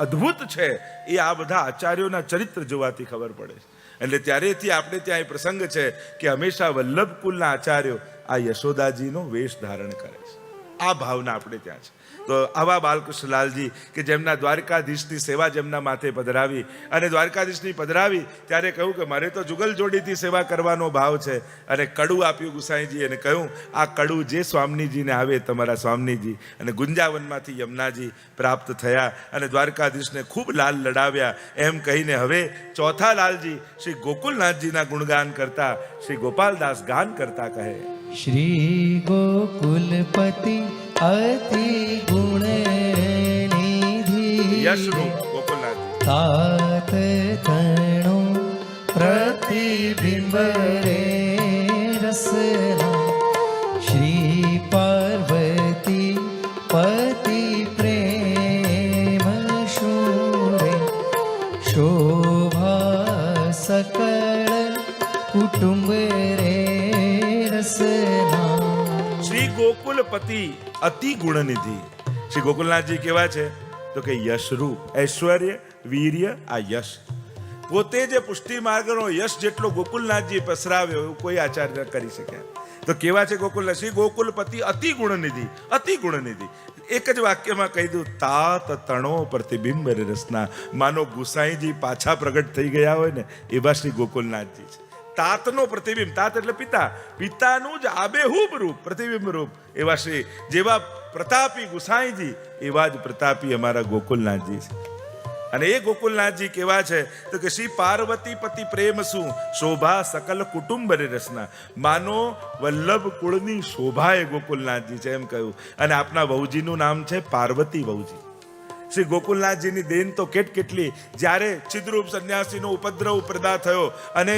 અદ્ભુત છે, એ આ બધા આચાર્યોના ચરિત્ર જોવાથી ખબર પડે છે. એટલે ત્યારેથી આપણે ત્યાં એ પ્રસંગ છે કે હંમેશા વલ્લભ કુલના આચાર્યો આ યશોદાજીનો વેશ ધારણ કરે છે. આ ભાવના આપણે ત્યાં છે. તો આવા બાલકૃષ્ણલાલજી કે જેમના દ્વારકાધીશની સેવા જેમના માથે પધરાવી, અને દ્વારકાધીશની પધરાવી ત્યારે કહ્યું કે મારે તો જુગલ જોડીથી સેવા કરવાનો ભાવ છે. અને કડું આપ્યું ગુસાઈજી અને કહ્યું, આ કડું જે સ્વામીજીને આવે તમારા સ્વામીજી. અને ગુંજાવનમાંથી યમુનાજી પ્રાપ્ત થયા અને દ્વારકાધીશને ખૂબ લાલ લડાવ્યા. એમ કહીને હવે ચોથા લાલજી શ્રી ગોકુલનાથજીના ગુણગાન કરતા શ્રી ગોપાલદાસ ગાન કરતા કહે, શ્રી ગોકુલપતિ અતિ ગુણ નિધિ, યશરૂપ ગોકુલનાથજી, તાત તણો પ્રતિબિંબ રે રસના, શ્રી પાર્વતી પતિ પ્રેમ શૂરે, શોભા સકળ કુટુંબ રે રસના. શ્રી ગોકુલપતિ અતિ ગુણનિધિ. શ્રી ગોકુલનાથજી કેવા છે તો કે યશરૂપ, ઐશ્વર્ય વીર્ય આ યશ. પોતે જે પુષ્ટિ માર્ગનો યશ જેટલો ગોકુલનાથજી પસરાવ્યો એવું કોઈ આચાર્ય કરી શક્યા. તો કેવા છે ગોકુલનાથ? શ્રી ગોકુલપતિ અતિ ગુણનિધિ, અતિ ગુણનિધિ. એક જ વાક્યમાં કહી દઉં, તાત તણો પ્રતિબિંબ રસના. માનો ગુસાઈજી પાછા પ્રગટ થઈ ગયા હોય ને એવા શ્રી ગોકુલનાથજી છે. તાતનો પ્રતિબિંબ, તાત એટલે પિતા, પિતાનું જ આબેહૂબ રૂપ, પ્રતિબિંબ રૂપ એવા શ્રી, જેવા પ્રતાપી ગુસાઈજી એવા જ પ્રતાપી અમારા ગોકુલનાથજી છે. અને એ ગોકુલનાથજી કેવા છે તો કે શ્રી પાર્વતી પતિ પ્રેમ શું, શોભા સકલ કુટુંબ રસના. માનો વલ્લભ કુળની શોભા એ ગોકુલનાથજી છે એમ કહ્યું. અને આપના વહુજીનું નામ છે પાર્વતી વહુજી. શ્રી ગોકુલનાથજીની દેન તો કેટલી. જ્યારે ચિદ્રૂપ સંન્યાસીનો ઉપદ્રવ પેદા થયો અને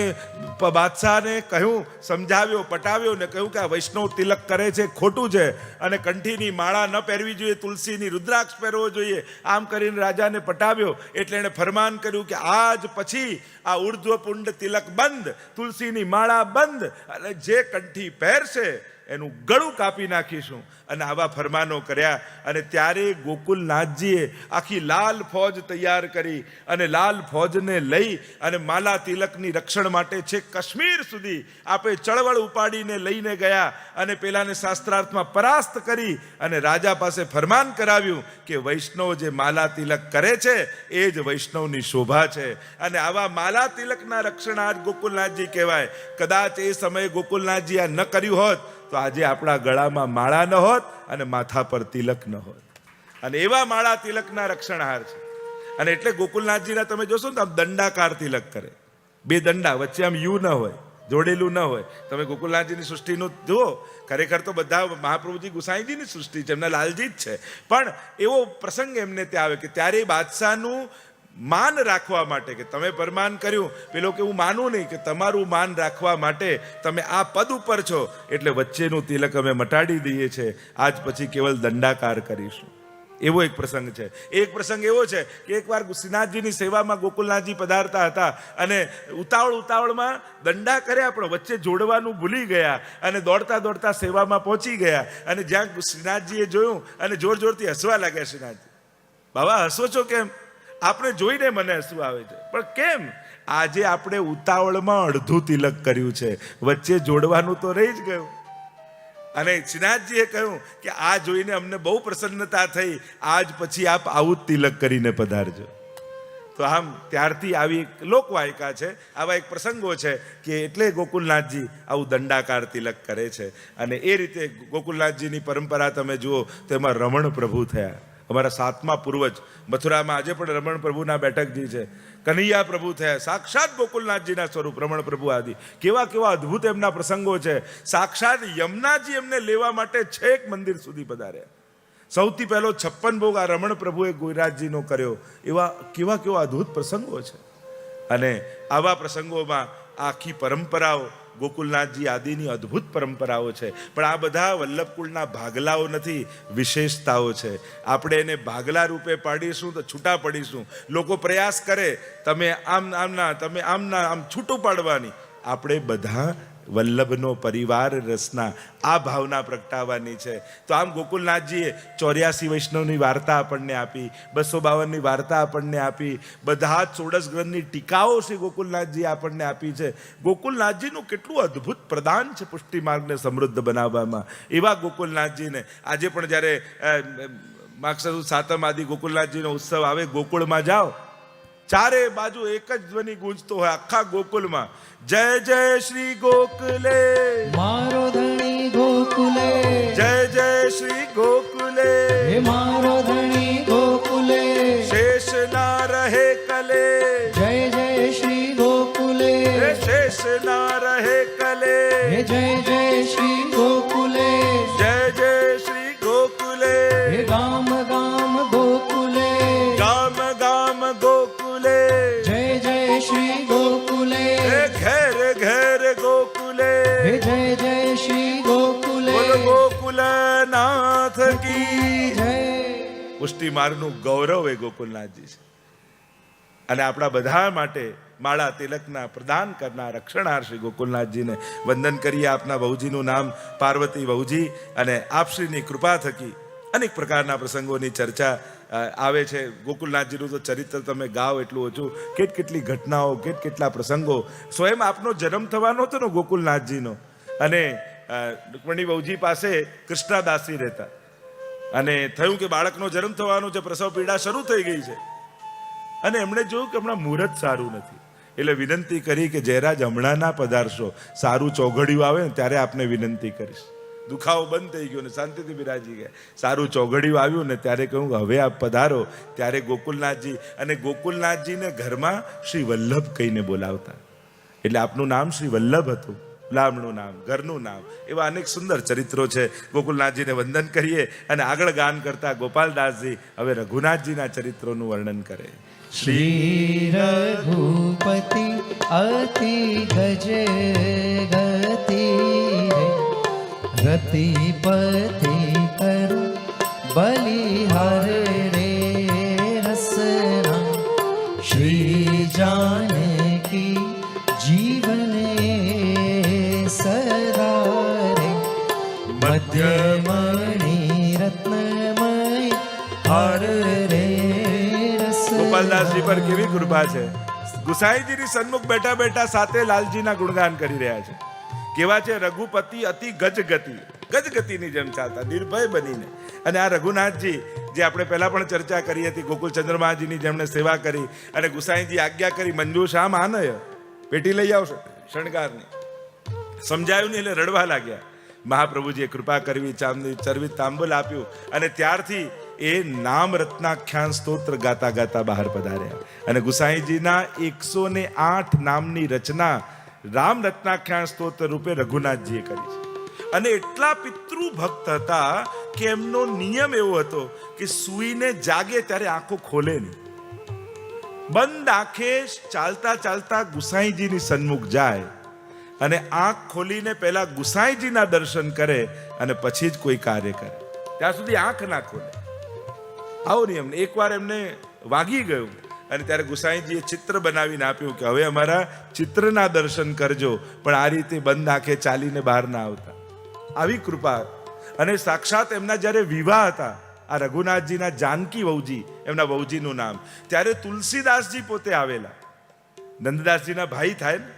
બાદશાહને કહ્યું, સમજાવ્યો, પટાવ્યો ને કહ્યું કે આ વૈષ્ણવ તિલક કરે છે ખોટું છે, અને કંઠીની માળા ન પહેરવી જોઈએ, તુલસીની રુદ્રાક્ષ પહેરવો જોઈએ. આમ કરીને રાજાને પટાવ્યો. એટલે એણે ફરમાન કર્યું કે આજ પછી આ ઉર્ધ્વપુંડ તિલક બંધ, તુલસીની માળા બંધ, અને જે કંઠી પહેરશે એનું ગળું કાપી નાખીશું. અને આવા ફરમાનો કર્યા. અને ત્યારે ગોકુલનાથજીએ આખી લાલ ફોજ તૈયાર કરી અને લાલ ફોજને લઈ અને માલા તિલકની રક્ષણ માટે છે કાશ્મીર સુધી આપે ચળવળ ઉપાડીને લઈને ગયા. અને પેલાને શાસ્ત્રાર્થમાં પરાસ્ત કરી અને રાજા પાસે ફરમાન કરાવ્યું કે વૈષ્ણવ જે માલા તિલક કરે છે એ જ વૈષ્ણવની શોભા છે. અને આવા માલા તિલકના રક્ષણાર્થ ગોકુલનાથજી કહેવાય. કદાચ એ સમયે ગોકુલનાથજી આ ન કર્યું હોત તો આજે આપણા ગળામાં માળા ન હોત અને માથા પર તિલક ન હોત. અને એવા માળા તિલકના રક્ષણહાર છે. અને એટલે ગોકુલનાથજીના તમે જોશો ને આમ દંડાકાર તિલક કરે, બે દંડા વચ્ચે આમ યુ ન હોય, જોડેલું ન હોય. તમે ગોકુલનાથજીની સૃષ્ટિનું જુઓ, ખરેખર તો બધા મહાપ્રભુજી ગુસાઈજીની સૃષ્ટિ છે, એમના લાલજી જ છે. પણ એવો પ્રસંગ એમને ત્યાં આવે કે ત્યારે બાદશાહનું માન રાખવા માટે, કે તમે પરમાન કર્યું, પેલો કે હું માનું નહીં, કે તમારું માન રાખવા માટે તમે આ પદ ઉપર છો એટલે વચ્ચેનું તિલક અમે મટાડી દઈએ છીએ, આજ પછી કેવલ દંડાકાર કરીશું. એવો એક પ્રસંગ છે. એક પ્રસંગ એવો છે કે એકવાર શ્રીનાથજીની સેવામાં ગોકુલનાથજી પધારતા હતા અને ઉતાવળમાં દંડા કર્યા, પણ વચ્ચે જોડવાનું ભૂલી ગયા અને દોડતા દોડતા સેવામાં પહોંચી ગયા. અને જ્યાં શ્રીનાથજીએ જોયું અને જોર જોરથી હસવા લાગ્યા. શ્રીનાથજી, બાબા હસો છો કેમ? આપણે જોઈને મને હસવું આવે છે. પણ કેમ? આજે આપણે ઉતાવળમાં અડધું તિલક કર્યું છે, વચ્ચે જોડવાનું તો રહી જ ગયું. અને શ્રીનાથજીએ કહ્યું કે આ જોઈને અમને બહુ પ્રસન્નતા થઈ, આજ પછી આપ આવું જ તિલક કરીને પધારજો. તો આમ ત્યારથી આવી એક લોકવાયકા છે, આવા એક પ્રસંગો છે કે એટલે ગોકુલનાથજી આવું દંડાકાર તિલક કરે છે. અને એ રીતે ગોકુલનાથજીની પરંપરા તમે જુઓ તો એમાં રમણ પ્રભુ થયા. અમારા 7મા પૂર્વજ મથુરામાં આજે પણ રમણ પ્રભુના બેઠકજી છે. કનૈયા પ્રભુ થયા, સાક્ષાત ગોકુલનાથજીના સ્વરૂપ રમણ પ્રભુ આદિ. કેવા કેવા અદ્ભુત એમના પ્રસંગો છે. સાક્ષાત યમુનાજી એમને લેવા માટે છેક મંદિર સુધી પધાર્યા. સૌથી પહેલો 56 ભોગ આ રમણ પ્રભુએ ગોવિરાજજીનો કર્યો. એવા કેવા કેવા અદ્ભુત પ્રસંગો છે. અને આવા પ્રસંગોમાં આખી પરંપરાઓ ગોકુલનાથજી આદિની અદ્ભુત પરંપરાઓ છે. પણ આ બધા વલ્લભકુળના ભાગલાઓ નથી, વિશેષતાઓ છે. આપણે એને ભાગલા રૂપે પાડીશું તો છૂટા પડીશું. લોકો પ્રયાસ કરે તમે આમ છૂટું પાડવાની. આપણે બધા વલ્લભનો પરિવાર રસના આ ભાવના પ્રગટાવવાની છે. તો આમ ગોકુલનાથજીએ 84 વૈષ્ણવની વાર્તા આપણને આપી, 252ની વાર્તા આપણને આપી, બધા જ 16 ગ્રંથની ટીકાઓ શ્રી ગોકુલનાથજી આપણને આપી છે. ગોકુલનાથજીનું કેટલું અદ્ભુત પ્રદાન છે પુષ્ટિ માર્ગને સમૃદ્ધ બનાવવામાં. એવા ગોકુલનાથજીને આજે પણ જ્યારે માગસર સુદ સાતમ આદિ ગોકુલનાથજીનો ઉત્સવ આવે, ગોકુળમાં જાઓ, ચારે બાજુ એક જ ધ્વનિ ગૂંજતો હોય આખા ગોકુલમાં, જય જય શ્રી ગોકુલે, મારો ધણી ગોકુલે, જય જય શ્રી ગોકુલે, હે મારો ધણી ગોકુલે, શેષ ના રહે કલે, જય જય શ્રી ગોકુલે, હે શેષ ના રહે કલે, હે જય જય શ્રી ગોકુલે, જય જય શ્રી ગોકુલે, હે ગામ ગામ ગોકુલે, ગામ ગામ ગોકુલે, જય જય શ્રી ગોકુલે, હે ઘેર ઘેર ગોકુલે, હે જય જય શ્રી ગોકુલે, બોલ ગોકુલનાથ કી જય. પુષ્ટિ માર્ગનું ગૌરવ એ ગોકુલનાથજી છે. અને આપણા બધા માટે માળા તિલકના પ્રદાન કરનાર રક્ષણાર શ્રી ગોકુલનાથજીને વંદન કરીએ. આપના વહુજીનું નામ પાર્વતી વહુજી, અને આપશ્રીની કૃપા થકી અનેક પ્રકારના પ્રસંગોની ચર્ચા આવે છે. ગોકુલનાથજીનું તો ચરિત્ર તમે ગાઓ એટલું ઓછું. કેટલી ઘટનાઓ, કેટલા પ્રસંગો. સ્વયં આપનો જન્મ થવાનો હતો ને ગોકુલનાથજીનો, અને રૂકમણી વહુજી પાસે કૃષ્ણાદાસી રહેતા, અને થયું કે બાળકનો જન્મ થવાનો છે, પ્રસવ પીડા શરૂ થઈ ગઈ છે. અને એમણે જોયું કે હમણાં મુહૂર્ત સારું નથી, એટલે વિનંતી કરી કે જયરાજ હમણાં ના પધારશો, સારું ચોઘડિયું આવે ને ત્યારે આપને વિનંતી કરીશ. દુખાવો બંધ થઈ ગયો ને શાંતિથી બિરાજી ગયા. સારું ચોઘડિયું આવ્યું ને ત્યારે કહ્યું કે હવે આપ પધારો. ત્યારે ગોકુલનાથજી, અને ગોકુલનાથજીને ઘરમાં શ્રી વલ્લભ કહીને બોલાવતા, એટલે આપનું નામ શ્રી વલ્લભ હતું, ગુલામનું નામ, ઘરનું નામ. એવા અનેક સુંદર ચરિત્રો છે. ગોકુલનાથજીને વંદન કરીએ અને આગળ ગાન કરતા ગોપાલદાસજી હવે રઘુનાથજીના ચરિત્રોનું વર્ણન કરે. શ્રી રઘુપતિ અતિ ગજ ગતિ રે, રતિપતિ કરુ બલિહાર રે રસના, શ્રી જાનકી જીવને સદા રે, મધ્યમણી રત્નમય હાર રે. ગોપાલદાસજી પર કેવી કૃપા છે. ગુસાઈજીની સન્મુખ બેઠા બેઠા સાથે લાલજીના ગુણગાન કરી રહ્યા છે. કેવા છે રઘુપતિ અતિ ગજગતિની જેમ ચાલતા નિર્ભય બનીને. અને આ રઘુનાથજી જે આપણે પહેલા પણ ચર્ચા કરી હતી, ગોકુલ ચંદ્રમાજીની જેમણે સેવા કરી, અને ગુસાઈજી આજ્ઞા કરી મંજુ શામ આનય પેટી લઈ આવશો શણગારની. સમજાયું નહીં એટલે રડવા લાગ્યા. મહાપ્રભુજીએ કૃપા કરવી, ચરવી તાંબુલ આપ્યું, અને ત્યારથી એ નામ રત્નાખ્યાન સ્તોત્ર ગાતા ગાતા બહાર પધાર્યા. અને ગુસાઈજીના 108 નામની રચના રામ રત્નાખ્યાન સ્તોત્ર રૂપે રઘુનાથજીએ કરી છે. અને એટલા પિતૃ ભક્ત હતા કે એમનો નિયમ એવો હતો કે સૂઈને જાગે ત્યારે આંખો ખોલે નહીં. બંધ આંખે ચાલતા ચાલતા ગુસાઈજીની સન્મુખ જાય અને આંખ ખોલીને પહેલા ગુસાઈજીના દર્શન કરે અને પછી જ કોઈ કાર્ય કરે. ત્યાં સુધી આંખ ના ખોલે. આવો નહીં એમને એકવાર એમને વાગી ગયું અને ત્યારે ગુસાઈજીએ ચિત્ર બનાવીને આપ્યું કે હવે અમારા ચિત્રના દર્શન કરજો, પણ આ રીતે બંધ આંખે ચાલીને બહાર ના આવતા. આવી કૃપા. અને સાક્ષાત એમના જ્યારે વિવાહ હતા, આ રઘુનાથજીના જાનકી વહુજી, એમના વહુજીનું નામ, ત્યારે તુલસીદાસજી પોતે આવેલા. નંદદાસજીના ભાઈ થાય ને,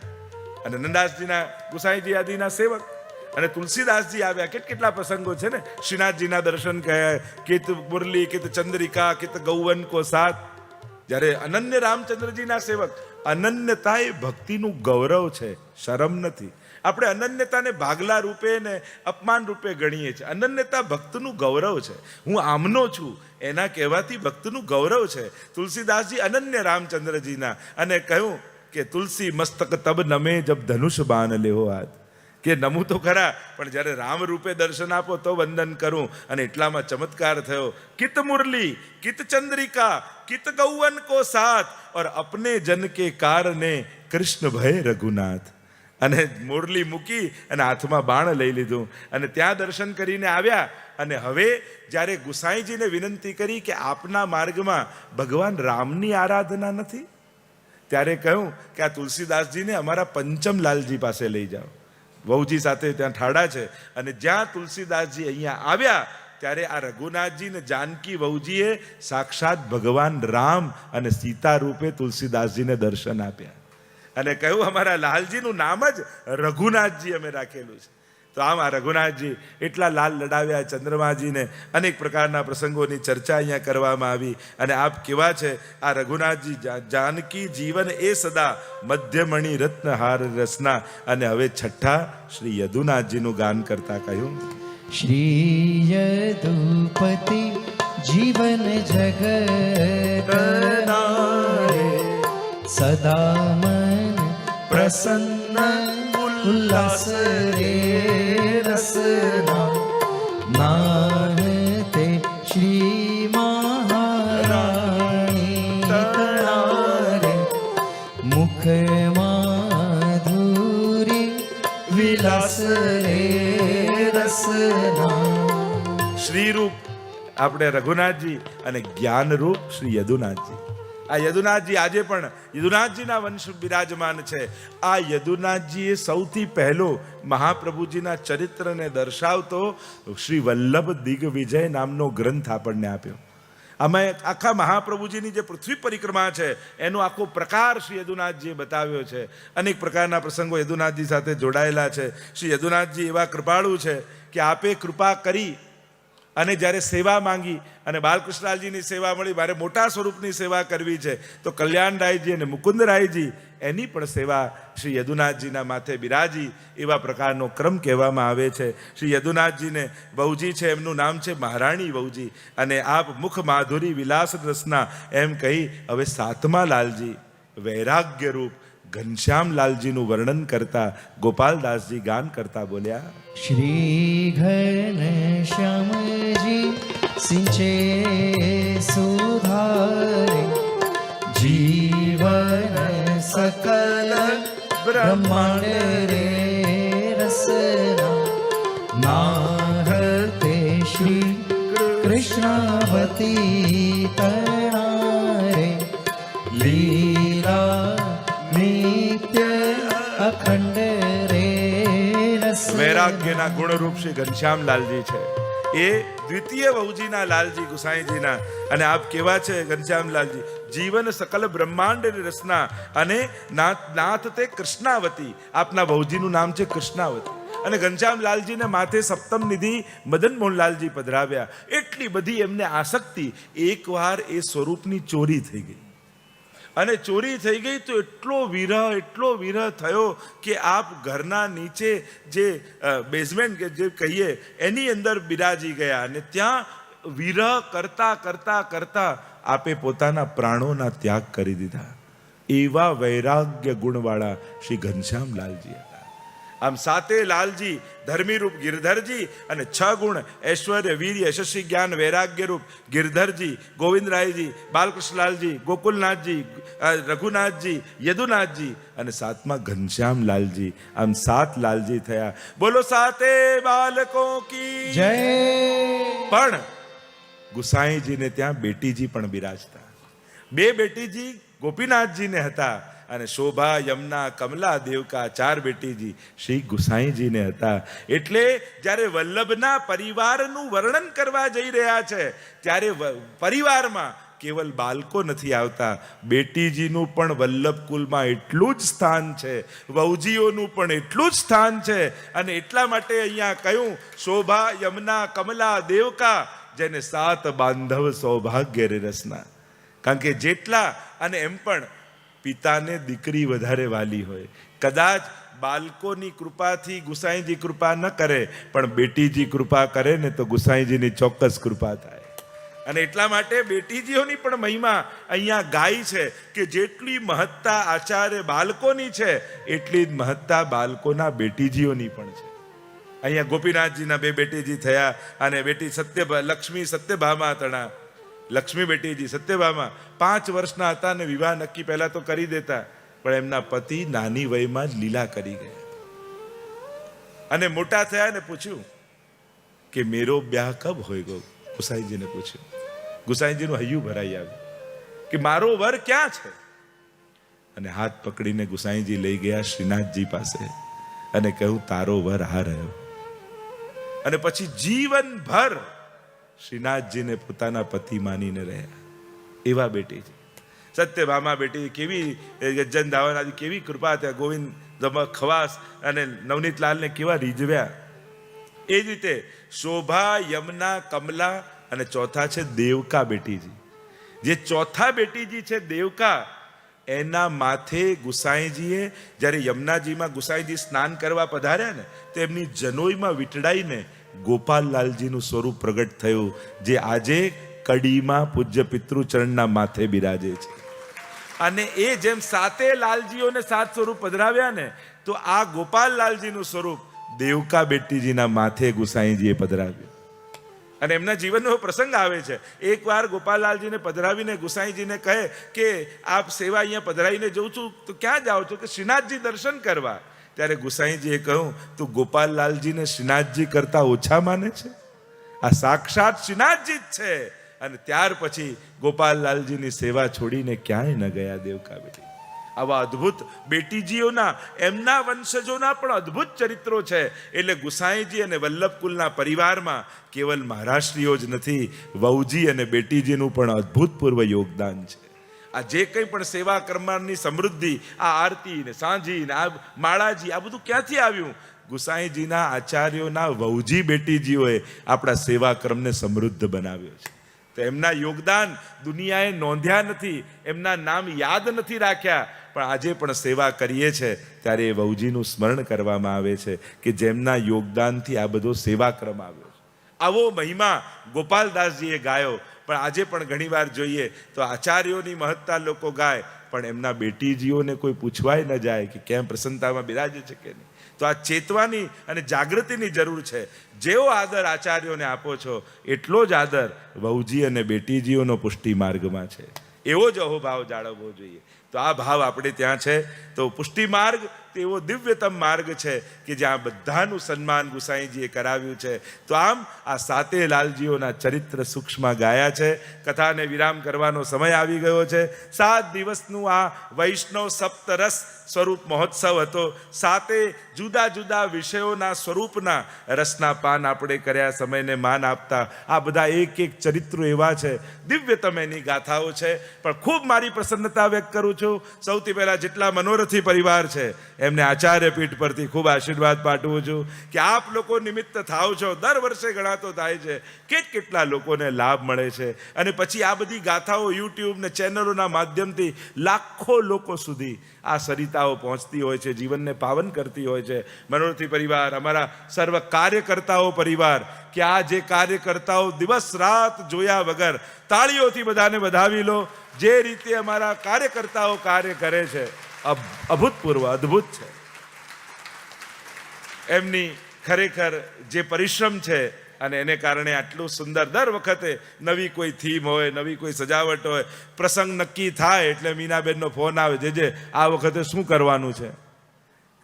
અને નંદદાસજીના ગુસાઈજી આદિના સેવક, અને તુલસીદાસજી આવ્યા. કેટલા પ્રસંગો છે ને, શ્રીનાથજીના દર્શન કહ્યા, કિત મુરલી કિત ચંદ્રિકા કિત ગૌવન કો સાથ. જ્યારે અનન્ય રામચંદ્રજીના સેવક. અનન્યતા એ ભક્તિનું ગૌરવ છે, શરમ નથી. આપણે અનન્યતાને ભાગલા રૂપે ને અપમાન રૂપે ગણીએ છીએ. અનન્યતા ભક્તનું ગૌરવ છે. હું આમનો છું એના કહેવાથી ભક્તનું ગૌરવ છે. તુલસીદાસજી અનન્ય રામચંદ્રજીના, અને કહ્યું કે તુલસી મસ્તક તબ નમે જબ ધનુષ બાન લેહો હાથ. કે નમું તો ખરા, પણ જ્યારે રામ રૂપે દર્શન આપો તો વંદન કરું. અને એટલામાં ચમત્કાર થયો. કિત મુરલી કિત ચંદ્રિકા કિત ગૌવન કો સાથ और अपने जन के कारणे कृष्ण भय रघुनाथ. અને મુરલી મૂકી અને હાથમાં બાણ લઈ લીધું અને ત્યાં દર્શન કરીને આવ્યા. અને હવે જ્યારે ગુસાઈજીને વિનંતી કરી કે આપના માર્ગમાં ભગવાન રામની આરાધના નથી, ત્યારે કહ્યું કે આ તુલસીદાસજીને અમારા પંચમલાલજી પાસે લઈ જાઓ. વહુજી સાથે ત્યાં ઠાડા છે. અને જ્યાં તુલસીદાસજી અહીંયા આવ્યા ત્યારે આ રઘુનાથજી ને જાનકી વહુજીએ સાક્ષાત ભગવાન રામ અને સીતા રૂપે તુલસીદાસજીને દર્શન આપ્યા. અને કહ્યું અમારા લાલજીનું નામ જ રઘુનાથજી અમે રાખેલું છે. તો આમ આ રઘુનાથજી એટલા લાલ લડાવ્યા ચંદ્રમાજીને. અનેક પ્રકારના પ્રસંગોની ચર્ચા અહીંયા કરવામાં આવી. અને આપ કેવા છે આ રઘુનાથજી જાનકી જીવન એ સદા મધ્યમણી રત્નહાર રસના. અને હવે છઠ્ઠા શ્રી યદુનાથજીનું ગાન કરતા કહ્યું, શ્રી યદુપતિ જીવન જગત સદા મન પ્રસન્ન ઉલ્લાસ રે રસના નાહતે શ્રી મહારાણી તારે મુખ માધુરી વિલાસ રે રસના. શ્રી રૂપ આપણે રઘુનાથજી અને જ્ઞાન રૂપ શ્રી યદુનાથજી. આ યદુનાથજી આજે પણ યદુનાથજીના વંશ બિરાજમાન છે. આ યદુનાથજીએ સૌથી પહેલો મહાપ્રભુજીના ચરિત્રને દર્શાવતો શ્રી વલ્લભ દિગ્વિજય નામનો ગ્રંથ આપણને આપ્યો. આમાં આખા મહાપ્રભુજીની જે પૃથ્વી પરિક્રમા છે એનો આખો પ્રકાર શ્રી યદુનાથજીએ બતાવ્યો છે. અનેક પ્રકારના પ્રસંગો યદુનાથજી સાથે જોડાયેલા છે. શ્રી યદુનાથજી એવા કૃપાળુ છે કે આપે કૃપા કરી અને જ્યારે સેવા માંગી અને બાલકૃષ્ણલાલજીની સેવા મળી, મારે મોટા સ્વરૂપની સેવા કરવી છે, તો કલ્યાણરાયજી અને મુકુંદરાયજી એની પણ સેવા શ્રી યદુનાથજીના માથે બિરાજી. એવા પ્રકારનો ક્રમ કહેવામાં આવે છે. શ્રી યદુનાથજીને વહુજી છે, એમનું નામ છે મહારાણી વહુજી. અને આપ મુખ માધુરી વિલાસ રસના એમ કહી હવે સાતમા લાલજી વૈરાગ્ય રૂપ ઘનશ્યામલાલજીનું વર્ણન કરતા ગોપાલદાસજી ગાન કરતા બોલ્યા, શ્રી ઘનશ્યામજી સિંચે સુધારે જીવન સકલ બ્રહ્માંડ રે રસના નાહતે શ્રી કૃષ્ણવતી તણારે લીલા નિત્ય અખંડ રે રસ. વૈરાગ્યના ગુણરૂપ શ્રી ઘનશ્યામલાલજી છે. એ દ્વિતીય વહુજીના લાલજી ગુસાઈજીના. અને આપ કેવા છે ઘનશ્યામલાલજી? જીવન સકલ બ્રહ્માંડ રસના અને નાથ તે કૃષ્ણાવતી. આપના વહુજીનું નામ છે કૃષ્ણાવતી. અને ઘનશ્યામલાલજીને માથે સપ્તમ નિધિ મદન મોહનલાલજી પધરાવ્યા. એટલી બધી એમને આસક્તિ. એકવાર એ સ્વરૂપની ચોરી થઈ ગઈ. અને ચોરી થઈ ગઈ તો એટલો વિરહ થયો કે આપ ઘરના નીચે જે બેઝમેન્ટ કે જે કહીએ એની અંદર બિરાજી ગયા. અને ત્યાં વિરહ કરતા કરતા કરતા આપે પોતાના પ્રાણોના ત્યાગ કરી દીધા. એવા વૈરાગ્ય ગુણવાળા શ્રી ઘનશ્યામલાલજી હતા. આમ સાતે લાલજી ધર્મી રૂપ ગિરધરજી અને 6 ગુણ ઐશ્વર્ય વીર્ય યશસ્વી જ્ઞાન વૈરાગ્ય રૂપ ગિરધરજી, ગોવિંદરાયજી, બાલકૃષ્ણલાલજી, ગોકુલનાથજી, રઘુનાથજી, યદુનાથજી અને 7મા ઘનશ્યામ લાલજી. આમ 7 લાલજી થયા. બોલો સાતે બાલકો કી જય. પણ ગુસાઈજીને ત્યાં બેટીજી પણ બિરાજતા. 2 બેટીજી ગોપીનાથજીને હતા અને શોભા, યમુના, કમલા, દેવકા 4 બેટીજી શ્રી ગુસાઈજીને હતા. એટલે જ્યારે વલ્લભના પરિવારનું વર્ણન કરવા જઈ રહ્યા છે ત્યારે પરિવારમાં કેવલ બાળકો નથી આવતા, બેટીજીનું પણ વલ્લભ કુલમાં એટલું જ સ્થાન છે, વહુજીઓનું પણ એટલું જ સ્થાન છે. અને એટલા માટે અહીંયા કહ્યું શોભા, યમુના, કમલા, દેવકા જેને 7 બાંધવ સૌભાગ્ય રે રસના. કારણ કે જેટલા અને એમ પણ પિતાને દીકરી વધારે વાલી હોય. કદાચ બાળકોની કૃપાથી ગુસાઈજી કૃપા ન કરે પણ બેટીજી કૃપા કરે ને તો ગુસાઈજીની ચોક્કસ કૃપા થાય. અને એટલા માટે બેટીજીઓની પણ મહિમા અહીંયા ગાય છે કે જેટલી મહત્તા આચાર્ય બાળકોની છે એટલી જ મહત્તા બાળકોના બેટીજીઓની પણ છે. અહીંયા ગોપીનાથજીના 2 બેટીજી થયા અને બેટી લક્ષ્મી સત્યભામા તણા. લક્ષ્મી બેટીજી સત્યભામા 5 વર્ષના હતા ને વિવાહ નક્કી પહેલા તો કરી દેતા, પણ એમના પતિ નાની વયમાં જ લીલા કરી ગયા. અને મોટા થયા ને પૂછ્યું કે મેરો બ્યાહ કબ હોયગો. ગુસાઈજીને પૂછ્યું. ગુસાઈજીનું હૈયું ભરાઈ આવ્યું કે મારો વર ક્યાં છે. અને હાથ પકડીને ગુસાઈજી લઈ ગયા શ્રીનાથજી પાસે અને કહ્યું તારો વર આ રહ્યો. અને પછી જીવનભર શ્રીનાથજીને પોતાના પતિ માનીને રહ્યા. એવા બેટીજી સત્યભામા બેટી કેવી ગજ્જન ધાવન કેવી કૃપા ત્યાં ગોવિંદ ખવાસ અને નવનીતલાલને કેવા રીઝવ્યા. એ જ રીતે શોભા, યમુના, કમલા અને ચોથા છે દેવકા બેટીજી. જે ચોથા બેટીજી છે દેવકા, એના માથે ગુસાઈજીએ જ્યારે યમુનાજીમાં ગુસાઈજી સ્નાન કરવા પધાર્યા ને તો એમની જનોઈમાં વીંટળાઈને ગોપાલલાલજીનું સ્વરૂપ પ્રગટ થયું, જે આજે કડીમાં પૂજ્ય પિતૃચરણના માથે બિરાજે છે. અને એ જેમ 7 લાલજીઓને 7 સ્વરૂપ પધરાવ્યા ને તો આ ગોપાલલાલજીનું સ્વરૂપ દેવકા બેટીજીના માથે ગુસાઈજીએ પધરાવ્યું. અને એમના જીવનનો પ્રસંગ આવે છે. એકવાર ગોપાલલાલજીને પધરાવીને ગુસાઈજીને કહે કે આપ સેવા અહીંયા પધરાવીને જઉં છું તો ક્યાં જાઓ છો? કે શ્રીનાથજી દર્શન કરવા. ત્યારે ગુસાઈજીએ કહ્યું તું ગોપાલલાલજીને શ્રીનાથજી કરતા ઓછા માને છે? આ સાક્ષાત શ્રીનાથજી જ છે. અને ત્યાર પછી ગોપાલલાલજીની સેવા છોડીને ક્યાંય ન ગયા દેવકા બેટી. આવા અદ્ભુત બેટીજીઓના એમના વંશજોના પણ અદ્ભુત ચરિત્રો છે. એટલે ગુસાઈજી અને વલ્લભ કુલના પરિવારમાં કેવલ મહારાષ્ટ્રીઓ જ નથી, વહુજી અને બેટીજીનું પણ અદ્ભુતપૂર્વ યોગદાન છે. આ જે કંઈ પણ સેવા કર્મની સમૃદ્ધિ, આ આરતી ને સાંજી ને આ માળાજી, આ બધું ક્યાંથી આવ્યું? ગુસાઈજીના આચાર્યોના વહુજી બેટીજીઓએ આપણા સેવા કર્મને સમૃદ્ધ બનાવ્યો છે. તો એમના યોગદાન દુનિયાએ નોંધ્યા નથી, એમના નામ યાદ નથી રાખ્યા, પણ આજે પણ સેવા કરીએ છીએ ત્યારે એ વહુજીનું સ્મરણ કરવામાં આવે છે કે જેમના યોગદાનથી આ બધો સેવાક્રમ આવ્યો છે. આવો મહિમા ગોપાલદાસજીએ ગાયો. પણ આજે પણ ઘણીવાર જોઈએ તો આચાર્યોની મહત્તા લોકો ગાય, પણ એમના બેટીજીઓને કોઈ પૂછવાય ન જાય કે કેમ પ્રસન્નતામાં બિરાજે છે કે નહીં. તો આ ચેતવાની અને જાગૃતિની જરૂર છે. જેવો આદર આચાર્યોને આપો છો એટલો જ આદર વહુજી અને બેટીજીઓનો પુષ્ટિ માર્ગમાં છે. એવો જ અહોભાવ જાળવવો જોઈએ. તો આ ભાવ આપણે ત્યાં છે. તો પુષ્ટિ માર્ગ તે એવો દિવ્યતમ માર્ગ છે કે જ્યાં બધાનું સન્માન ગુસાઈજીએ કરાવ્યું છે. તો આમ આ 7 લાલજીઓના ચરિત્ર સૂક્ષ્મ ગાયા છે. કથાને વિરામ કરવાનો સમય આવી ગયો છે. 7 દિવસનું આ વૈષ્ણવ સપ્તરસ સ્વરૂપ મહોત્સવ હતો. 7 જુદા જુદા વિષયોના સ્વરૂપના રસના પાન આપણે કર્યા. સમયને માન આપતા આ બધા એક એક ચરિત્રો એવા છે, દિવ્યતમ એની ગાથાઓ છે. પણ ખૂબ મારી પ્રસન્નતા વ્યક્ત કરું છું. સૌથી પહેલા જેટલા મનોરથી પરિવાર છે એમને આચાર્ય પીઠ પરથી ખૂબ આશીર્વાદ પાઠવું છું કે આપ લોકો નિમિત્ત થાવ છો. દર વર્ષે ગણાતો થાય છે, કેટલા લોકોને લાભ મળે છે. અને પછી આ બધી ગાથાઓ યુટ્યુબ ને ચેનલોના માધ્યમથી લાખો લોકો સુધી આ સરિતાઓ પહોંચતી હોય છે, જીવનને પાવન કરતી હોય છે. મનોરથી પરિવાર, અમારા સર્વ કાર્યકર્તાઓ પરિવાર, કે આ જે કાર્યકર્તાઓ દિવસ રાત જોયા વગર તાળીઓથી બધાને વધાવી લો. જે રીતે અમારા કાર્યકર્તાઓ કાર્ય કરે છે અભૂતપૂર્વ, અદ્ભુત છે. એમની ખરેખર જે પરિશ્રમ છે અને એને કારણે આટલું સુંદર દર વખતે નવી કોઈ થીમ હોય, નવી કોઈ સજાવટ હોય, પ્રસંગ નક્કી થાય એટલે મીનાબેનનો ફોન આવે, જે આ વખતે શું કરવાનું છે,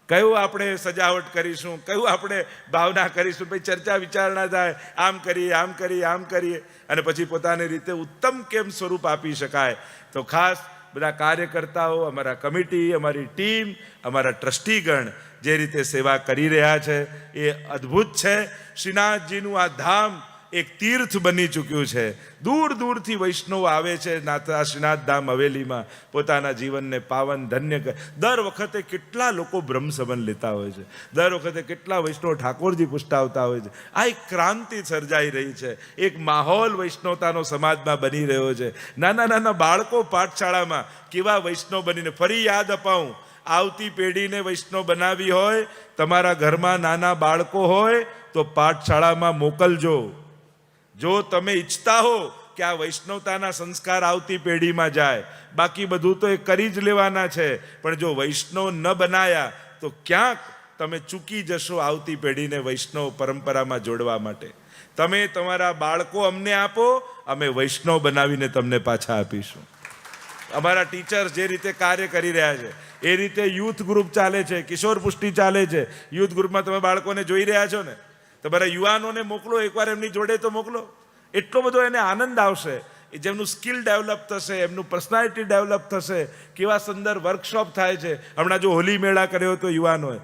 કયું આપણે સજાવટ કરીશું, કયું આપણે ભાવના કરીશું, પછી ચર્ચા વિચારણા થાય, આમ કરીએ આમ કરીએ આમ કરીએ અને પછી પોતાની રીતે ઉત્તમ કેમ સ્વરૂપ આપી શકાય. તો ખાસ બધા કાર્યકર્તાઓ, અમારા કમિટી, અમારી ટીમ, અમારા ટ્રસ્ટીગણ જે રીતે સેવા કરી રહ્યા છે એ અદ્ભુત છે. શ્રીનાથજીનું આ ધામ એક તીર્થ બની ચૂક્યું છે. દૂર દૂરથી વૈષ્ણવ આવે છે શ્રીનાથ ધામ હવેલીમાં પોતાના જીવનને પાવન ધન્ય દર વખતે કેટલા લોકો બ્રહ્મ સંબંધ લેતા હોય છે, દર વખતે કેટલા વૈષ્ણવ ઠાકોરજી પૂછતા આવતા હોય છે. આ એક ક્રાંતિ સર્જાઈ રહી છે, એક માહોલ વૈષ્ણવતાનો સમાજમાં બની રહ્યો છે. નાના નાના બાળકો પાઠશાળામાં કેવા વૈષ્ણવ બનીને, ફરી યાદ અપાવું, આવતી પેઢીને વૈષ્ણવ બનાવી હોય, તમારા ઘરમાં નાના બાળકો હોય તો પાઠશાળામાં મોકલજો. જો તમે ઈચ્છતા હો કે આ વૈષ્ણવતાના સંસ્કાર આવતી પેઢીમાં જાય, બાકી બધું તો એ કરી જ લેવાના છે, પણ જો વૈષ્ણવ ન બનાયા તો ક્યાંક તમે ચૂકી જશો આવતી પેઢીને વૈષ્ણવ પરંપરામાં જોડવા માટે. તમે તમારા બાળકો અમને આપો, અમે વૈષ્ણવ બનાવીને તમને પાછા આપીશું. અમારા ટીચર્સ જે રીતે કાર્ય કરી રહ્યા છે એ રીતે યુથ ગ્રુપ ચાલે છે, કિશોર પુષ્ટિ ચાલે છે. યુથ ગ્રુપમાં તમે બાળકોને જોઈ રહ્યા છો ને, તમારા યુવાનોને મોકલો, એકવાર એમની જોડે તો મોકલો. એટલો બધો એને આનંદ આવશે, જેમનું સ્કિલ ડેવલપ થશે, એમનું પર્સનાલિટી ડેવલપ થશે. કેવા સુંદર વર્કશોપ થાય છે. હમણાં જો હોલી મેળા કર્યો હતો યુવાનોએ,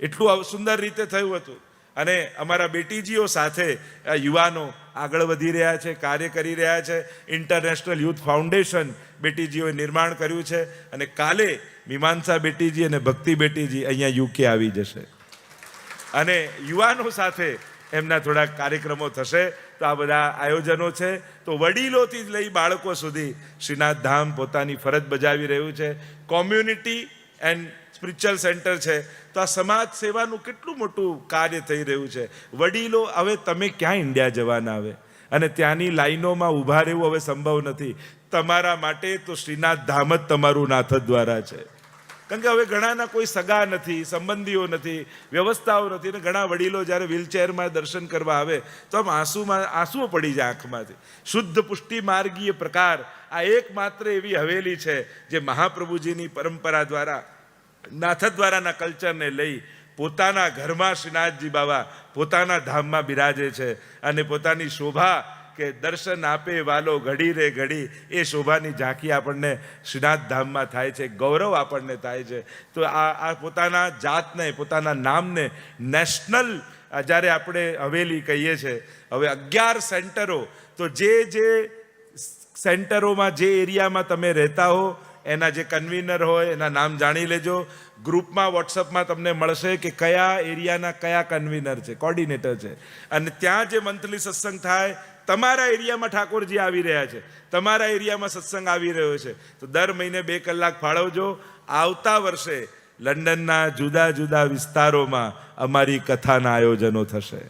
એટલું સુંદર રીતે થયું હતું. અને અમારા બેટીજીઓ સાથે આ યુવાનો આગળ વધી રહ્યા છે, કાર્ય કરી રહ્યા છે. ઇન્ટરનેશનલ યુથ ફાઉન્ડેશન બેટીજીઓએ નિર્માણ કર્યું છે અને કાલે મીમાંસા બેટીજી અને ભક્તિ બેટીજી અહીંયા યુકે આવી જશે અને યુવાનો સાથે એમના થોડાક કાર્યક્રમો થશે. તો આ બધા આયોજનો છે. તો વડીલોથી જ લઈ બાળકો સુધી શ્રીનાથ ધામ પોતાની ફરજ બજાવી રહ્યું છે. કોમ્યુનિટી એન્ડ સ્પિરિચ્યુઅલ સેન્ટર છે, તો આ સમાજ સેવાનું કેટલું મોટું કાર્ય થઈ રહ્યું છે. વડીલો, હવે તમે ક્યાં ઇન્ડિયા જવાના હવે, અને ત્યાંની લાઈનોમાં ઊભા રહેવું હવે સંભવ નથી. તમારા માટે તો શ્રીનાથ ધામ જ તમારું નાથ દ્વારા છે. કારણ કે હવે ઘણાના કોઈ સગા નથી, સંબંધીઓ નથી, વ્યવસ્થાઓ નથી. ને ઘણા વડીલો જ્યારે વ્હીલચેરમાં દર્શન કરવા આવે તો આમ આંસુઓ પડી જાય આંખમાંથી. શુદ્ધ પુષ્ટિ માર્ગીય પ્રકાર આ એકમાત્ર એવી હવેલી છે જે મહાપ્રભુજીની પરંપરા દ્વારા, નાથ દ્વારાના કલ્ચરને લઈ પોતાના ઘરમાં શ્રીનાથજી બાબા પોતાના ધામમાં બિરાજે છે અને પોતાની શોભા કે દર્શન આપે વાલો ઘડી રે ઘડી, એ શોભાની ઝાંખી આપણને શ્રીનાથ ધામમાં થાય છે, ગૌરવ આપણને થાય છે. તો આ પોતાના જાતને, પોતાના નામને નેશનલ જ્યારે આપણે હવેલી કહીએ છીએ, હવે 11 સેન્ટરો, તો જે સેન્ટરોમાં જે એરિયામાં તમે રહેતા હો એના જે કન્વીનર હોય એના નામ જાણી લેજો. ગ્રુપમાં વોટ્સઅપમાં તમને મળશે કે કયા એરિયાના કયા કન્વીનર છે, કોર્ડિનેટર છે. અને ત્યાં જે મંથલી સત્સંગ થાય, તમારા એરિયામાં ઠાકોરજી આવી રહ્યા છે, તમારા એરિયામાં સત્સંગ આવી રહ્યો છે, તો દર મહિને 2 કલાક ફાળવજો. આવતા વર્ષે લંડનના જુદા જુદા વિસ્તારોમાં અમારી કથાના આયોજનો થશે,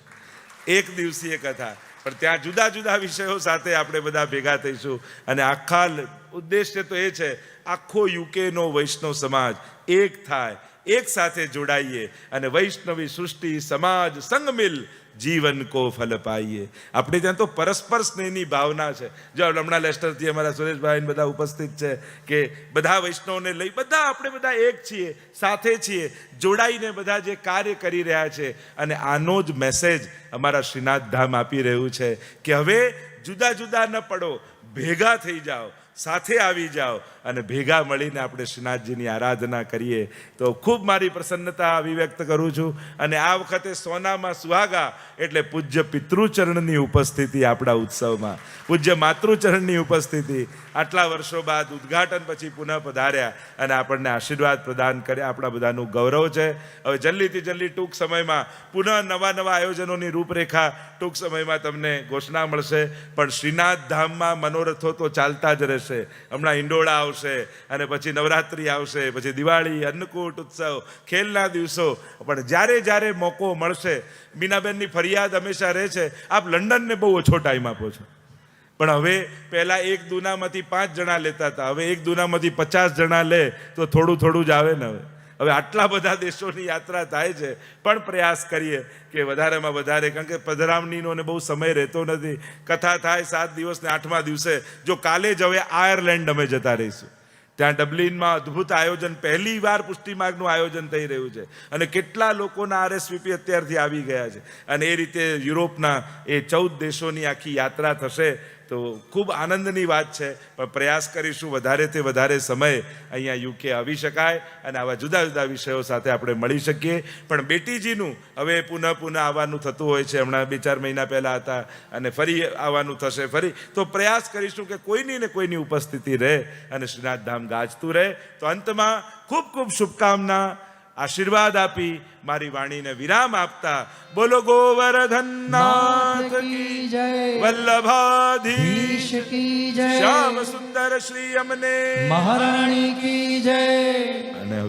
1 દિવસીય કથા, પણ ત્યાં જુદા જુદા વિષયો સાથે આપણે બધા ભેગા થઈશું. અને આખા ઉદ્દેશ્ય તો એ છે આખો યુકેનો વૈષ્ણવ સમાજ એક થાય, એક સાથે જોડાઈએ અને વૈષ્ણવી સૃષ્ટિ સમાજ સંગ મિલ જીવન કો ફલ પાઈએ. આપણે ત્યાં તો પરસ્પર સ્નેહની ભાવના છે. જો હમણાં લેસ્ટરથી અમારા સુરેશભાઈ બધા ઉપસ્થિત છે કે બધા વૈષ્ણવને લઈ આપણે બધા એક છીએ, સાથે છીએ, જોડાઈને બધા જે કાર્ય કરી રહ્યા છે. અને આનો જ મેસેજ અમારા શ્રીનાથ ધામ આપી રહ્યું છે કે હવે જુદા જુદા ન પડો, ભેગા થઈ જાઓ, સાથે આવી જાઓ અને ભેગા મળીને આપણે શ્રીનાથજીની આરાધના કરીએ. તો ખૂબ મારી પ્રસન્નતા અભિવ્યક્ત કરું છું. અને આ વખતે સોનામાં સુહાગા એટલે પૂજ્ય પિતૃચરણની ઉપસ્થિતિ આપણા ઉત્સવમાં, પૂજ્ય માતૃચરણની ઉપસ્થિતિ. આટલા વર્ષો બાદ ઉદ્ઘાટન પછી પુનઃ પધાર્યા અને આપણને આશીર્વાદ પ્રદાન કર્યા. આપણા બધાનું ગૌરવ છે. હવે જલ્દીથી જલ્દી ટૂંક સમયમાં પુનઃ નવા આયોજનોની રૂપરેખા ટૂંક સમયમાં તમને ઘોષણા મળશે. પણ શ્રીનાથ ધામમાં મનોરથો તો ચાલતા જ રહેશે. હમણાં હિંડોળા આવશે અને પછી નવરાત્રિ આવશે, પછી દિવાળી, અન્નકૂટ ઉત્સવ, ખેલના દિવસો. પણ જ્યારે જ્યારે મોકો મળશે, મીનાબેનની ફરિયાદ હંમેશા રહે છે, આપ લંડનને બહુ ઓછો ટાઈમ આપો છો. પણ હવે પહેલાં 1 દુનામાંથી 5 જણા લેતા હતા, હવે 1 દુનામાંથી 50 જણા લે તો થોડું થોડું જ આવે ને. હવે હવે આટલા બધા દેશોની યાત્રા થાય છે, પણ પ્રયાસ કરીએ કે વધારેમાં વધારે, કારણ કે પધરામણીનો ને બહુ સમય રહેતો નથી. કથા થાય 7 દિવસ ને 8મા દિવસે જો કાલે જ હવે આયર્લેન્ડ અમે જતા રહીશું. ત્યાં ડબલિનમાં અદ્ભુત આયોજન, પહેલી વાર પુષ્ટિ માર્ગનું આયોજન થઈ રહ્યું છે અને કેટલા લોકોના RSVP અત્યારથી આવી ગયા છે. અને એ રીતે યુરોપના એ 14 દેશોની આખી યાત્રા થશે. તો ખૂબ આનંદની વાત છે, પણ પ્રયાસ કરીશું વધારેથી વધારે સમય અહીંયા UK આવી શકાય અને આવા જુદા જુદા વિષયો સાથે આપણે મળી શકીએ. પણ બેટીજીનું હવે પુનઃ આવવાનું થતું હોય છે. હમણાં 2-4 મહિના પહેલાં હતા અને ફરી આવવાનું થશે ફરી. તો પ્રયાસ કરીશું કે કોઈની ને કોઈની ઉપસ્થિતિ રહે અને શ્રીનાથ ધામ ગાજતું રહે. તો અંતમાં ખૂબ ખૂબ શુભકામના, આશીર્વાદ આપી મારી વાણીને વિરામ આપતા બોલો ગોવર્ધન નાથ કી જય, વલ્લભાધીશ કી જય, શ્યામ સુંદર શ્રી અમને મહારાણી કી જય. અને હવે